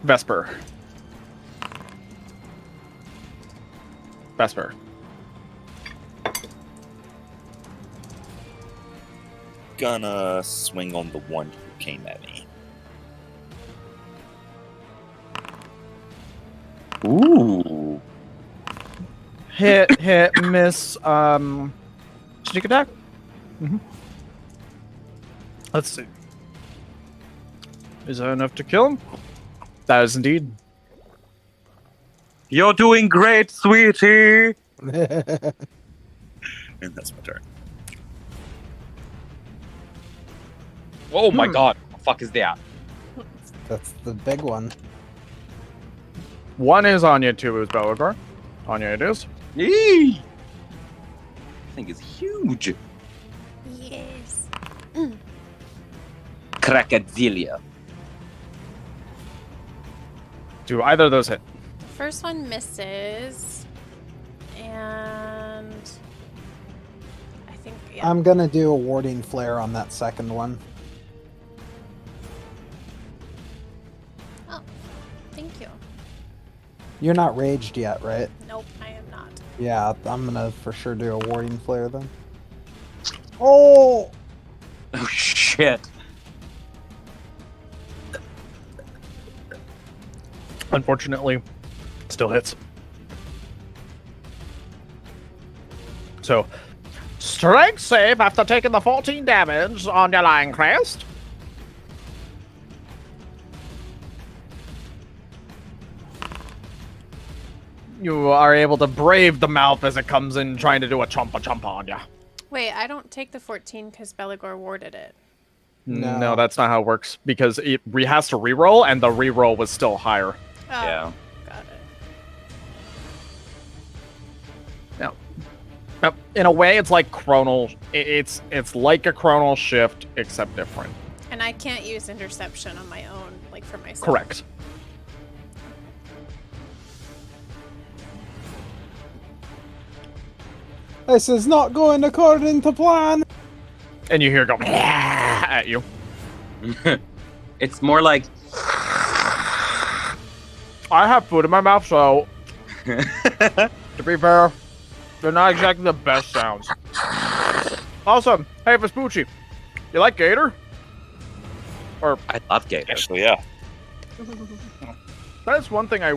Vesper. Gonna swing on the one who came at me. Ooh. Hit, miss, sneak attack? Let's see. Is that enough to kill him? That is indeed. You're doing great, sweetie. And that's my turn. Oh my god. What the fuck is that? That's the big one. One is Anya, two is Belagor. Anya it is. Eee! This thing is huge. Yes. Crocodilia. Do either of those hit? The first one misses. And I think, yeah. I'm gonna do a warding flare on that second one. Oh, thank you. You're not raged yet, right? Nope, I am not. Yeah, I'm gonna for sure do a warding flare then. Oh! Oh shit. Unfortunately, still hits. So, strength save after taking the 14 damage on your Lion Crest. You are able to brave the mouth as it comes in trying to do a chompa on ya. Wait, I don't take the 14 because Belagor warded it. No, that's not how it works, because it has to reroll, and the reroll was still higher. Oh, Yeah. got it. Now, in a way, it's like chronal. It's like a chronal shift, except different. And I can't use interception on my own, like for myself. Correct. This is not going according to plan! And you hear it go at you. It's more like I have food in my mouth, so to be fair, they're not exactly the best sounds. Also, hey Vespucci, you like Gator? Or I love Gator. Actually, yeah. That's one thing I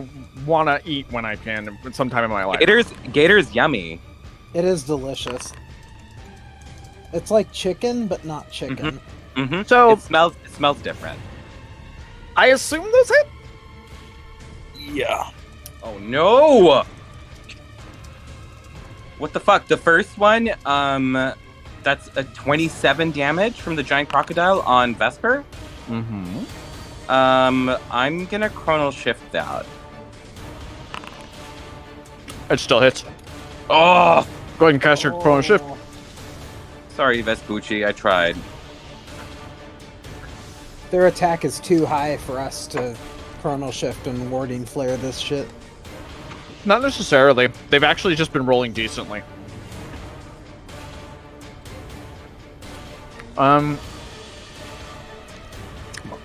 want to eat when I can, sometime in my life. Gator's yummy. It is delicious. It's like chicken, but not chicken. Mm-hmm. So it smells different. I assume those hit. Yeah. Oh no! What the fuck? The first one, that's a 27 damage from the giant crocodile on Vesper. Mm-hmm. I'm gonna chronal shift that. It still hits. Oh! Go ahead and cast your chrono shift. Sorry, Vespucci, I tried. Their attack is too high for us to chrono shift and warding flare this shit. Not necessarily. They've actually just been rolling decently.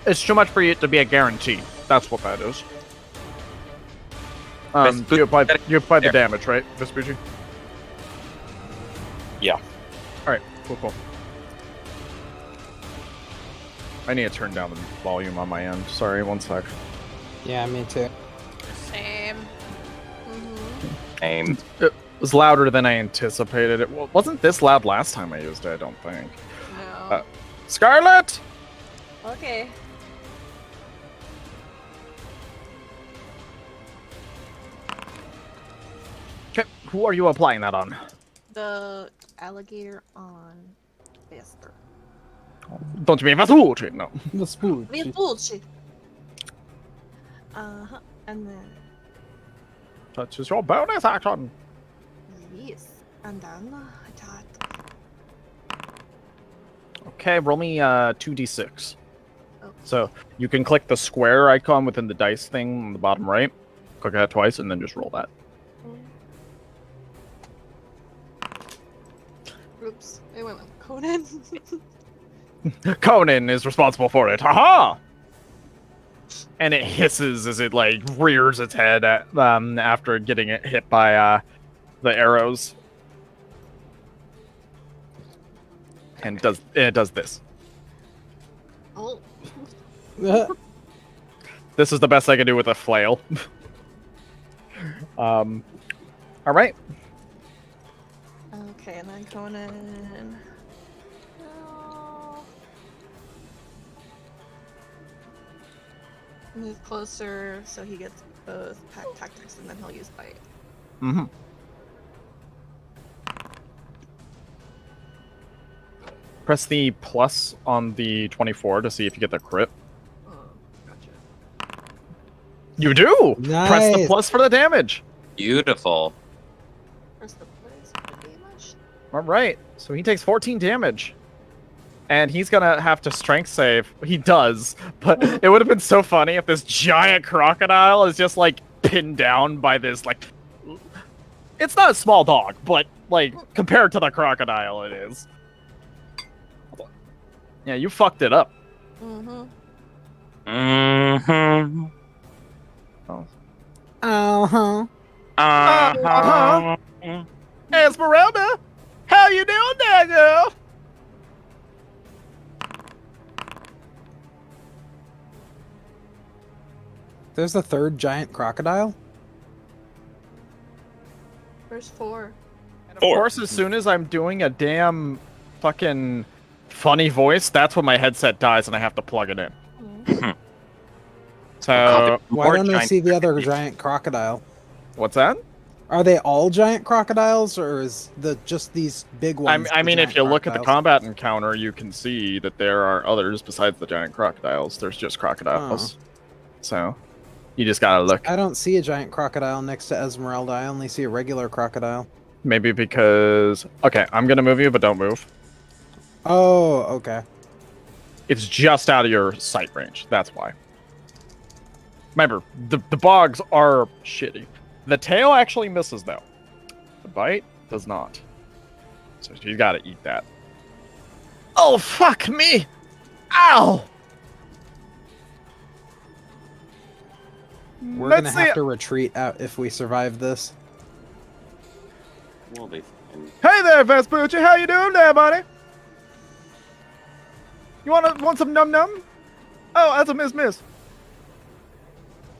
It's too much for it to be a guarantee. That's what that is. You applied the damage, right, Vespucci? Yeah. Alright, cool. I need to turn down the volume on my end. Sorry, one sec. Yeah, me too. Same. Aim. It was louder than I anticipated. It wasn't this loud last time I used it, I don't think. No. Scarlet! Okay. Okay, who are you applying that on? The alligator on Vesper. Don't you mean Vespucci? No. The spoon. Vespucci. And then That is your bonus action. yes, and then attack. Okay, roll me 2d6. Okay. So you can click the square icon within the dice thing on the bottom right. Click that twice and then just roll that. Oops, I went with Conan. Conan is responsible for it. Haha! And it hisses as it like rears its head at, after getting it hit by the arrows. And it does this. Oh. This is the best I can do with a flail. All right. Okay, and then Conan. Oh. Move closer so he gets both pack tactics, and then he'll use bite. Mm-hmm. Press the plus on the 24 to see if you get the crit. Oh, gotcha. You do! Nice. Press the plus for the damage. Beautiful. Press the place for the damage. All right. So he takes 14 damage. And he's going to have to strength save. He does. But it would have been so funny if this giant crocodile is just, like, pinned down by this, like... It's not a small dog, but, like, compared to the crocodile, it is. Yeah, you fucked it up. Mm-hmm. Mm-hmm. Uh-huh. Uh-huh. Esmeralda, how you doing there, girl? There's a third giant crocodile? There's 4. And of Four. course, as soon as I'm doing a damn fucking funny voice, that's when my headset dies and I have to plug it in. So, Why don't I see the other giant crocodile? what's that? Are they all giant crocodiles, or is just these big ones? I mean, the if you giant look at the crocodiles? combat encounter, you can see that there are others besides the giant crocodiles. There's just crocodiles. So, you just gotta look. I don't see a giant crocodile next to Esmeralda. I only see a regular crocodile. Maybe because... Okay, I'm gonna move you, but don't move. Oh, okay. It's just out of your sight range. That's why. Remember, the bogs are shitty. The tail actually misses, though. The bite does not. So you gotta eat that. Oh, fuck me! Ow! We're Let's gonna see- have to retreat out if we survive this. We'll be fine. Hey there, Vespucci! How you doing there, buddy? You want some num num? Oh, that's a miss.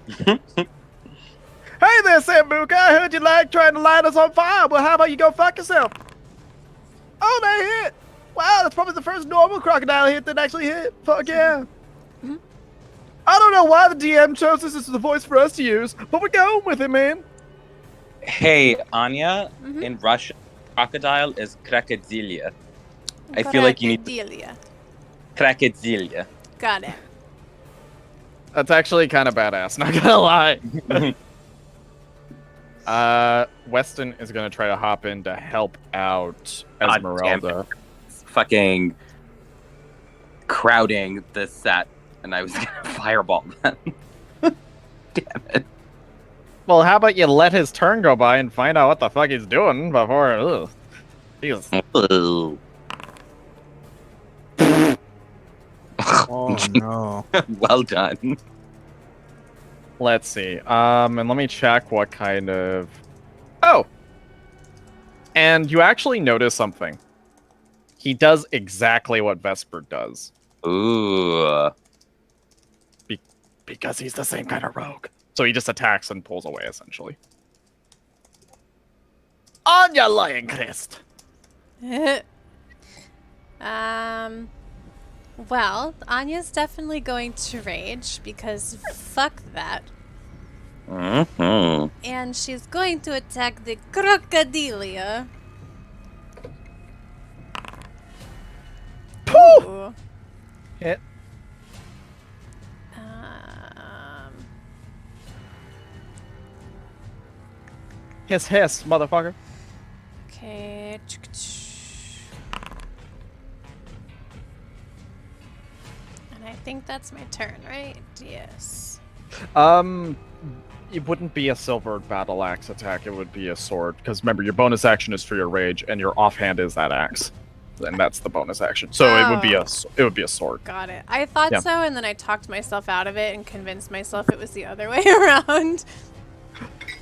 Hey there, Sambuca! I heard you like trying to light us on fire. Well, how about you go fuck yourself? Oh, they hit! Wow, that's probably the first normal crocodile hit that actually hit. Fuck yeah. I don't know why the DM chose this as the voice for us to use, but we're going with it, man. Hey, Anya, in Russian, crocodile is krokodilia. I feel like you need Delia. krokodilia. Got it. That's actually kind of badass, not gonna lie. Weston is gonna try to hop in to help out God Esmeralda. Fucking crowding the set, and I was gonna fireball them. Damn it. Well, how about you let his turn go by and find out what the fuck he's doing before... Ugh. Jesus. Oh no. Well done. Let's see. And let me check what kind of... Oh! And you actually notice something. He does exactly what Vesper does. Ooh. Because he's the same kind of rogue. So he just attacks and pulls away, essentially. On your lion crest! Well, Anya's definitely going to rage because fuck that. Mm-hmm. And she's going to attack the crocodilia. Ooh. Hit. Hiss, motherfucker. Okay. And I think that's my turn, right? Yes. It wouldn't be a silver battle axe attack, it would be a sword. Because remember, your bonus action is for your rage, and your offhand is that axe. And that's the bonus action. So it would be a sword. Got it. I thought Yeah. so, and then I talked myself out of it and convinced myself it was the other way around.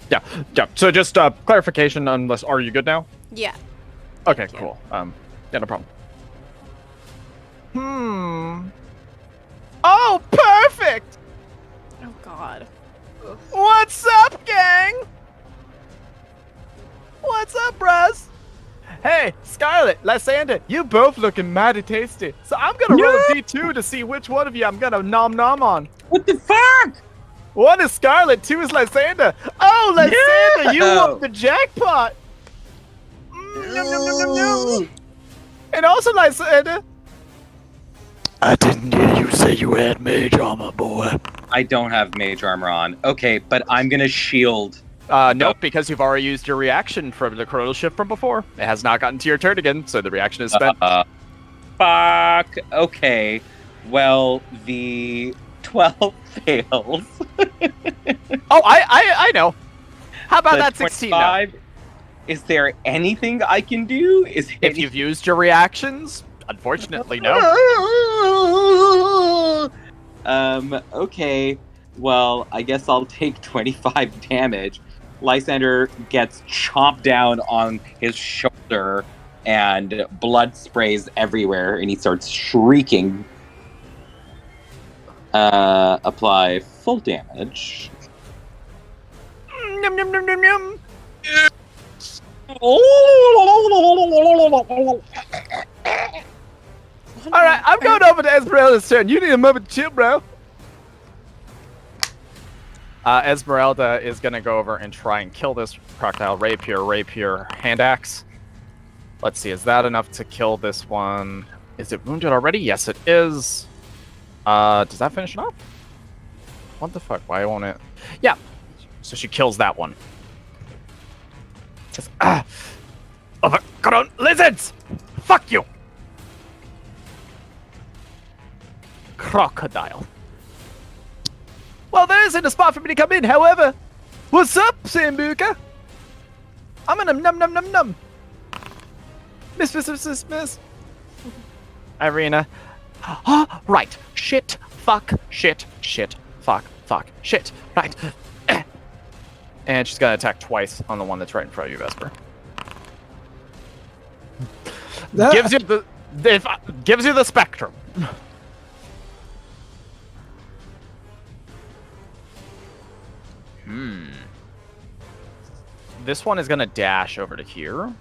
Yeah. So just clarification, unless are you good now? Yeah. Okay, you. cool. Yeah, no problem. Oh, perfect! Oh god. What's up, gang? What's up, bros? Hey, Scarlet, Lysander, you both looking mighty tasty. So I'm gonna roll a D2 to see which one of you I'm gonna nom on. What the fuck? One is Scarlet, two is Lysander. Oh, Lysander, you won the jackpot! Yum, yum, yum, yum, yum. And also, Lysander. I didn't hear you say you had mage armor, boy. I don't have mage armor on. Okay, but I'm gonna shield. Nope, because you've already used your reaction from the chronal shift from before. It has not gotten to your turn again, so the reaction is spent. Fuck. Okay. Well, the 12 fails. Oh, I know. How about The that 16 now? 25, is there anything I can do? If you've used your reactions, unfortunately, no. Okay. Well, I guess I'll take 25 damage. Lysander gets chomped down on his shoulder, and blood sprays everywhere, and he starts shrieking. Apply full damage. Yum, yum, yum, yum, yum. Alright, I'm going over to Esmeralda's turn. You need a moment to chill, bro. Esmeralda is going to go over and try and kill this crocodile. Rapier, hand axe. Let's see, is that enough to kill this one? Is it wounded already? Yes, it is. Does that finish it off? What the fuck? Why won't it? Yeah. So she kills that one. Says, over, come on, lizards! Fuck you! Crocodile. Well, there isn't a spot for me to come in, however. What's up, Sambuca? I'm gonna num. Miss. Irina. Right. Shit. Fuck. Shit. Fuck. Shit. Right. And she's gonna attack twice on the one that's right in front of you, Vesper. Gives you the spectrum. this one is gonna dash over to here,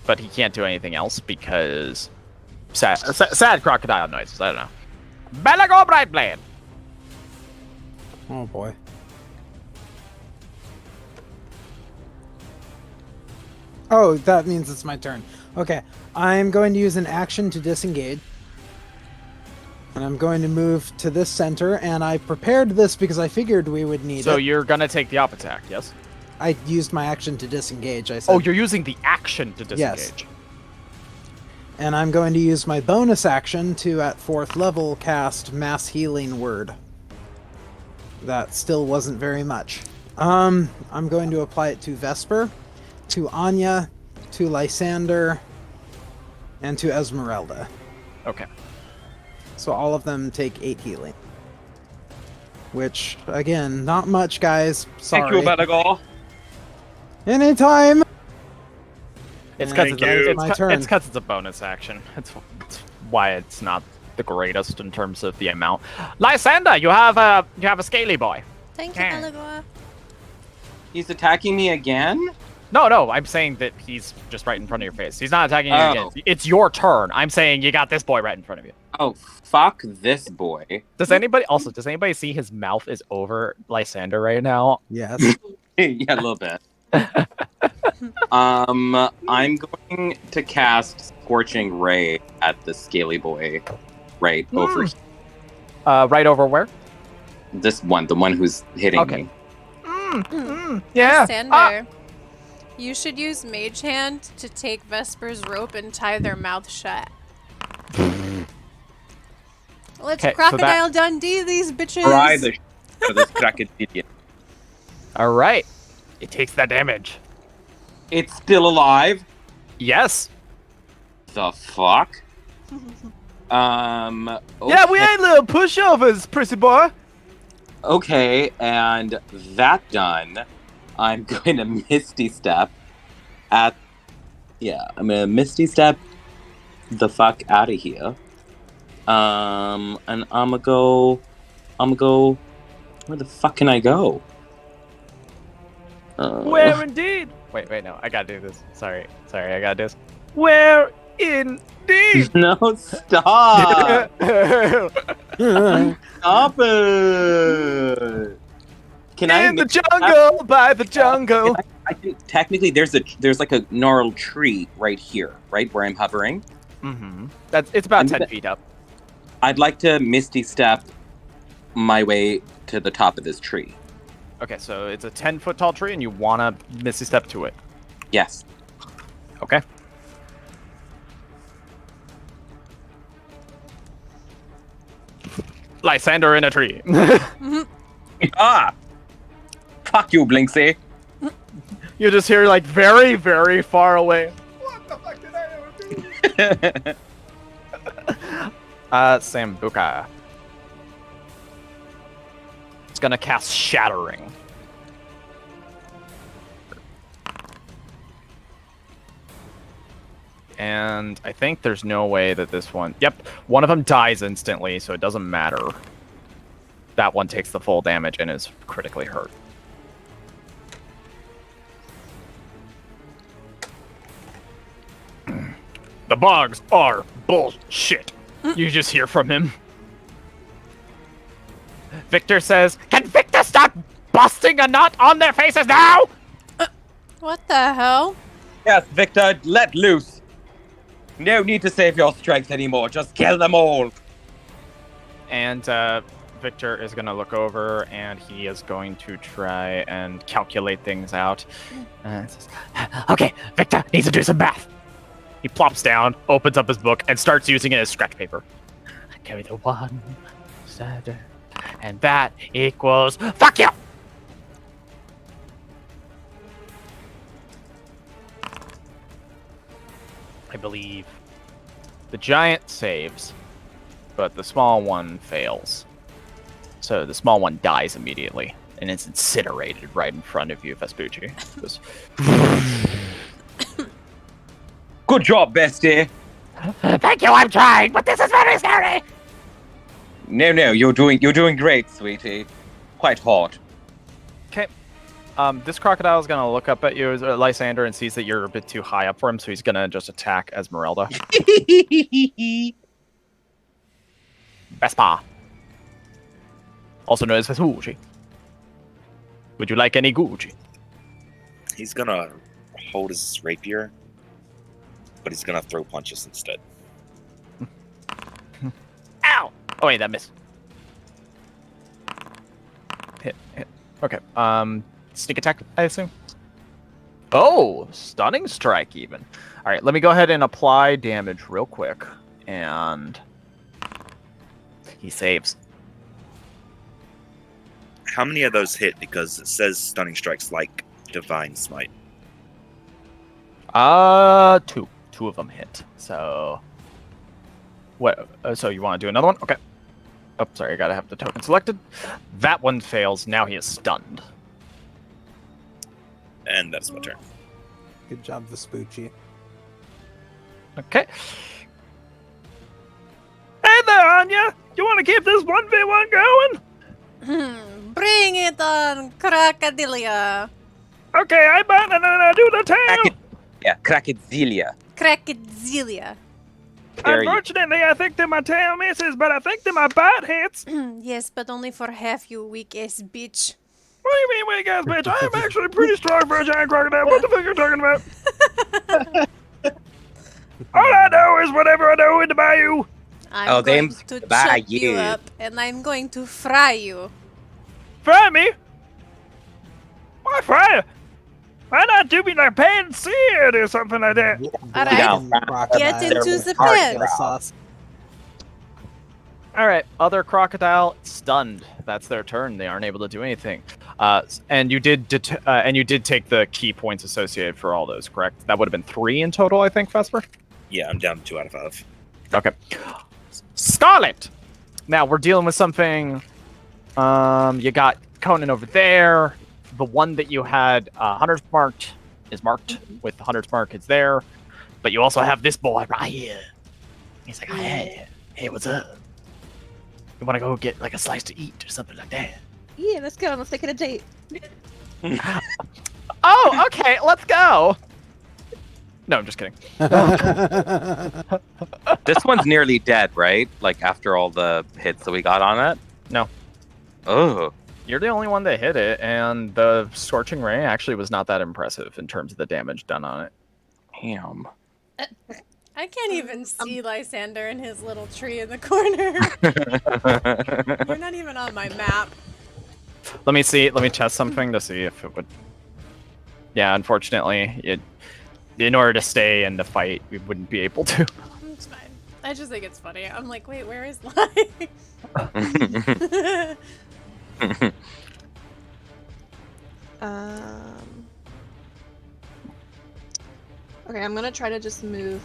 but he can't do anything else because sad crocodile noises. I don't know. Bella go bright blade. Oh boy. Oh, that means it's my turn. Okay, I'm going to use an action to disengage. And I'm going to move to this center, and I prepared this because I figured we would need it. So you're gonna take the up attack, yes? I used my action to disengage, I said. Oh, you're using the action to disengage. Yes. And I'm going to use my bonus action to, at 4th level, cast Mass Healing Word. That still wasn't very much. I'm going to apply it to Vesper, to Anya, to Lysander, and to Esmeralda. Okay. So all of them take 8 healing. Which, again, not much, guys. Sorry. Thank you, Belago. Anytime! It's because turn. it's a bonus action. It's why it's not the greatest in terms of the amount. Lysander, you have a scaly boy. Thank you, Belagor. He's attacking me again? No, I'm saying that he's just right in front of your face. He's not attacking you again. It's your turn. I'm saying you got this boy right in front of you. Oh, fuck this boy. Does anybody see his mouth is over Lysander right now? Yes. Yeah, a little bit. I'm going to cast Scorching Ray at the scaly boy right over here. Right over where? This one, the one who's hitting me. Yeah. Lysander, you should use Mage Hand to take Vesper's rope and tie their mouth shut. Let's Crocodile Dundee these bitches. Try the for this crocodile. All right. It takes that damage. It's still alive? Yes. The fuck? Okay. Yeah, we ain't little pushovers, prissy boy. Okay, and that done, I'm going to Misty Step at... Yeah, I'm going to Misty Step the fuck out of here. And I'm gonna go... Where the fuck can I go? Where indeed? Wait, no, I gotta do this. Sorry, I gotta do this. Where indeed? No, stop! Stop it! Can I? In the jungle, by the jungle. I think technically there's like a gnarled tree right here, right where I'm hovering. Mm-hmm. It's about 10 feet up. I'd like to Misty Step my way to the top of this tree. Okay, so it's a 10-foot tall tree, and you wanna Misty Step to it. Yes. Okay. Lysander in a tree. Ah! Fuck you, Blinksy. You just hear, like, very, very far away. What the fuck did I ever do? Sambuca. It's gonna cast Shattering. And I think there's no way that this one... Yep, one of them dies instantly, so it doesn't matter. That one takes the full damage and is critically hurt. The bugs are bullshit. You just hear from him. Victor says, "Can Victor stop busting a nut on their faces now?" What the hell? Yes, Victor, let loose. No need to save your strength anymore. Just kill them all. And Victor is going to look over, and he is going to try and calculate things out. Says, okay, Victor needs to do some math. He plops down, opens up his book, and starts using it as scratch paper. Carry the one, and that equals... Fuck you! I believe the giant saves, but the small one fails. So the small one dies immediately, and it's incinerated right in front of you, Vespucci. Good job, bestie. Thank you, I'm trying, but this is very scary! No, you're doing great, sweetie. Quite hot. Okay. This crocodile is gonna look up at you, Lysander, and sees that you're a bit too high up for him, so he's gonna just attack Esmeralda. Vespa, also known as Vespucci. Would you like any Gucci? He's gonna hold his rapier, but he's gonna throw punches instead. Ow! Oh wait, that missed. Hit. Okay. Sneak attack, I assume. Oh, stunning strike even. All right, let me go ahead and apply damage real quick, and he saves. How many of those hit? Because it says stunning strikes like divine smite. Two. Two of them hit. So what? So you want to do another one? Okay. Oh, sorry, I gotta have the token selected. That one fails. Now he is stunned. And that's my turn. Good job, Vespucci. Okay. Hey there, Anya! You want to keep this 1v1 going? Bring it on, Crocodilia. Okay, I'm on and then I do the tail! Yeah, Crocodilia. Crocodilia. There you- Unfortunately, I think that my tail misses, but I think that my bite hits. Yes, but only for half, you weak-ass bitch. What do you mean, weak ass bitch? I am actually pretty strong for a giant crocodile. What the fuck are you talking about? All I know is whatever I know in the bayou. I'm going to bye, chop you you. up, and I'm going to fry you. Fry me? Why fry? Why not do me like pan seared or something like that? Alright, get into the pen. Alright, other crocodile stunned. That's their turn. They aren't able to do anything. And you did take the key points associated for all those, correct? That would have been 3 in total, I think, Vesper? Yeah, I'm down to 2 out of 5. Okay. Scarlet! Now, we're dealing with something... you got Conan over there. The one that you had Hunter's marked is marked with the Hunter's mark. It's there. But you also have this boy right here. He's like, hey, what's up? You want to go get like a slice to eat or something like that? Yeah, let's go. Let's take it a date. Oh, okay, let's go. No, I'm just kidding. This one's nearly dead, right? Like after all the hits that we got on it? No. Oh. You're the only one that hit it, and the Scorching Ray actually was not that impressive in terms of the damage done on it. Damn. I can't even see Lysander in his little tree in the corner. You're not even on my map. Let me test something to see if it would... Yeah, unfortunately, in order to stay in the fight, we wouldn't be able to. It's fine. I just think it's funny. I'm like, wait, where is Ly? Okay, I'm gonna try to just move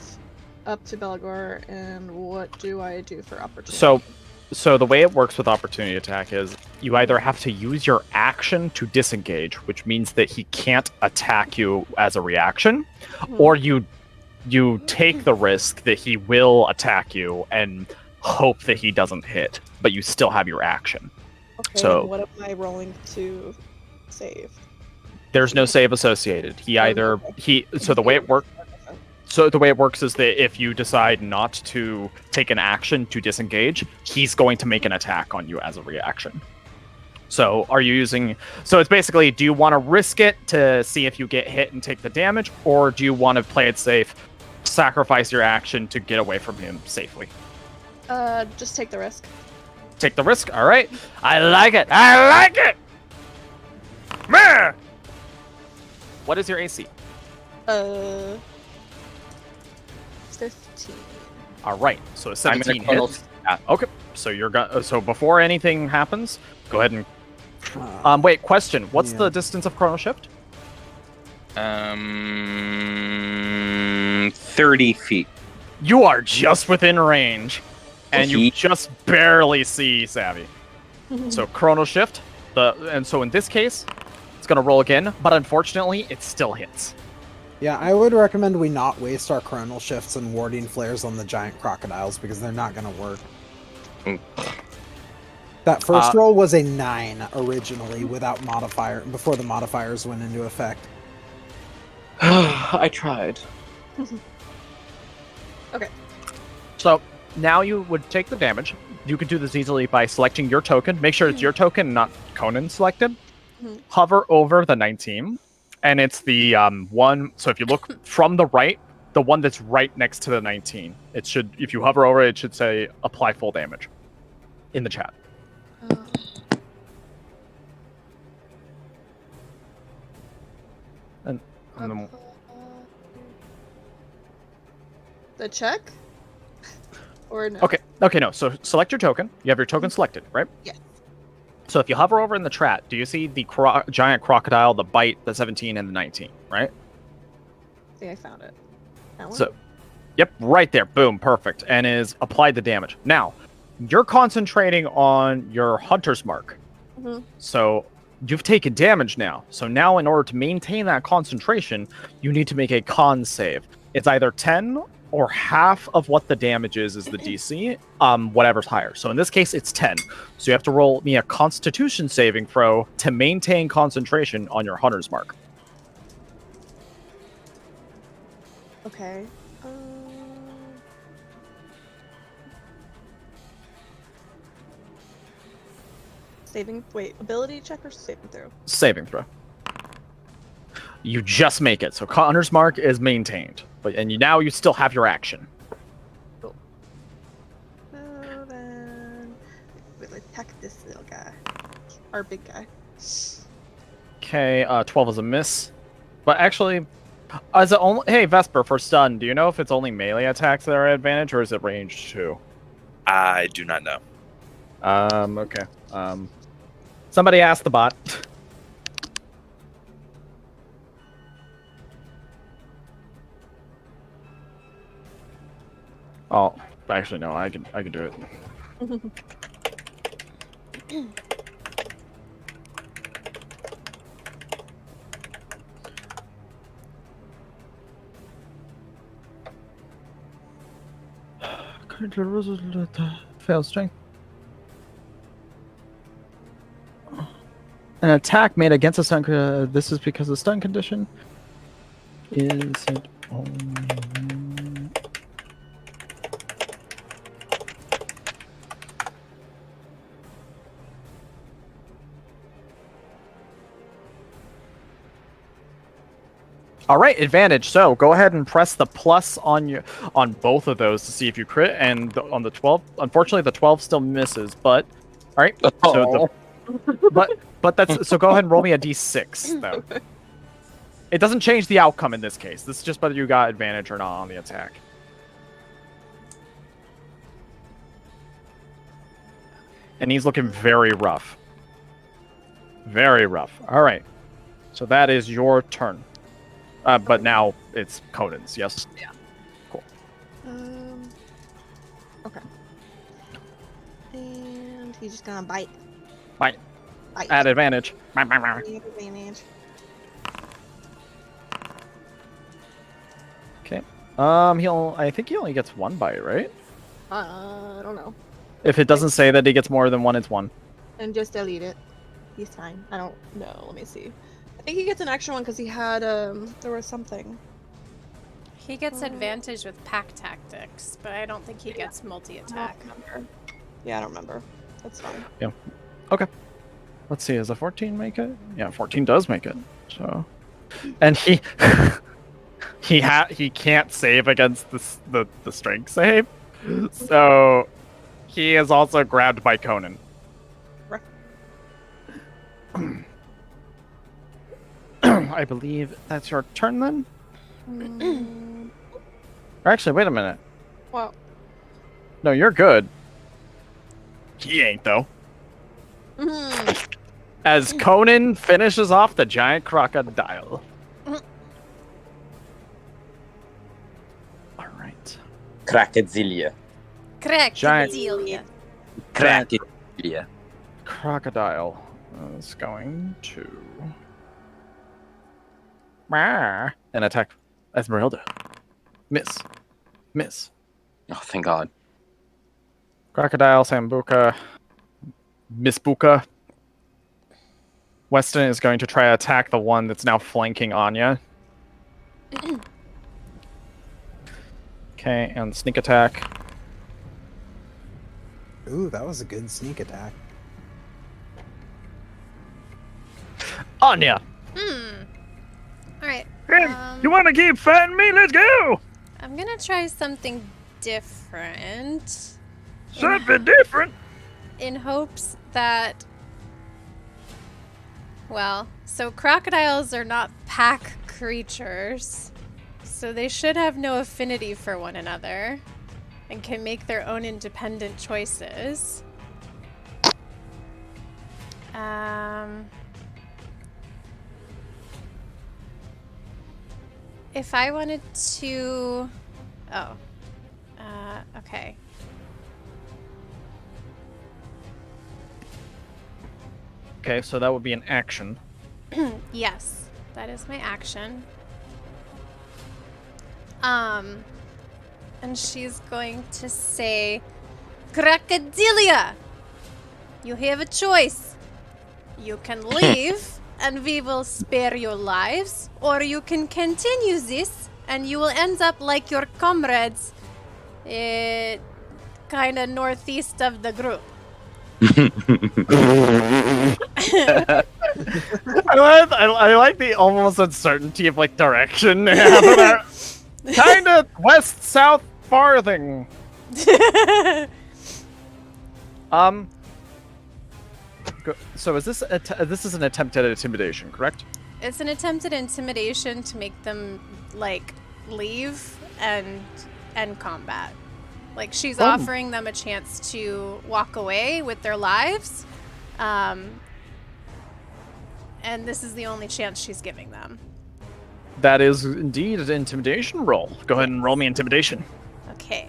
up to Belgor, and what do I do for opportunity? So the way it works with opportunity attack is you either have to use your action to disengage, which means that he can't attack you as a reaction, or you take the risk that he will attack you and hope that he doesn't hit, but you still have your action. Okay, so and what am I rolling to save? There's no save associated. So the way it works is that if you decide not to take an action to disengage, he's going to make an attack on you as a reaction. So it's basically, do you want to risk it to see if you get hit and take the damage, or do you want to play it safe, sacrifice your action to get away from him safely? Just take the risk. Take the risk? All right. I like it. Man! What is your AC? 15. All right. So a 17 hits. Okay. So so before anything happens, go ahead and wait, question. What's the distance of Chrono Shift? 30 feet. You are just within range, and you just barely see Savvy. So Chrono Shift, and so in this case, it's gonna roll again, but unfortunately, it still hits. Yeah, I would recommend we not waste our chronal shifts and warding flares on the giant crocodiles because they're not gonna work. That first roll was a 9 originally, without modifier, before the modifiers went into effect. I tried. Okay. So now you would take the damage. You could do this easily by selecting your token. Make sure it's your token, not Conan selected. Hover over the 19, and it's the one. So if you look from the right, the one that's right next to the 19, it should. If you hover over it, it should say apply full damage in the chat. And then, the check? Or no? okay, no. So select your token. You have your token selected, right? Yes. So if you hover over in the chat, do you see the giant crocodile, the bite, the 17, and the 19, right? I think I found it. That one? So, yep, right there. Boom, perfect. And is applied the damage. Now, you're concentrating on your hunter's mark. So you've taken damage now. So now in order to maintain that concentration, you need to make a con save. It's either 10 or half of what the damage is the DC, whatever's higher. So in this case, it's 10. So you have to roll me a Constitution saving throw to maintain concentration on your hunter's mark. Okay. Ability check or saving throw? Saving throw. You just make it. So hunter's mark is maintained, now you still have your action. Cool. So then we'll attack this little guy, our big guy. Okay, 12 is a miss. But actually, as it only Vesper, for stun, do you know if it's only melee attacks that are at advantage, or is it ranged too? I do not know. Okay. Somebody ask the bot. Oh, actually no, I can do it. Fail strength. An attack made against a stun. This is because the stun condition. Is it only? All right, advantage. So go ahead and press the plus on both of those to see if you crit. And on the 12, unfortunately, the 12 still misses. But all right, so but that's so. Go ahead and roll me a d6 though. It doesn't change the outcome in this case. This is just whether you got advantage or not on the attack. And he's looking very rough. Very rough. All right, so that is your turn. But now it's Conan's, yes? Yeah. Cool. Okay. And he's just gonna bite. Bite. Bite. At advantage. At advantage. Okay. I think he only gets one bite, right? I don't know. If it doesn't say that he gets more than one, it's one. And just delete it. He's fine. I don't know. Let me see. I think he gets an extra one because he had there was something. He gets advantage with pack tactics, but I don't think he gets multi-attack. Yeah, I don't remember. That's fine. Yeah. Okay. Let's see, does a 14 make it? Yeah, 14 does make it. So, and he he can't save against the strength save, so he is also grabbed by Conan. I believe that's your turn then. Or actually, wait a minute. Well, no, you're good. He ain't though. As Conan finishes off the giant crocodile. All right. Crocodilia. Crocodilia. Crocodilia. Crocodile is going to and attack Esmeralda. Miss. Miss. Oh, thank God. Crocodile, Sambuca, Miss Buka. Weston is going to try to attack the one that's now flanking Anya. Okay, and sneak attack. Ooh, that was a good sneak attack. Anya! Alright. You want to keep fighting me? Let's go! I'm gonna try something different. Something different? In hopes that... Well, so crocodiles are not pack creatures. So they should have no affinity for one another. And can make their own independent choices. If I wanted to... Oh. Okay. Okay, so that would be an action. Yes, that is my action. And she's going to say, Crocodilia! You have a choice. You can leave, and we will spare your lives, or you can continue this, and you will end up like your comrades, kind of northeast of the group. I like the almost uncertainty of like direction. Kind of west, south, farthing. So is this this is an attempt at intimidation, correct? It's an attempt at intimidation to make them like leave and end combat. Like she's offering them a chance to walk away with their lives, and this is the only chance she's giving them. That is indeed an intimidation roll. Go ahead and roll me intimidation. Okay.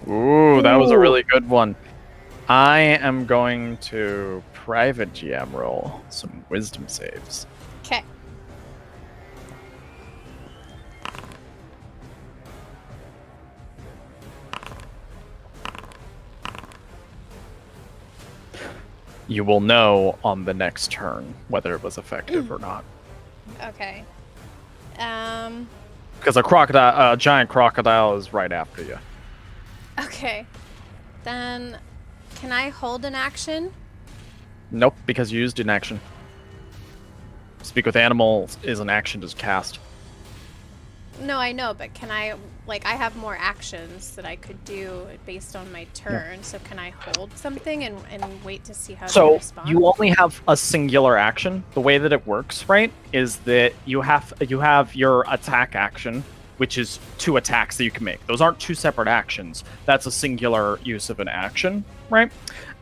Ooh, that was a really good one. I am going to private GM roll some wisdom saves. Okay. You will know on the next turn whether it was effective or not. Okay. Because a giant crocodile is right after you. Okay. Then, can I hold an action? Nope, because you used an action. Speak with animals is an action to cast. No, I know, but can I, like, I have more actions that I could do based on my turn, so can I hold something and wait to see how they respond? You only have a singular action. The way that it works, right, is that you have your attack action, which is 2 attacks that you can make. Those aren't 2 separate actions. That's a singular use of an action, right?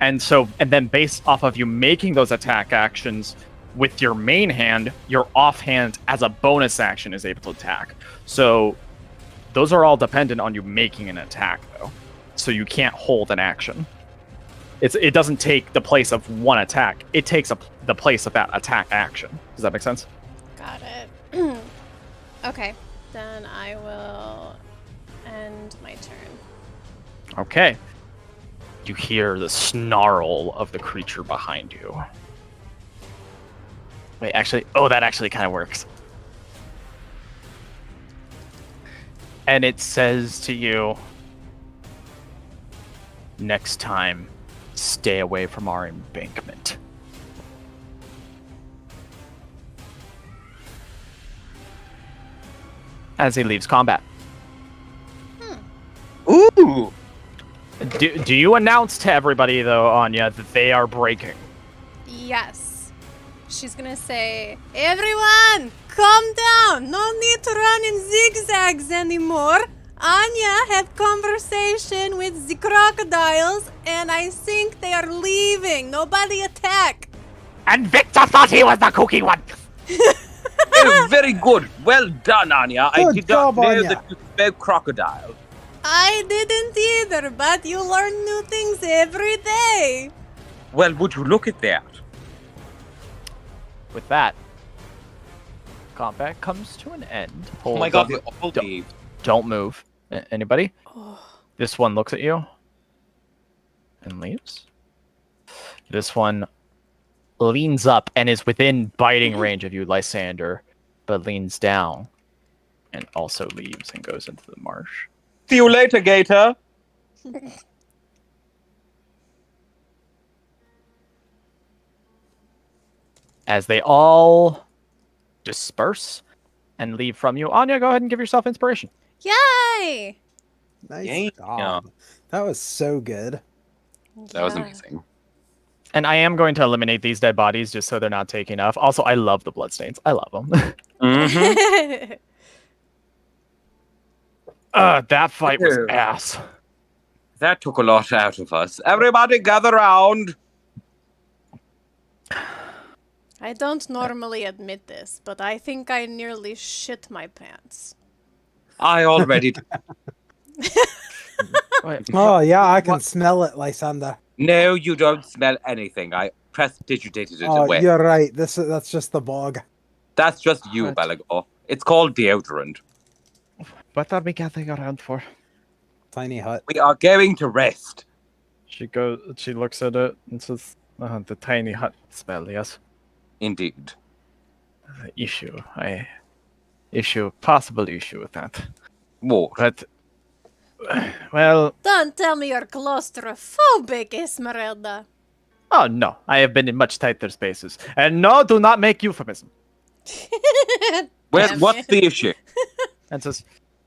And then based off of you making those attack actions with your main hand, your offhand as a bonus action is able to attack. So those are all dependent on you making an attack, though. So you can't hold an action. It doesn't take the place of one attack. It takes the place of that attack action. Does that make sense? Got it. Okay. Then I will end my turn. Okay. You hear the snarl of the creature behind you. Wait, actually, that actually kind of works. And it says to you, next time, stay away from our embankment. As he leaves combat. Ooh! Do you announce to everybody, though, Anya, that they are breaking? Yes. She's gonna say, everyone, calm down. No need to run in zigzags anymore. Anya had conversation with the crocodiles, and I think they are leaving. Nobody attack. And Victor thought he was the cookie one! Very good. Well done, Anya. I Good did job, not know Anya. that you spoke crocodile. I didn't either, but you learn new things every day. Well, would you look at that? With that, combat comes to an end. Oh my god, they all leave. Don't move. Anybody? This one looks at you. and leaves. This one leans up and is within biting range of you, Lysander, but leans down and also leaves and goes into the marsh. See you later, Gator. As they all disperse and leave from you, Anya, go ahead and give yourself inspiration. Yay! Nice Yeah. job. That was so good. That was Yeah. amazing. And I am going to eliminate these dead bodies just so they're not taking off. Also, I love the bloodstains. I love them. Mm-hmm. That fight was Ew. ass. That took a lot out of us. Everybody gather round. I don't normally admit this, but I think I nearly shit my pants. I already... Wait, Oh yeah, I can smell it, Lysander. No, you don't smell anything. I prestidigitated it Oh, away. you're right. That's just the bog. That's just you, What? Belagor. It's called deodorant. what are we gathering around for? Tiny hut. We are going to rest. She looks at it and says, the tiny hut smell, yes. Indeed. Possible issue with that. What? But, well, Don't tell me you're claustrophobic, Esmeralda. oh no, I have been in much tighter spaces. And no, do not make euphemism. Damn What's it. the issue? And says,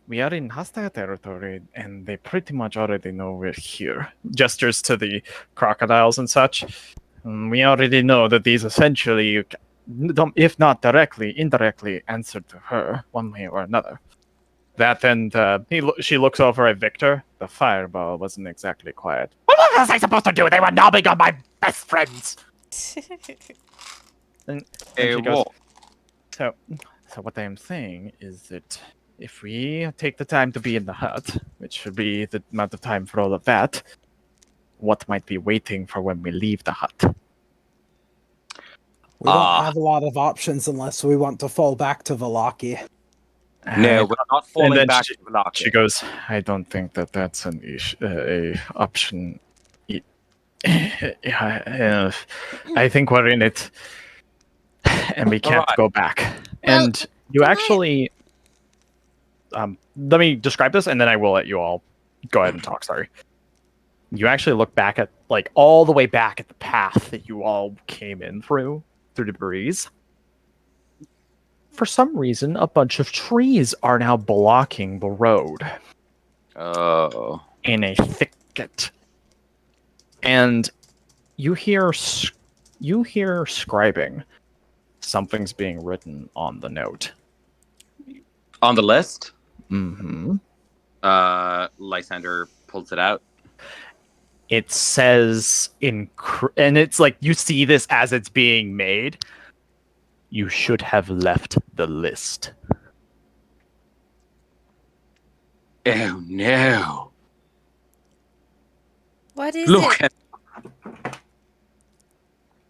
we are in hostile territory, and they pretty much already know we're here. Gestures to the crocodiles and such. We already know that these essentially, if not directly, indirectly answered to her, one way or another. That and she looks over at Victor. The fireball wasn't exactly quiet. What was I supposed to do? They were knobbing on my best friends. And she goes, What? so what I am saying is that if we take the time to be in the hut, which should be the amount of time for all of that, what might be waiting for when we leave the hut? We don't have a lot of options unless we want to fall back to Vallaki. No, we're not falling then back to Vallaki. She goes, I don't think that that's an a option. I think we're in it, and we can't Alright. go back. Well, And you can I- actually, let me describe this, and then I will let you all go ahead and talk. Sorry. You actually look back at, like, all the way back at the path that you all came in through the breeze. For some reason, a bunch of trees are now blocking the road Oh. in a thicket. And you hear scribing. Something's being written on the note. On the list, Mm-hmm. Lysander pulls it out. It says and it's like you see this as it's being made. You should have left the list. Oh no. What is Look it? at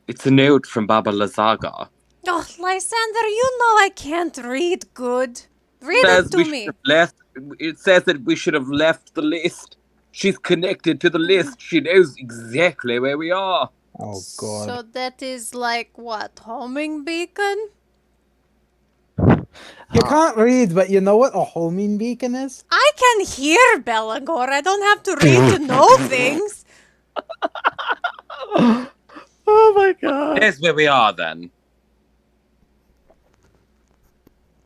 It's a note from Baba Lysaga. Oh, Lysander, you know I can't read good. Read Says it to we me. should have left. It says that we should have left the list. She's connected to the list. She knows exactly where we are. Oh god. So that is like what? Homing beacon? You can't read, but you know what a homing beacon is? I can hear Belagor. I don't have to read to know things. Oh my god. There's where we are then.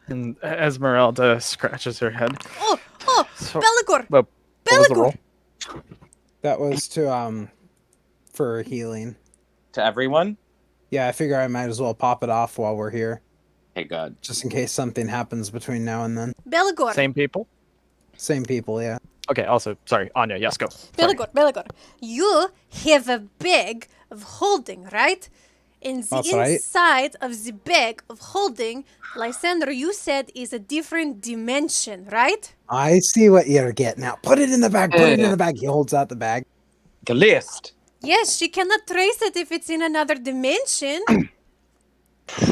And Esmeralda scratches her head. Oh, So, Belagor. what was the Belagor. roll? That was to for healing. To everyone? Yeah, I figure I might as well pop it off while we're here, Hey, God. just in case something happens between now and then. Belagor. Same people? Same people, yeah. Okay, also, sorry, Anya, yes, go. Sorry. Belagor. You have a bag of holding, right? In the That's right. inside of the bag of holding, Lysander, you said is a different dimension, right? I see what you're getting at. Put it in the bag. Put it in the bag. He holds out the bag. The list. Yes, she cannot trace it if it's in another dimension.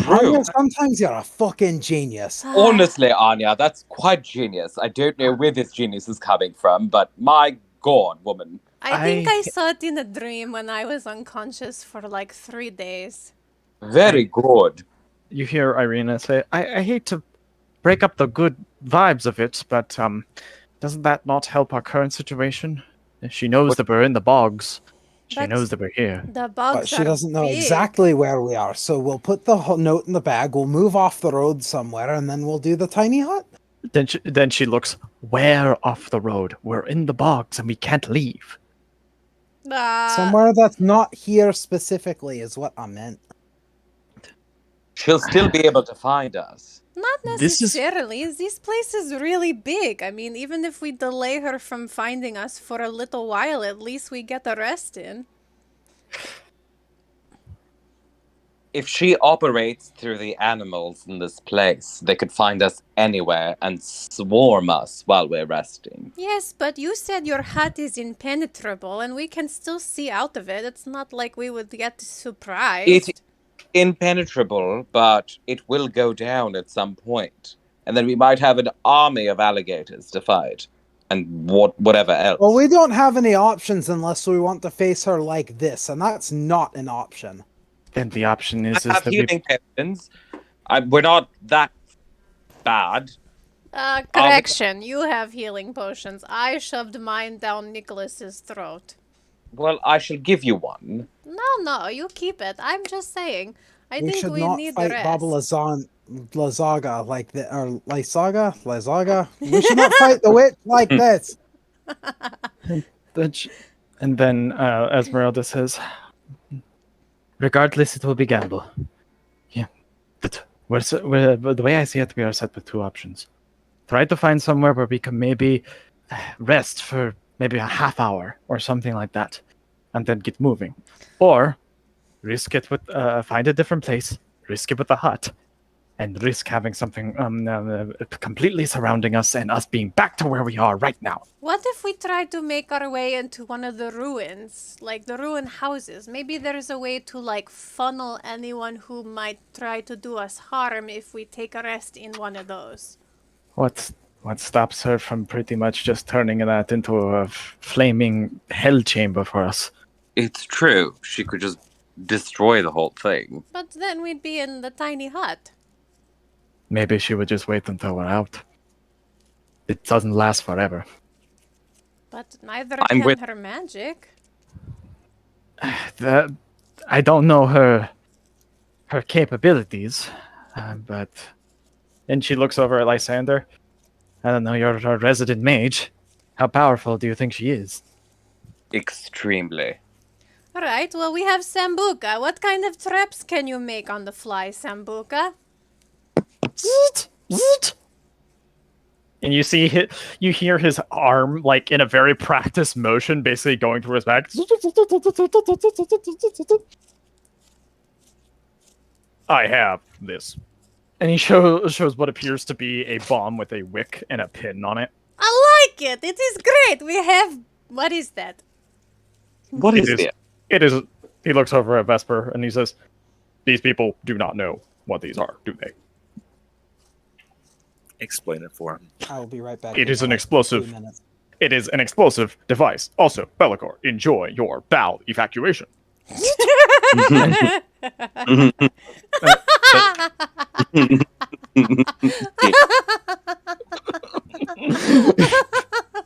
Anya, sometimes you're a fucking genius. Honestly, Anya, that's quite genius. I don't know where this genius is coming from, but my God, woman. I think I saw it in a dream when I was unconscious for like 3 days. Very good. You hear Irina say, I hate to break up the good vibes of it, but doesn't that not help our current situation? She knows that we're in the bogs. She But knows that we're here. the But bugs she are doesn't know big. exactly where we are, so we'll put the note in the bag, we'll move off the road somewhere, and then we'll do the tiny hut. Then she looks, where off the road? We're in the bogs and we can't leave. Somewhere that's not here specifically is what I meant. She'll still be able to find us. Not This is- necessarily. This place is really big. I mean, even if we delay her from finding us for a little while, at least we get a rest in. If she operates through the animals in this place, they could find us anywhere and swarm us while we're resting. Yes, but you said your hut is impenetrable and we can still see out of it. It's not like we would get surprised. It's impenetrable, but it will go down at some point. And then we might have an army of alligators to fight. And whatever else. Well, we don't have any options unless we want to face her like this, and that's not an option. Then the option is I have that healing potions. We're not that bad. Correction, you have healing potions. I shoved mine down Nicholas's throat. Well, I shall give you one. No, you keep it. I'm just saying. I We think should we not need fight the rest. Baba Lysaga like the or Lysaga. We should not fight the witch like this. And then Esmeralda says, regardless, it will be gamble. Yeah. But the way I see it, we are set with two options. Try to find somewhere where we can maybe rest for maybe a half hour or something like that, and then get moving. Or risk it with, find a different place, risk it with a hut, and risk having something completely surrounding us and us being back to where we are right now. What if we try to make our way into one of the ruins, like the ruined houses? Maybe there's a way to like funnel anyone who might try to do us harm if we take a rest in one of those. What stops her from pretty much just turning that into a flaming hell chamber for us? It's true. She could just destroy the whole thing. But then we'd be in the tiny hut. Maybe she would just wait until we're out. It doesn't last forever. But neither I'm can with- her magic. I don't know her capabilities, but then she looks over at Lysander. I don't know, you're a resident mage. How powerful do you think she is? Extremely. Alright, well we have Sambuca. What kind of traps can you make on the fly, Sambuca? And you hear his arm, like in a very practiced motion, basically going through his back. I have this. And he shows what appears to be a bomb with a wick and a pin on it. I like it! It is great! We have... What is that? What is it? It is. He looks over at Vesper and he says, "These people do not know what these are, do they?" Explain it for him. I will be right back. It in is an about explosive. 2 minutes. It is an explosive device. Also, Bellicor, enjoy your bowel evacuation.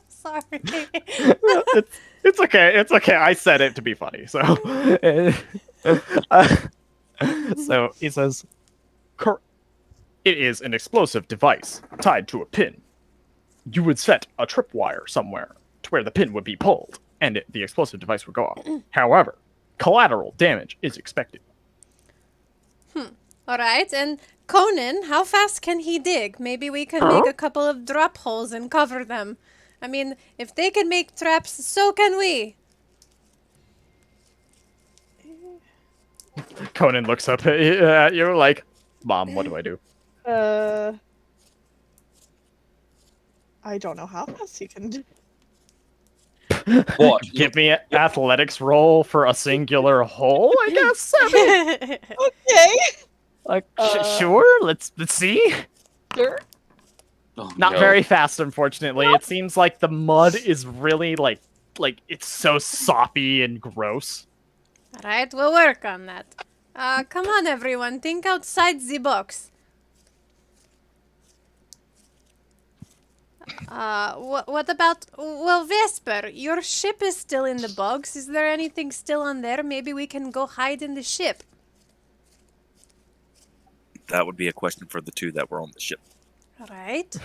Sorry. It's okay. It's okay. I said it to be funny. So, so he says, "It is an explosive device tied to a pin. You would set a tripwire somewhere to where the pin would be pulled, and the explosive device would go off. However, collateral damage is expected." Alright, and Conan, how fast can he dig? Maybe we can make a couple of drop holes and cover them. I mean, if they can make traps, so can we. Conan looks up at you like, "Mom, what do I do?" I don't know how fast he can do. What? Give me an athletics roll for a singular hole, I guess. I mean, Okay. like, sure. Let's see. Sure. Oh, Not no. very fast, unfortunately. It seems like the mud is really like like it's so soppy and gross. Alright, we'll work on that. Come on, everyone. Think outside the box. What about... Well, Vesper, your ship is still in the box. Is there anything still on there? Maybe we can go hide in the ship. That would be a question for the two that were on the ship. Alright.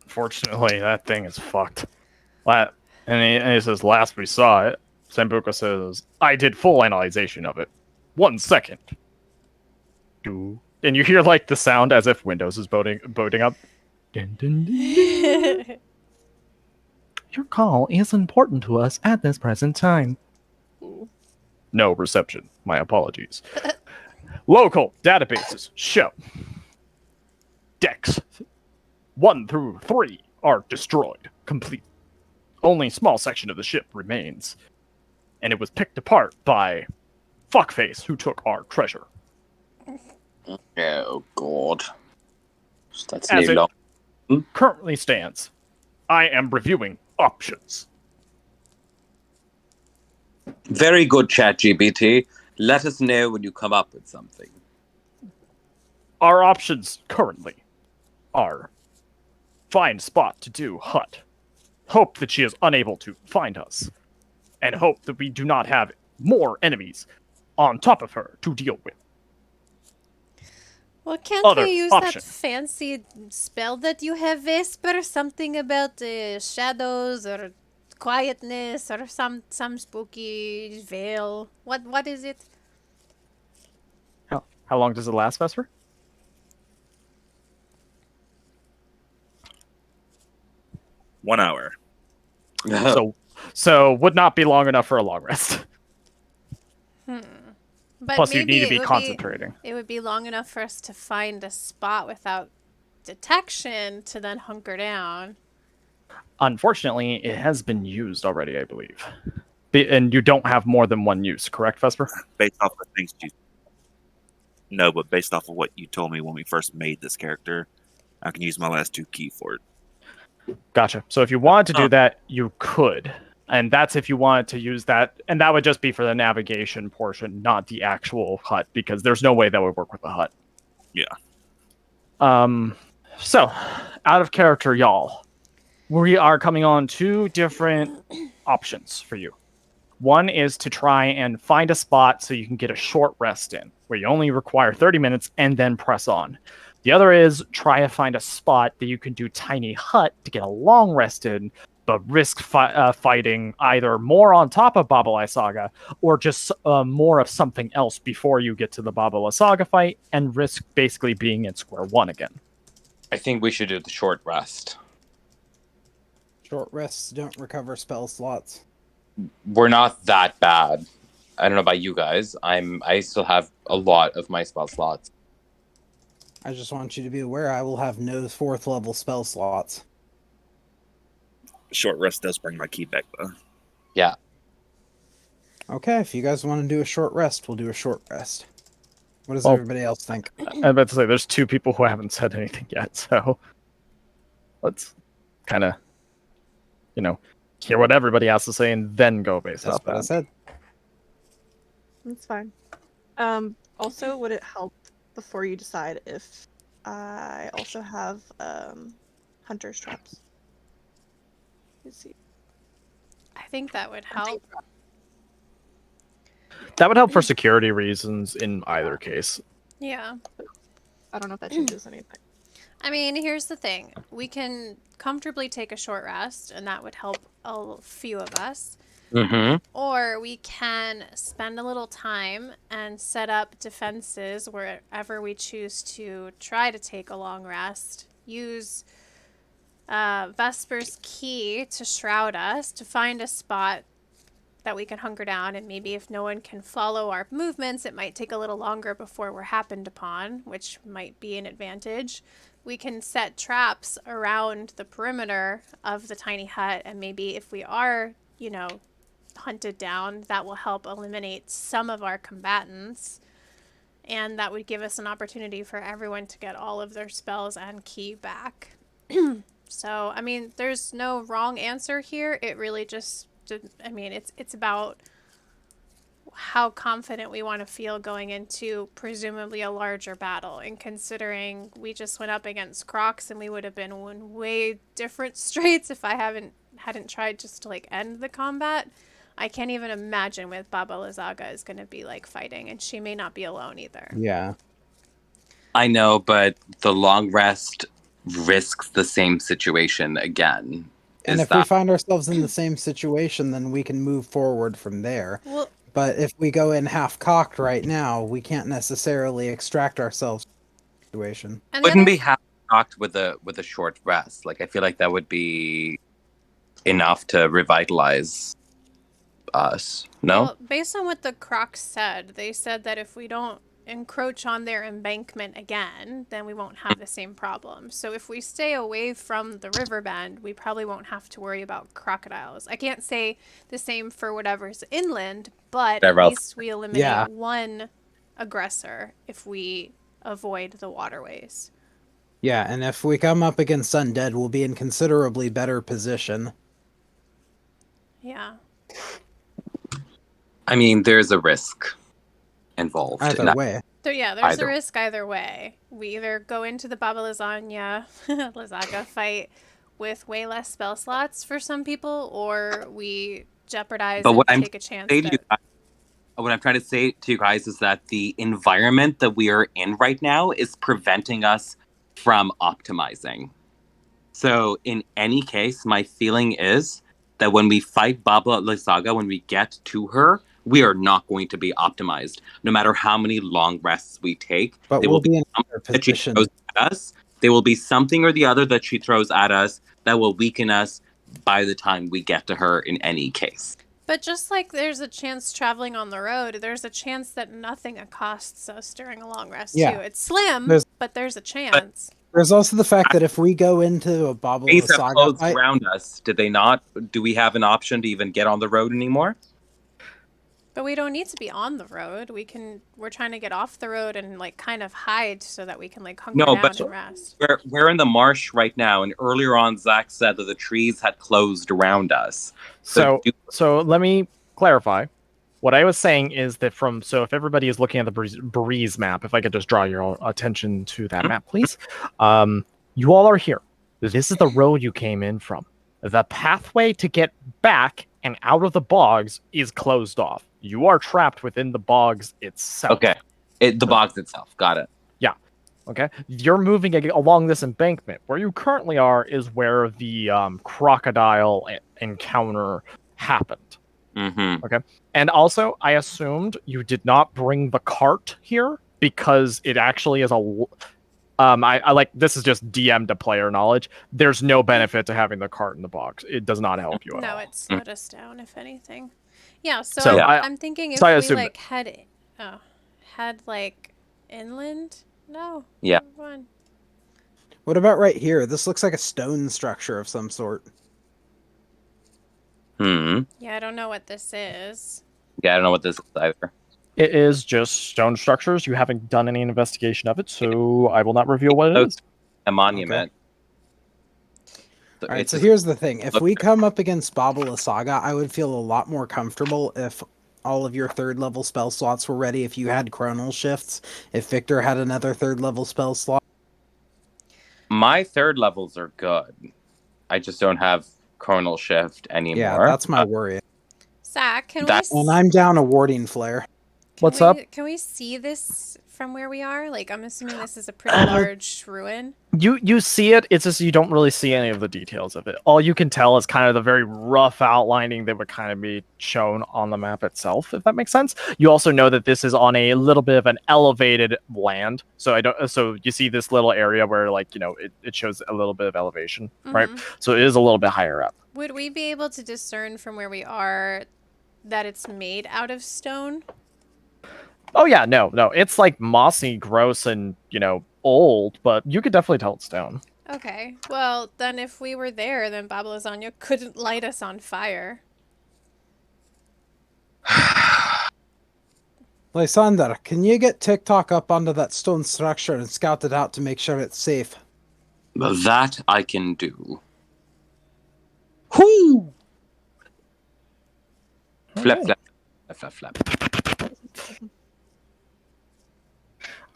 Fortunately, that thing is fucked. And he says, last we saw it, Sambuca says, I did full analyzation of it. 1 second. And you hear like the sound as if Windows is boating up. Dun, dun, dun, dun. Your call is important to us at this present time. No reception. My apologies. Local databases show decks 1 through 3 are destroyed, complete. Only a small section of the ship remains, and it was picked apart by Fuckface, who took our treasure. Oh God. That's As new it currently stands, I am reviewing options. Very good, ChatGPT. Let us know when you come up with something. Our options currently are find spot to do hut, hope that she is unable to find us, and hope that we do not have more enemies on top of her to deal with. Well, can't Other we use option. that fancy spell that you have, Vesper? Something about shadows or quietness or some spooky veil. What is it? How long does it last, Vesper? One hour. So would not be long enough for a long rest. But Plus, you maybe need to it be would concentrating. It would be long enough for us to find a spot without detection to then hunker down. Unfortunately, it has been used already, I believe. And you don't have more than one use, correct, Vesper? Based off the things you... No, but based off of what you told me when we first made this character, I can use my last 2 key for it. Gotcha. So if you wanted to do that, you could. And that's if you wanted to use that. And that would just be for the navigation portion, not the actual hut, because there's no way that would work with a hut. Yeah. So, out of character, y'all. We are coming on 2 different options for you. One is to try and find a spot so you can get a short rest in, where you only require 30 minutes and then press on. The other is try to find a spot that you can do tiny hut to get a long rest in, but risk fighting either more on top of Baba Lysaga or just more of something else before you get to the Baba Lysaga fight and risk basically being at square one again. I think we should do the short rest. Short rests don't recover spell slots. We're not that bad. I don't know about you guys. I still have a lot of my spell slots. I just want you to be aware I will have no 4th level spell slots. Short rest does bring my key back, though. Yeah. Okay, if you guys want to do a short rest, we'll do a short rest. What does Well, everybody else think? I'm about to say there's 2 people who haven't said anything yet, so let's kind of, hear what everybody has to say and then go based That's off what I that. said. That's fine. Also, would it help before you decide if I also have hunter's traps? Let's see. I think that would help. That would help for security reasons in either case. Yeah. I don't know if that changes anything. I mean, here's the thing. We can comfortably take a short rest, and that would help a few of us. Mm-hmm. Or we can spend a little time and set up defenses wherever we choose to try to take a long rest. Use Vesper's key to shroud us, to find a spot that we can hunker down, and maybe if no one can follow our movements, it might take a little longer before we're happened upon, which might be an advantage. We can set traps around the perimeter of the tiny hut, and maybe if we are, hunted down, that will help eliminate some of our combatants, and that would give us an opportunity for everyone to get all of their spells and key back. So, I mean, there's no wrong answer here. It really just to, I mean, it's about how confident we want to feel going into presumably a larger battle. And considering we just went up against Crocs and we would have been in way different straits if I hadn't tried just to like end the combat. I can't even imagine what Baba Lysaga is going to be like fighting, and she may not be alone either. Yeah. I know, but the long rest risks the same situation again. And if we find ourselves in the same situation, then we can move forward from there. Well, but if we go in half-cocked right now, we can't necessarily extract ourselves from the situation. and Wouldn't be half-cocked with a short rest. Like, I feel like that would be enough to revitalize us. No? Well, based on what the Crocs said, they said that if we don't encroach on their embankment again, then we won't have the same problem. So if we stay away from the river bend, we probably won't have to worry about crocodiles. I can't say the same for whatever's inland, but at least we eliminate one aggressor if we avoid the waterways. Yeah, and if we come up against undead, we'll be in considerably better position. Yeah. I mean, there's a risk involved. Either way. There's a risk either way. We either go into the Baba Lysaga fight with way less spell slots for some people, or we jeopardize and take a chance. What I'm trying to say to you guys is that the environment that we are in right now is preventing us from optimizing. So in any case, my feeling is that when we fight Baba Lysaga, when we get to her, we are not going to be optimized. No matter how many long rests we take, but there will be something that she throws at us. There will be something or the other that she throws at us that will weaken us by the time we get to her in any case. But just like there's a chance traveling on the road, there's a chance that nothing accosts us during a long rest too. It's slim, but there's a chance. There's also the fact that if we go into a Baba Lysaga fight around us, did they not? Do we have an option to even get on the road anymore? But we don't need to be on the road. We're trying to get off the road and like kind of hide so that we can like hunker down and rest. We're in the marsh right now, and earlier on Zach said that the trees had closed around us. So let me clarify. What I was saying is that if everybody is looking at the Breeze map, if I could just draw your attention to that map, please. You all are here. This is the road you came in from. The pathway to get back and out of the bogs is closed off. You are trapped within the bogs itself. Okay. The bogs itself. Got it. Yeah. Okay. You're moving along this embankment. Where you currently are is where the crocodile encounter happened. Mm-hmm. Okay. And also, I assumed you did not bring the cart here because it actually is I like, this is just DM to player knowledge. There's no benefit to having the cart in the box. It does not help you at all. No, it slowed us down, if anything. Yeah, so I'm thinking if we like head like inland. No. Yeah. What about right here? This looks like a stone structure of some sort. Hmm. Yeah, I don't know what this is. Yeah, I don't know what this is either. It is just stone structures. You haven't done any investigation of it, so I will not reveal what it is. A monument. Okay. Alright, so here's the thing. If we come up against Baba Lysaga, I would feel a lot more comfortable if all of your 3rd level spell slots were ready, if you had chronal shifts, if Victor had another 3rd level spell slot. My 3rd levels are good. I just don't have chronal shift anymore. Yeah, that's my worry. Zach, and I'm down a warding flare. What's up? Can we see this from where we are? Like, I'm assuming this is a pretty large ruin. You see it, it's just you don't really see any of the details of it. All you can tell is kind of the very rough outlining that would kind of be shown on the map itself, if that makes sense. You also know that this is on a little bit of an elevated land. So you see this little area where, like, it shows a little bit of elevation, right? So it is a little bit higher up. Would we be able to discern from where we are that it's made out of stone? Oh yeah, no. It's like mossy, gross, and old, but you could definitely tell it's stone. Okay. Well, then if we were there, then Baba Lysaga couldn't light us on fire. Lysander, can you get TikTok up onto that stone structure and scout it out to make sure it's safe? That I can do. Whoo! Flap, Alright. flap, flap, flap.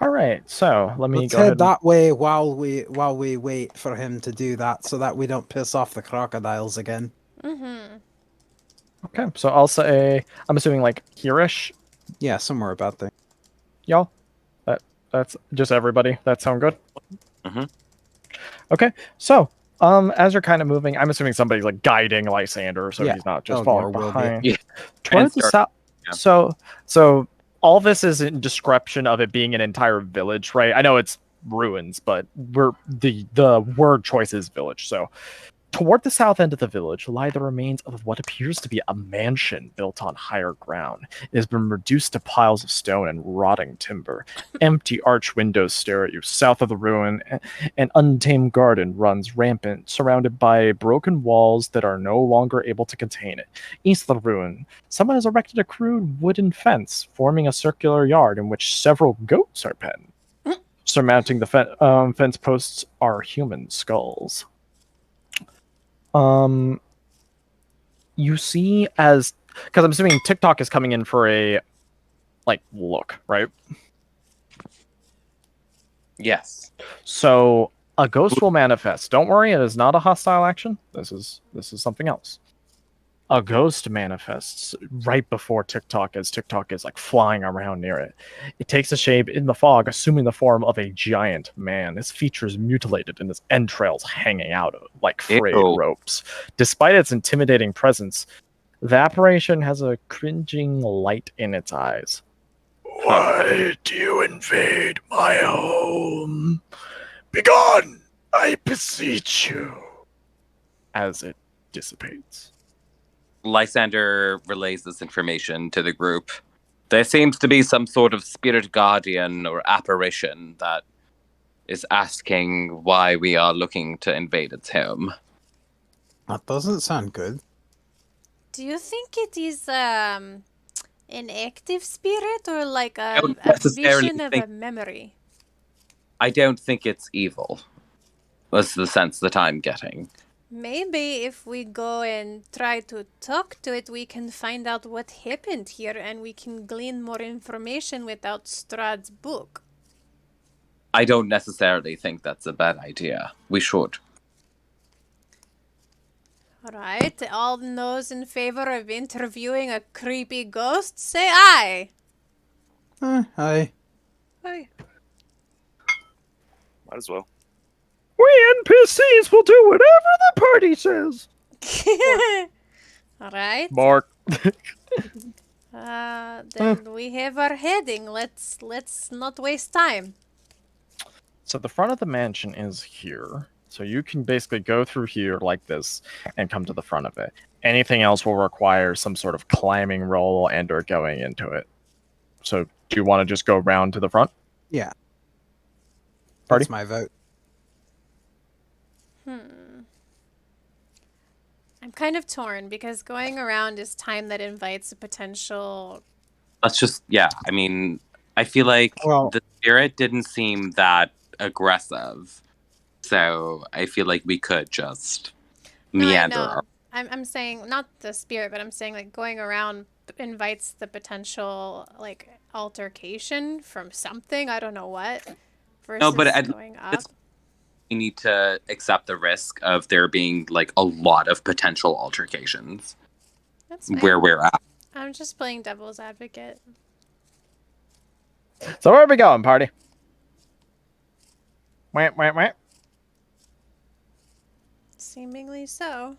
All right, so let me Let's go ahead. head that way while we wait for him to do that, so that we don't piss off the crocodiles again. Mm-hmm. Okay, so I'll say I'm assuming like here-ish, Yeah, somewhere about there. y'all. That's just everybody. That sound good? Mhm. Okay, so as you're kind of moving, I'm assuming somebody's like guiding Lysander, so Yeah, he's not just Elgor falling will be. behind. Yeah. Toward the Start- south. yeah. So all this is in description of it being an entire village, right? I know it's ruins, but the word choice is village. So toward the south end of the village lie the remains of what appears to be a mansion built on higher ground. It has been reduced to piles of stone and rotting timber. Empty arch windows stare at you. South of the ruin, an untamed garden runs rampant, surrounded by broken walls that are no longer able to contain it. East of the ruin, someone has erected a crude wooden fence, forming a circular yard in which several goats are penned. Surmounting the fence posts are human skulls. You see because I'm assuming TikTok is coming in for a look, right? Yes. So a ghost will manifest. Don't worry, it is not a hostile action. This is something else. A ghost manifests right before TikTok as TikTok is like flying around near it. It takes a shape in the fog, assuming the form of a giant man. His features mutilated and his entrails hanging out like frayed Ew. ropes. Despite its intimidating presence, the apparition has a cringing light in its eyes. Why do you invade my home? Begone, I beseech you. As it dissipates. Lysander relays this information to the group. There seems to be some sort of spirit guardian or apparition that is asking why we are looking to invade its home. That doesn't sound good. Do you think it is an active spirit or like I don't a necessarily vision of think- a memory? I don't think it's evil. That's the sense that I'm getting. Maybe if we go and try to talk to it, we can find out what happened here and we can glean more information without Strahd's book. I don't necessarily think that's a bad idea. We should. Alright, all those in favor of interviewing a creepy ghost, say aye. Hi. Hi. Might as well. We NPCs will do whatever the party says. Alright. Mark. Then we have our heading. Let's not waste time. So the front of the mansion is here. So you can basically go through here like this and come to the front of it. Anything else will require some sort of climbing roll and or going into it. So do you want to just go around to the front? Yeah. Party? That's my vote. I'm kind of torn because going around is time that invites a potential. Let's just, yeah, I mean, I feel like Well- the spirit didn't seem that aggressive. So I feel like we could just meander. No, I'm saying not the spirit, but I'm saying like going around invites the potential like altercation from something. I don't know what. Versus No, but going up. we need to accept the risk of there being like a lot of potential altercations That's fine. where we're at. I'm just playing devil's advocate. So where are we going, party? Wah. Seemingly so.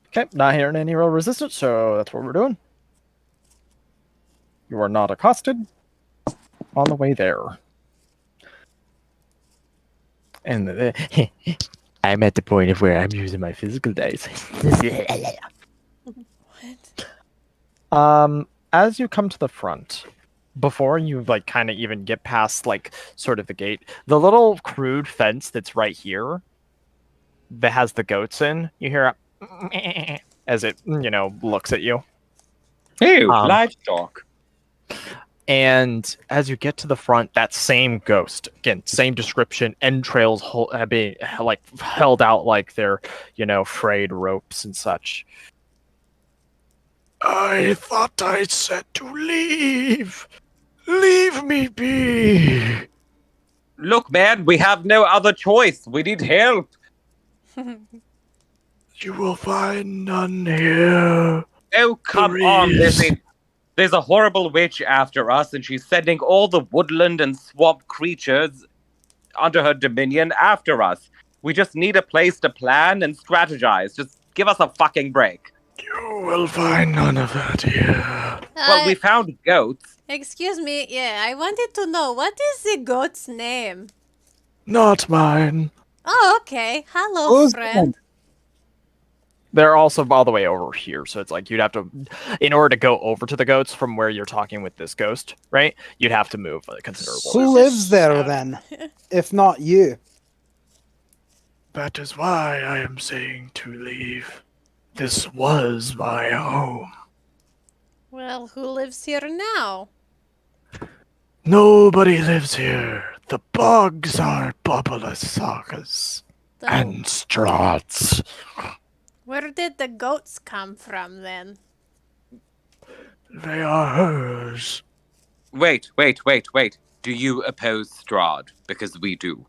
Okay, not hearing any real resistance, so that's what we're doing. You are not accosted on the way there. And I'm at the point of where I'm using my physical dice. What? As you come to the front, before you like kind of even get past like sort of the gate, the little crude fence that's right here that has the goats in, you hear a as it, looks at you. Ew, Um, livestock. And as you get to the front, that same ghost, again, same description, entrails being like held out like they're, frayed ropes and such. I thought I said to leave. Leave me be. Look, man, we have no other choice. We need help. You will find none here. Oh, come on. There's a horrible witch after us, and she's sending all the woodland and swamp creatures under her dominion after us. We just need a place to plan and strategize. Just give us a fucking break. You will find none of that here. Well, we found goats. Excuse me, yeah, I wanted to know, what is the goat's name? Not mine. Oh, okay. Hello, Who's friend. They're also all the way over here, so it's like you'd have to, in order to go over to the goats from where you're talking with this ghost, right? You'd have to move a considerable. Who lives there then, if not you? That is why I am saying to leave. This was my home. Well, who lives here now? Nobody lives here. The bugs are Lysagas and Strahds. Where did the goats come from then? They are hers. Wait. Do you oppose Strahd? Because we do.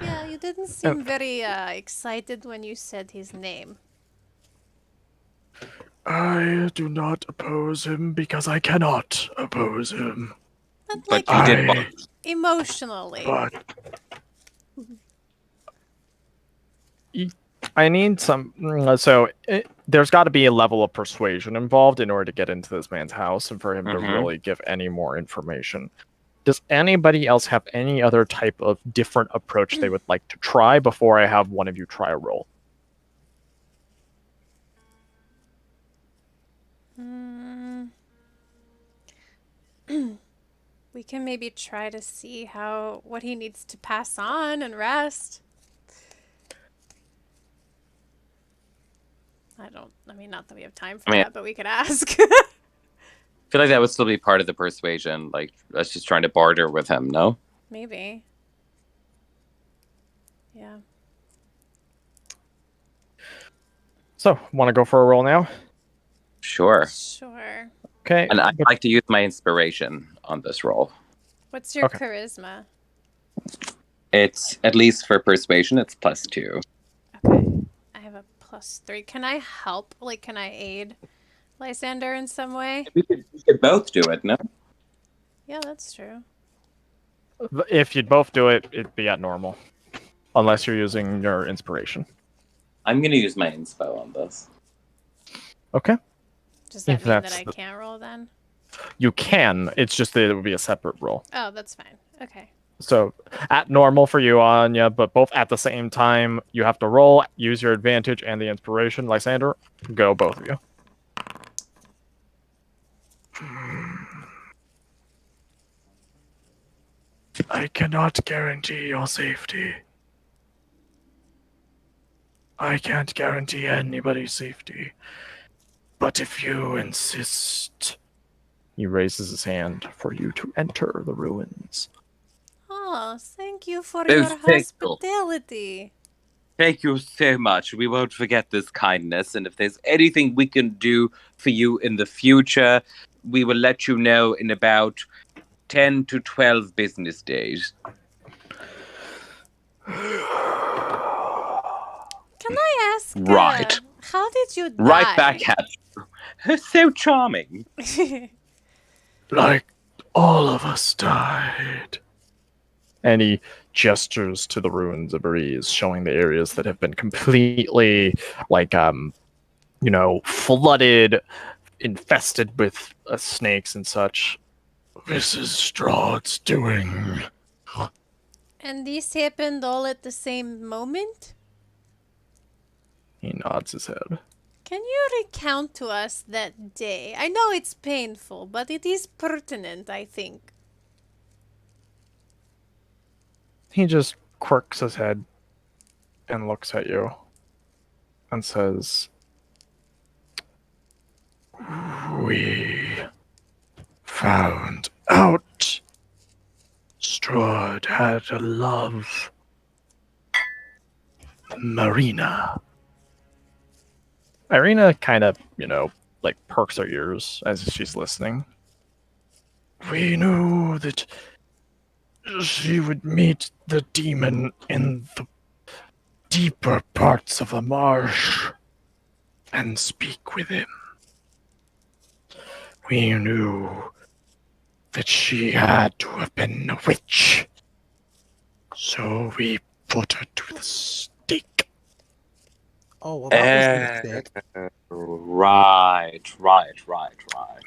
Yeah, you didn't seem very excited when you said his name. I do not oppose him because I cannot oppose him. But you did emotionally. But I need some. There's got to be a level of persuasion involved in order to get into this man's house and for him to really give any more information. Does anybody else have any other type of different approach they would like to try before I have one of you try a roll? We can maybe try to see what he needs to pass on and rest. Not that we have time for that, but we could ask. I feel like that would still be part of the persuasion, like us just trying to barter with him, no? Maybe. Yeah. So, want to go for a roll now? Sure. Sure. Okay. And I'd like to use my inspiration on this roll. What's your charisma? It's, at least for persuasion, it's +2. Okay. I have a +3. Can I help? Can I aid Lysander in some way? We could both do it, no? Yeah, that's true. If you'd both do it, it'd be at normal. Unless you're using your inspiration. I'm going to use my inspo on this. Okay. Does that mean that I can't roll then? You can. It's just that it would be a separate roll. Oh, that's fine. Okay. So at normal for you, Anya, but both at the same time, you have to roll, use your advantage and the inspiration. Lysander, go, both of you. I cannot guarantee your safety. I can't guarantee anybody's safety. But if you insist, he raises his hand for you to enter the ruins. Oh, thank you for your hospitality. Thank you so much. We won't forget this kindness. And if there's anything we can do for you in the future, we will let you know in about 10 to 12 business days. Can I ask? Right. How did you die? Right back at you. So charming. Like all of us died. And he gestures to the ruins of Breeze, showing the areas that have been completely, flooded, infested with snakes and such. This is Strahd's doing. And this happened all at the same moment? He nods his head. Can you recount to us that day? I know it's painful, but it is pertinent, I think. He just quirks his head and looks at you and says, "We found out Strahd had a love, Marina. Irina kind of, like perks her ears as she's listening. We knew that she would meet the demon in the deeper parts of the marsh and speak with him. We knew that she had to have been a witch. So we put her to the stake. Oh, well, that was a mistake. Right.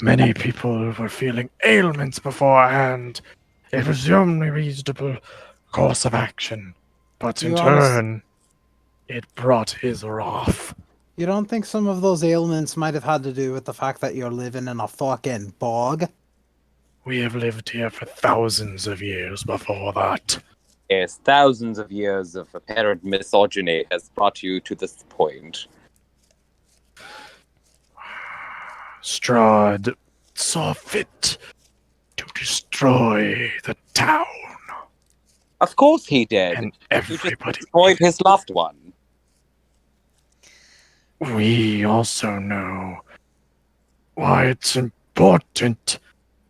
Many people were feeling ailments beforehand. It was the only reasonable course of action. But in turn, it brought his wrath. You don't think some of those ailments might have had to do with the fact that you're living in a fucking bog? We have lived here for thousands of years before that. Yes, thousands of years of apparent misogyny has brought you to this point. Strahd saw fit to destroy the town. Of course he did. And You just everybody. destroyed his loved one. We also know why it's important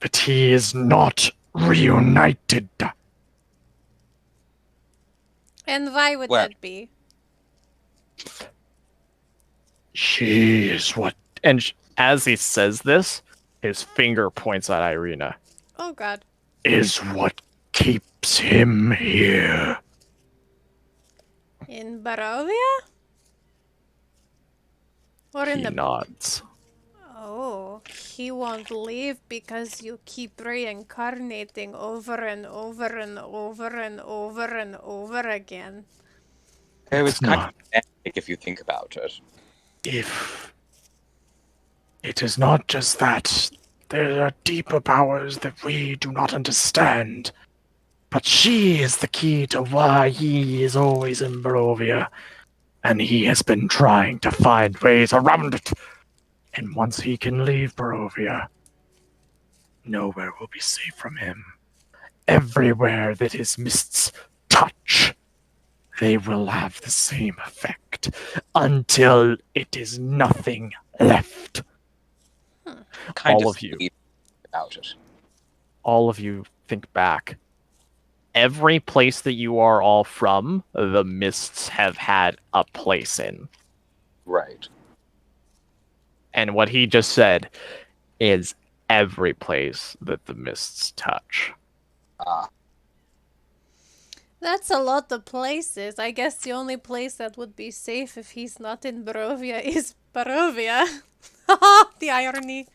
that he is not reunited. And why would Well- that be? She is what. And as he says this, his finger points at Irina. Oh god. Is what keeps him here. In Barovia? Or in He the... nods. Oh, he won't leave because you keep reincarnating over and over and over and over and over again. It was It's kind not. of pathetic if you think about it. If it is not just that, there are deeper powers that we do not understand. But she is the key to why he is always in Barovia, and he has been trying to find ways around it. And once he can leave Barovia, nowhere will be safe from him. Everywhere that his mists touch, they will have the same effect until it is nothing left. Kind All of of you. sweet about it. All of you think back. Every place that you are all from, the mists have had a place in. Right. And what he just said is every place that the mists touch. That's a lot of places. I guess the only place that would be safe if he's not in Barovia is Barovia. The irony.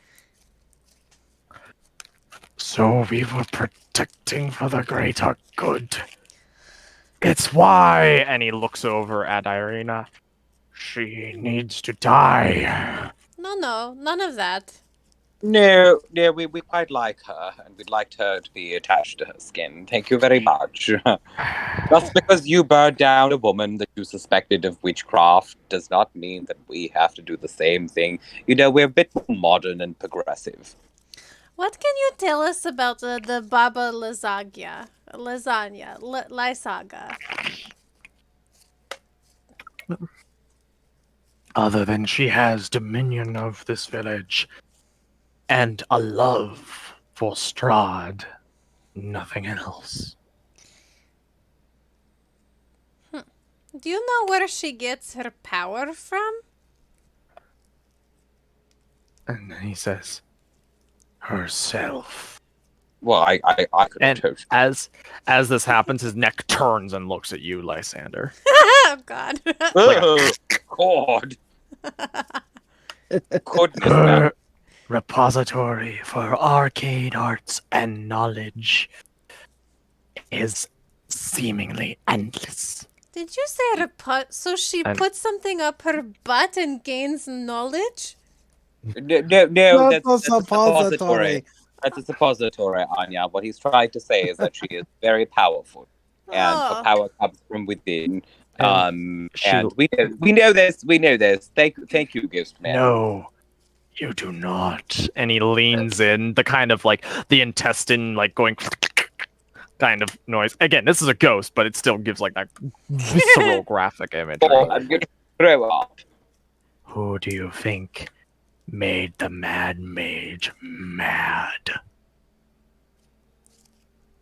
So we were protecting for the greater good. It's why, and he looks over at Irina, she needs to die. No, none of that. No, we quite like her, and we'd like her to be attached to her skin. Thank you very much. Just because you burned down a woman that you suspected of witchcraft does not mean that we have to do the same thing. You know, we're a bit more modern and progressive. What can you tell us about the Baba Lysaga? Lysaga. Other than she has dominion of this village and a love for Strahd, nothing else. Do you know where she gets her power from? And then he says, herself. Well, I could And totally. as this happens, his neck turns and looks at you, Lysander. Oh god. Oh, God. Goodness, man. Her repository for arcane arts and knowledge is seemingly endless. Did you say so she And- puts something up her butt and gains knowledge? No, That's that's a suppository. That's a suppository, Anya. What he's trying to say is that she is very powerful, and her Oh. power comes from within. she- And we know this. We know this. Thank you, Ghost Man. No, you do not. And he leans in, the kind of like the intestine like going kind of noise. Again, this is a ghost, but it still gives like that visceral graphic imagery. Oh, I'm gonna throw up. Who do you think made the Mad Mage mad?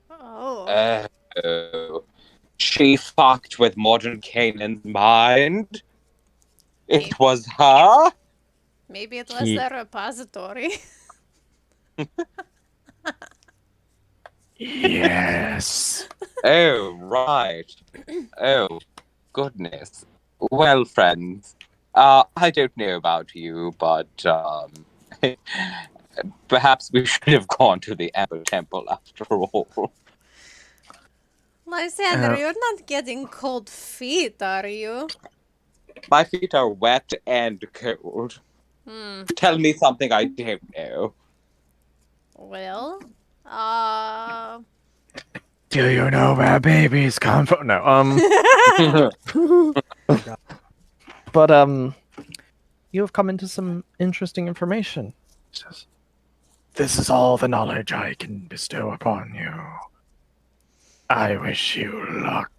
Oh. Oh. She fucked with modern Canaan's mind. It was her? Maybe it was the repository. Yes. Oh, right. Oh, goodness. Well, friends, I don't know about you, but perhaps we should have gone to the Ember Temple after all. Lysander, you're not getting cold feet, are you? My feet are wet and cold. Tell me something I don't know. Well, Do you know where babies come from? No, but you have come into some interesting information. This is all the knowledge I can bestow upon you. I wish you luck.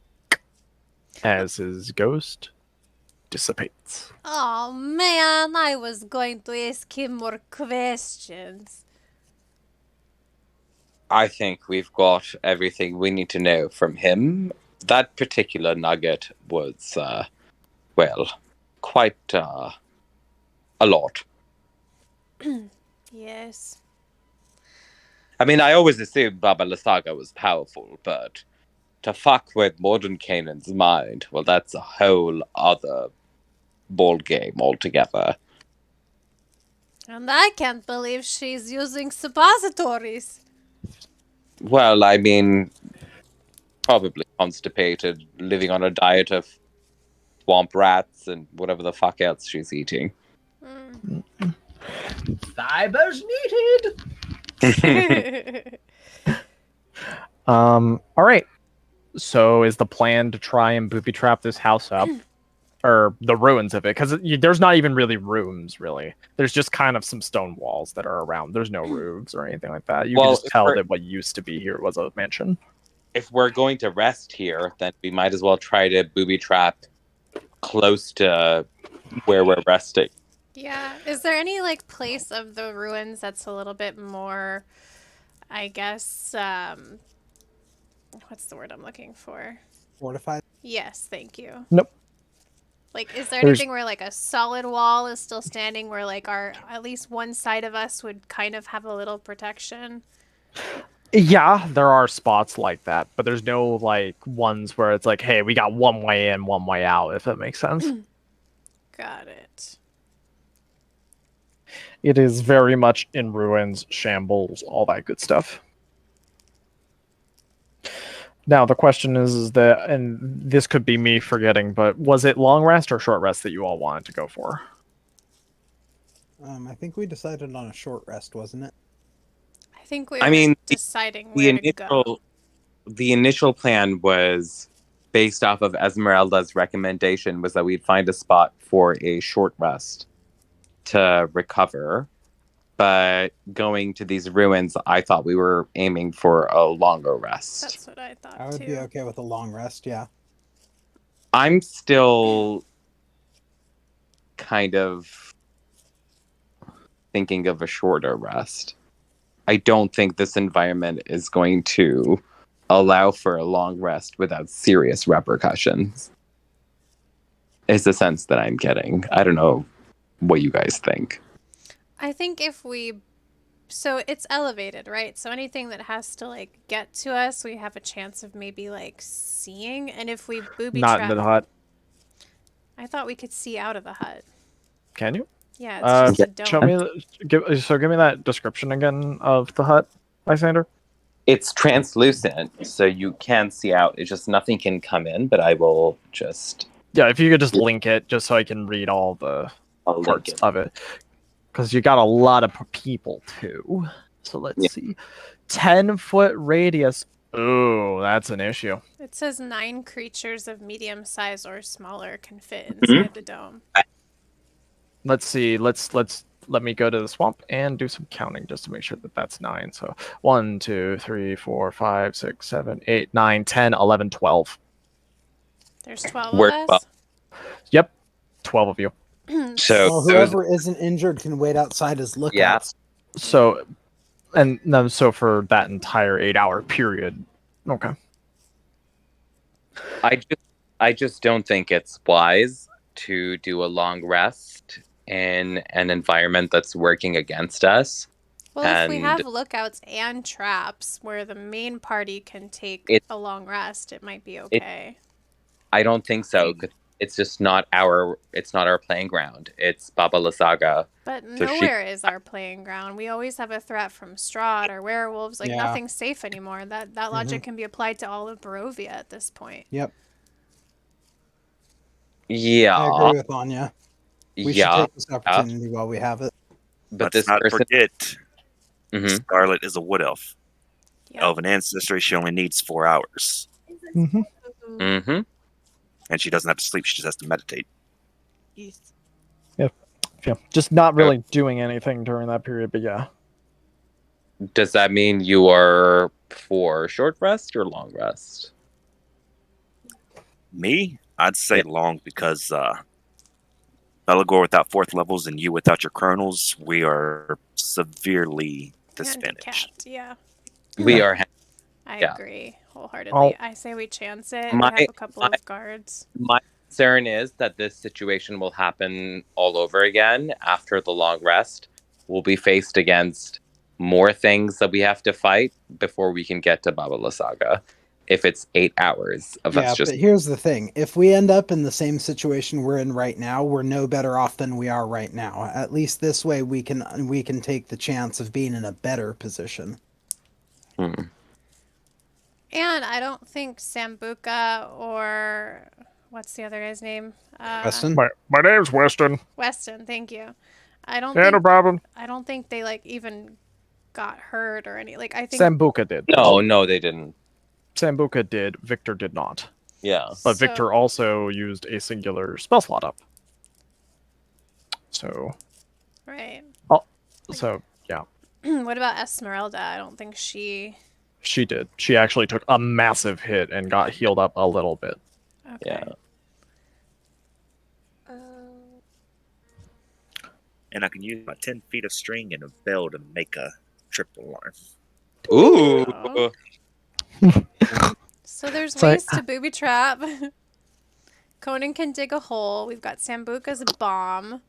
As his ghost dissipates. Oh man, I was going to ask him more questions. I think we've got everything we need to know from him. That particular nugget was, well, quite a lot. Yes. I mean, I always assumed Baba Lysaga was powerful, but to fuck with modern Canaan's mind, well, that's a whole other ball game altogether. And I can't believe she's using suppositories. Well, I mean, probably constipated, living on a diet of swamp rats and whatever the fuck else she's eating. Fibers needed. All right. So is the plan to try and booby trap this house up, or the ruins of it? Because there's not even really rooms, really. There's just kind of some stone walls that are around. There's no roofs or anything like that. You can just tell that what used to be here was a mansion. If we're going to rest here, then we might as well try to booby trap close to where we're resting. Yeah. Is there any like place of the ruins that's a little bit more, I guess, what's the word I'm looking for? Fortified? Yes, thank you. Nope. Like, is there anything where like a solid wall is still standing where like at least one side of us would kind of have a little protection? Yeah, there are spots like that, but there's no like ones where it's like, hey, we got one way in, one way out, if that makes sense. Got it. It is very much in ruins, shambles, all that good stuff. Now the question is that, and this could be me forgetting, but was it long rest or short rest that you all wanted to go for? I think we decided on a short rest, wasn't it? I think we were deciding where to go. The initial plan was based off of Esmeralda's recommendation was that we'd find a spot for a short rest to recover. But going to these ruins, I thought we were aiming for a longer rest. That's what I thought, I would be okay with a long rest, yeah. I'm still kind of thinking of a shorter rest. I don't think this environment is going to allow for a long rest without serious repercussions. Is the sense that I'm getting. I don't know what you guys think. I think if we... So it's elevated, right? So anything that has to, like, get to us, we have a chance of maybe, like, seeing. And if we booby trap... Not in the hut. I thought we could see out of the hut. Can you? Yeah, it's just a dome. Show me, give me that description again of the hut, Lysander. It's translucent, so you can see out. It's just nothing can come in, but I will just... Yeah, if you could just link it, just so I can read all the parts of it. Because you got a lot of people, too. So let's see. 10-foot radius. Ooh, that's an issue. It says 9 creatures of medium size or smaller can fit inside the dome. Let's see. Let me go to the swamp and do some counting just to make sure that that's 9. So 1, 2, 3, 4, 5, 6, 7, 8, 9, 10, 11, 12. There's 12 of us? Yep. 12 of you. So Well, those, whoever isn't injured can wait outside as yeah, lookouts. So, and no, so for that entire 8-hour period. Okay. I just don't think it's wise to do a long rest in an environment that's working against us. Well, if we And have lookouts and traps where the main party can take it, a long rest, it might be it okay. I don't think so. 'Cause it's just not our playing ground. It's Baba Lysaga. But So she nowhere is our playing ground. We always have a threat from Strahd or werewolves. Like, Yeah. nothing's safe anymore. That logic can be applied to all of Barovia at this point. Yep. Yeah. I agree with Anya. We should Yeah. take this opportunity while we have it. But Let's this not person forget, Mhm. Scarlet is a wood elf. Yeah. Elven ancestry, she only needs 4 hours. Mm-hmm. Mhm. And she doesn't have to sleep, she just has to meditate. Yes. Yeah. Just not really doing anything during that period, but yeah. Does that mean you are for short rest or long rest? Me? I'd say long because Belagor without 4th levels and you without your chronals, we are severely disadvantaged. Handicapped, yeah. We are I Yeah. agree wholeheartedly. I say we chance it. We have a couple of guards. My concern is that this situation will happen all over again after the long rest. We'll be faced against more things that we have to fight before we can get to Baba Lysaga. If it's 8 hours of Yeah, us just but here's the thing. If we end up in the same situation we're in right now, we're no better off than we are right now. At least this way we can take the chance of being in a better position. Hmm. And I don't think Sambuca or what's the other guy's name? Weston? My name's Weston. Weston, thank you. I don't Yeah, think no problem. I don't think they like even got hurt or any like I think Sambuca did. No, they didn't. Sambuca did. Victor did not. Yeah. But So- Victor also used a singular spell slot up. So. Right. Oh, so yeah, What about Esmeralda? I don't think she she did. She actually took a massive hit and got healed up a little bit. Okay. Yeah. And I can use my 10 feet of string and a bell to make a triple alarm. Ooh. So there's Sorry. ways to booby trap. Conan can dig a hole. We've got Sambuca's bomb.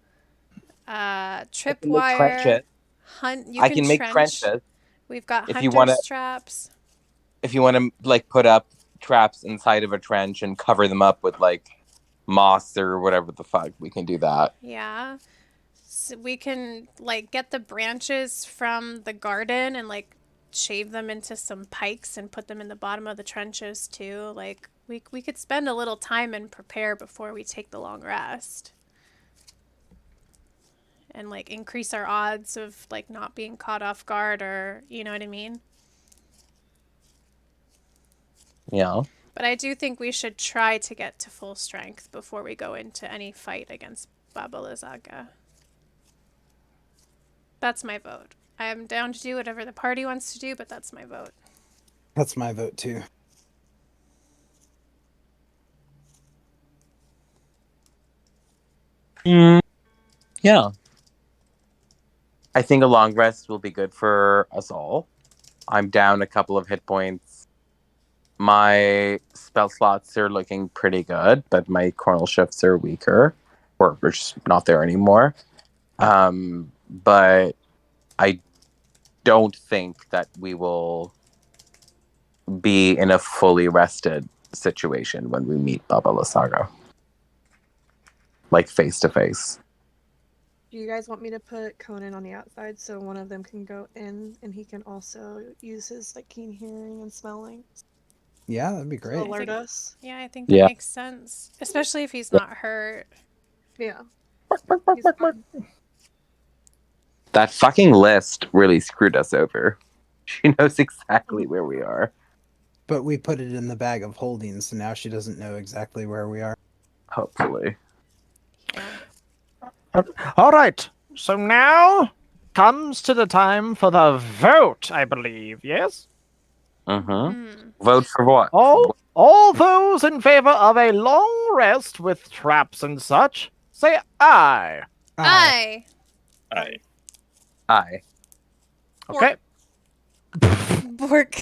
Tripwire. Hunt. You I can can make trench. trenches. We've got If you hunter's wanna- traps. If you want to like put up traps inside of a trench and cover them up with like moss or whatever the fuck, we can do that. Yeah. So we can like get the branches from the garden and like shave them into some pikes and put them in the bottom of the trenches too. Like we could spend a little time and prepare before we take the long rest. And like increase our odds of like not being caught off guard or you know what I mean? Yeah. But I do think we should try to get to full strength before we go into any fight against Baba Lysaga. That's my vote. I am down to do whatever the party wants to do, but that's my vote. That's my vote too. Yeah. I think a long rest will be good for us all. I'm down a couple of hit points. My spell slots are looking pretty good, but my chronal shifts are weaker, or we're just not there anymore. But I don't think that we will be in a fully rested situation when we meet Baba Lysaga. Like face to face. Do you guys want me to put Conan on the outside so one of them can go in and he can also use his like keen hearing and smelling Yeah, that'd be to great. alert us? Yeah, I think that Yeah. makes sense. Especially if he's not hurt. Yeah. He's fine. That fucking list really screwed us over. She knows exactly where we are. But we put it in the bag of holding, so now she doesn't know exactly where we are. Hopefully. All right. So now comes to the time for the vote, I believe. Yes. Vote for what? All those in favor of a long rest with traps and such, say aye. Aye. Aye. Okay. Bork.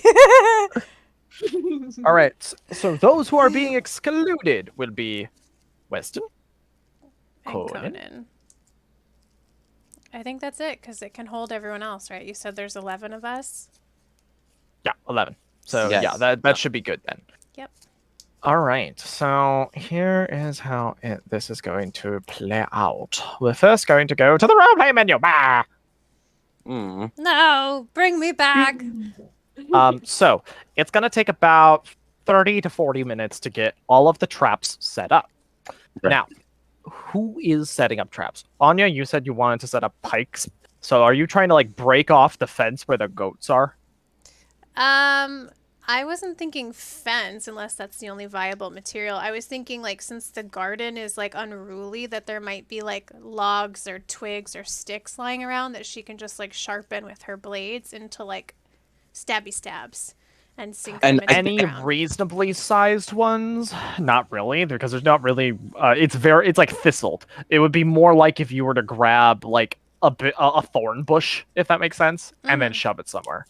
All right. So those who are being excluded will be Weston, And Conan. Conan. I think that's it, because it can hold everyone else, right? You said there's 11 of us? Yeah, 11. So Yes. yeah, that should be good then. Yep. All right. So here is how this is going to play out. We're first going to go to the roleplay menu. Bah! Mm. No, bring me back. So it's going to take about 30 to 40 minutes to get all of the traps set up. Right. Now, who is setting up traps? Anya, you said you wanted to set up pikes. So are you trying to like break off the fence where the goats are? I wasn't thinking fence unless that's the only viable material. I was thinking like since the garden is like unruly that there might be like logs or twigs or sticks lying around that she can just like sharpen with her blades into like stabby stabs and sink them into Any the ground. reasonably sized ones? Not really, because there's not really. It's like thistled. It would be more like if you were to grab like a thorn bush, if that makes sense, and then shove it somewhere.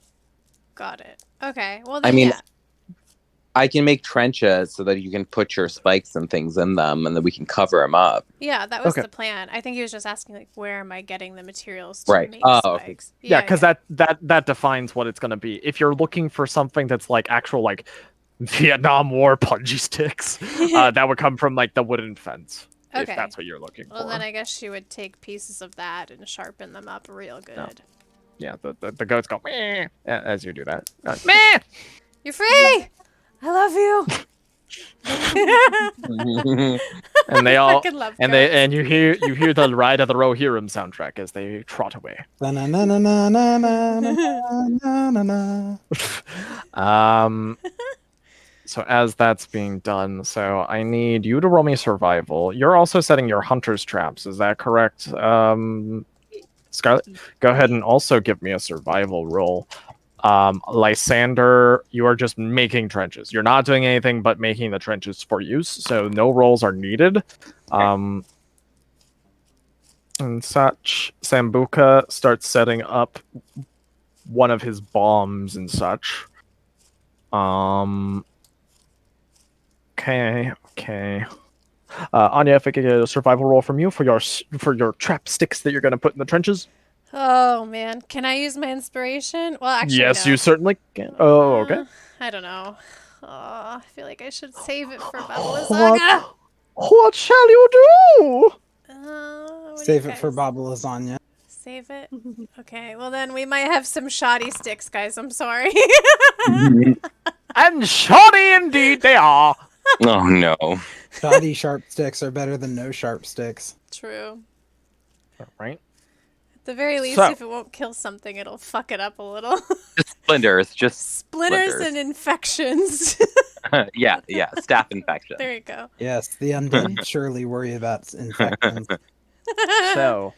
Got it. Okay. Well, then, I mean, yeah. I can make trenches so that you can put your spikes and things in them, and then we can cover them up. Yeah, that was Okay. the plan. I think he was just asking, like, where am I getting the materials to Right. make Oh, okay. spikes? Yeah, because that defines what it's gonna be. If you're looking for something that's like actual like Vietnam War punji sticks, that would come from like the wooden fence. Okay. If that's what you're looking Well, for. then I guess she would take pieces of that and sharpen them up real good. No. Yeah, the goats go meh as you do that. Meh! You're free! I love you! And they all Fucking love and goats. they and you hear the Ride of the Rohirrim soundtrack as they trot away. So as that's being done, so I need you to roll me survival. You're also setting your hunter's traps, is that correct? Scarlet, go ahead and also give me a survival roll. Lysander, you are just making trenches. You're not doing anything but making the trenches for use, so no rolls are needed. And such. Sambuca starts setting up one of his bombs and such. Okay. Anya, if I could get a survival roll from you for your trap sticks that you're going to put in the trenches. Oh, man. Can I use my inspiration? Well, actually, Yes, no. you certainly can. Oh, okay. I don't know. Oh, I feel like I should save it for Baba Lysaga. What shall you do? What do Save you it for guys- Baba Lasagna. Save it? Okay, well then we might have some shoddy sticks, guys. I'm sorry. And shoddy indeed they are. Oh no. Shoddy sharp sticks are better than no sharp sticks. True. Right. At the very least, So- if it won't kill something, it'll fuck it up a little. Just splinters. Just Splinters Splinters. and infections. yeah. Staph infection. There you go. Yes, the undead surely worry about infections. So,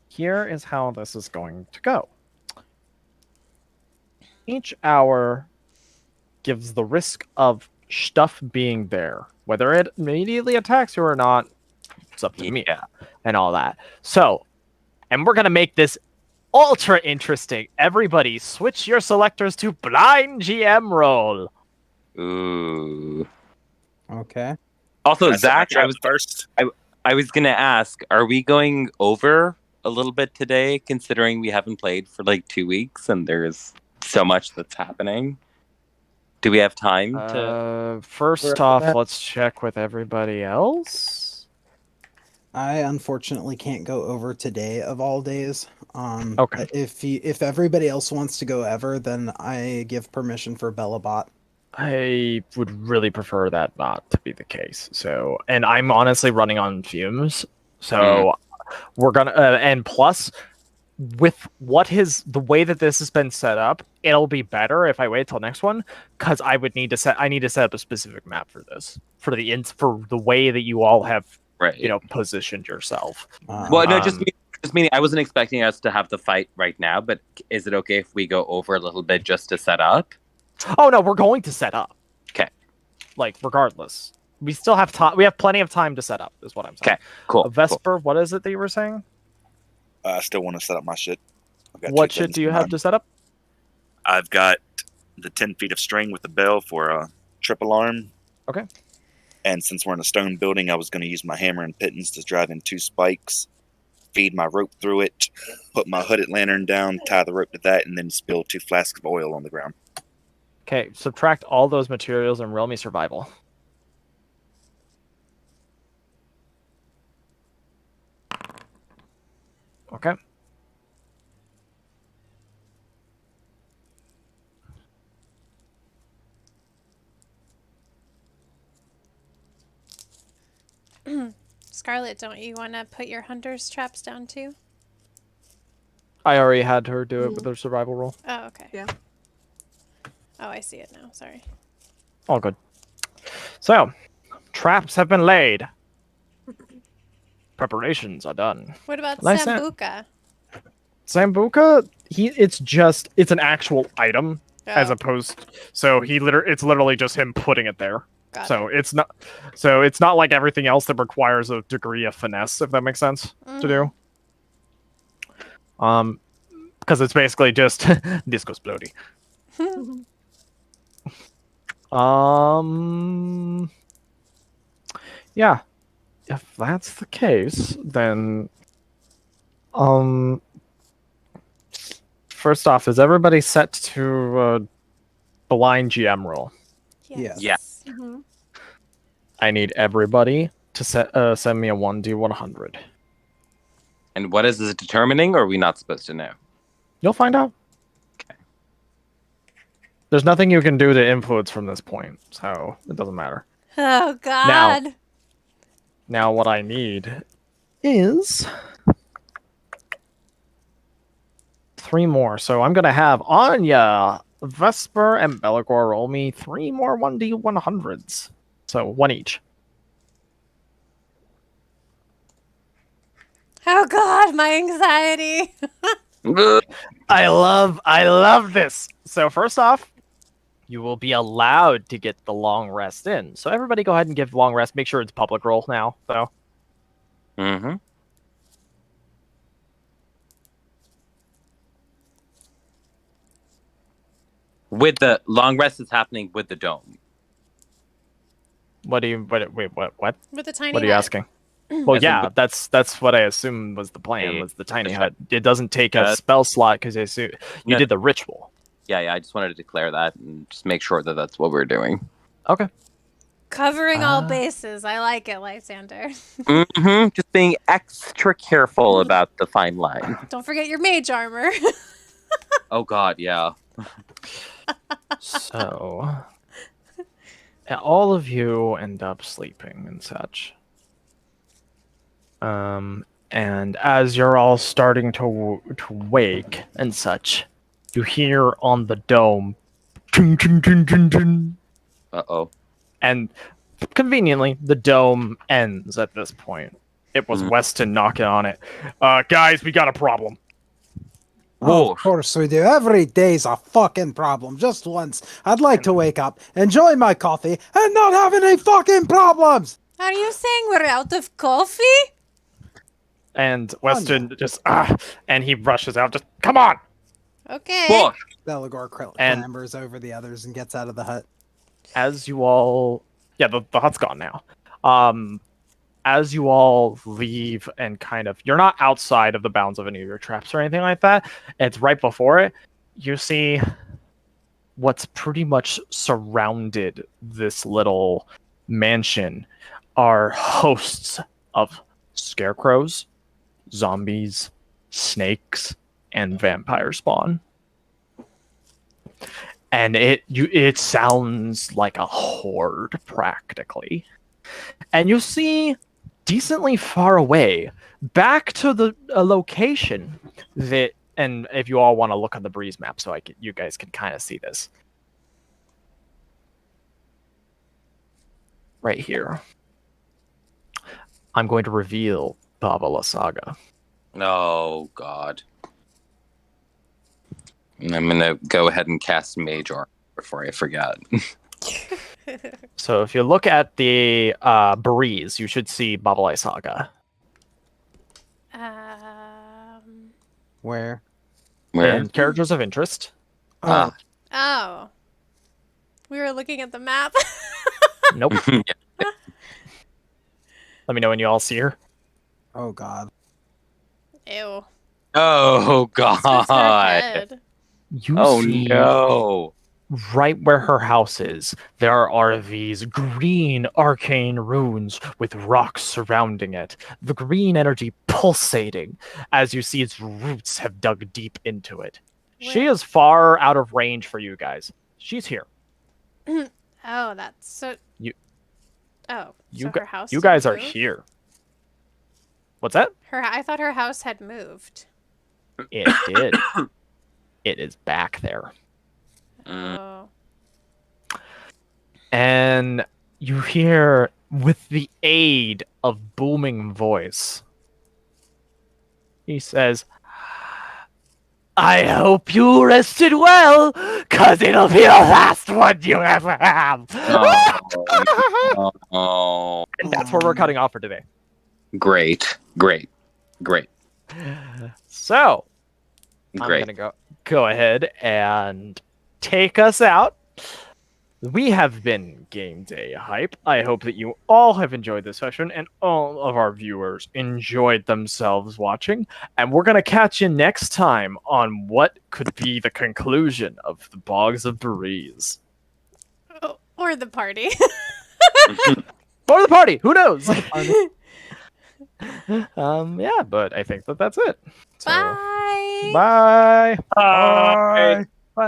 here is how this is going to go. Each hour gives the risk of stuff being there. Whether it immediately attacks you or not, it's up to me. Yeah. And all that. So, and we're going to make this ultra interesting. Everybody, switch your selectors to blind GM roll. Ooh. Okay. Also, Can I set my Zach, trap first. I was gonna ask, are we going over a little bit today, considering we haven't played for like 2 weeks and there's so much that's happening? Do we have time to? First off, let's check with everybody else. I unfortunately can't go over today of all days. Okay. If everybody else wants to go ever, then I give permission for Bellabot. I would really prefer that not to be the case. So, and I'm honestly running on fumes. So, we're gonna, and plus, with the way that this has been set up, it'll be better if I wait till next one, because I need to set up a specific map for this, for the way that you all have, Right. positioned yourself. Well, no, just meaning I wasn't expecting us to have the fight right now, but is it okay if we go over a little bit just to set up? Oh no, we're going to set up. Okay. Like regardless. we still have time. We have plenty of time to set up. Is what I'm saying. Okay, cool. Vesper, what is it that you were saying? I still want to set up my shit. I've got What two shit things do you in have mind. to set up? I've got the 10 feet of string with the bell for a trip alarm. Okay. And since we're in a stone building, I was going to use my hammer and pittance to drive in 2 spikes, feed my rope through it, put my hooded lantern down, tie the rope to that, and then spill 2 flasks of oil on the ground. Okay, subtract all those materials and roll me survival. Okay. Scarlet, don't you want to put your hunter's traps down too? I already had her do it with her survival roll. Oh, okay. Yeah. Oh, I see it now. Sorry. All good. So, traps have been laid. Preparations are done. What about Lysa- Sambuca? Sambuca, it's an actual item as Oh, opposed it's literally just him putting it there. got So it. it's not like everything else that requires a degree of finesse, if that makes sense to do. Because it's basically just disco splody. Yeah. If that's the case, then first off, is everybody set to blind GM roll? Yes. Yeah. Mm-hmm. I need everybody to send me a 1d100. And what is this determining, or are we not supposed to know? You'll find out. Okay. There's nothing you can do to influence from this point, so it doesn't matter. Oh, God. Now what I need is 3 more. So I'm going to have Anya, Vesper, and Belagor roll me 3 more 1d100s. So 1 each. Oh, God, my anxiety. I love this. So first off, you will be allowed to get the long rest in. So everybody go ahead and give long rest. Make sure it's public roll now, though. Mm-hmm. With the long rest is happening with the dome. What? What? With the tiny What are you hut. asking? Well, As in yeah, with- that's what I assumed was the plan, was the tiny That's hut. It doesn't take a spell slot because you No. did the ritual. Yeah, I just wanted to declare that and just make sure that that's what we're doing. Okay. Covering all bases. I like it, Lysander. Mm-hmm. Just being extra careful about the fine line. Don't forget your mage armor. Oh, God, yeah. So, all of you end up sleeping and such. And as you're all starting to wake and such, you hear on the dome, ting, ting, ting, ting, ting. Uh-oh. And conveniently, the dome ends at this point. It was Weston knocking on it. Guys, we got a problem. Oh, of course we do. Every day's a fucking problem. Just once. I'd like to wake up, enjoy my coffee, and not have any fucking problems! Are you saying we're out of coffee? And Weston and he rushes out. Just come on. Okay. Belagor And- clambers over the others and gets out of the hut. As you all, the hut's gone now. As you all leave and kind of, you're not outside of the bounds of any of your traps or anything like that. It's right before it. You see what's pretty much surrounded this little mansion are hosts of scarecrows, zombies, snakes, and vampire spawn. And it sounds like a horde practically. And you see decently far away, back to the location that, and if you all want to look on the breeze map so you guys can kind of see this. Right here. I'm going to reveal Baba Lysaga. Oh, God. I'm going to go ahead and cast Mage Armor before I forget. So if you look at the breeze, you should see Baba Lysaga. Where? And characters of interest. Oh, Oh. We were looking at the map. Nope. Let me know when you all see her. oh God. Ew. Oh This was her God. head. You Oh see no. right where her house is, there are these green arcane runes with rocks surrounding it. The green energy pulsating as you see its roots have dug deep into it. She Where- is far out of range for you guys. She's here. Oh, that's so. You- Oh, You, so her house. you didn't guys are move? here. What's that? I thought her house had moved. It did. It is back there. Oh. And you hear, with the aid of booming voice, he says, I hope you rested well, cause it'll be the last one you ever have. Oh. And that's where we're cutting off for today. Great. So, Great. I'm gonna go ahead and take us out. We have been Game Day Hype. I hope that you all have enjoyed this session and all of our viewers enjoyed themselves watching. And we're going to catch you next time on what could be the conclusion of the Bogs of Breeze. Oh, or the party. Or the party, who knows? Yeah, but I think that's it. So, Bye. bye. Bye. Bye.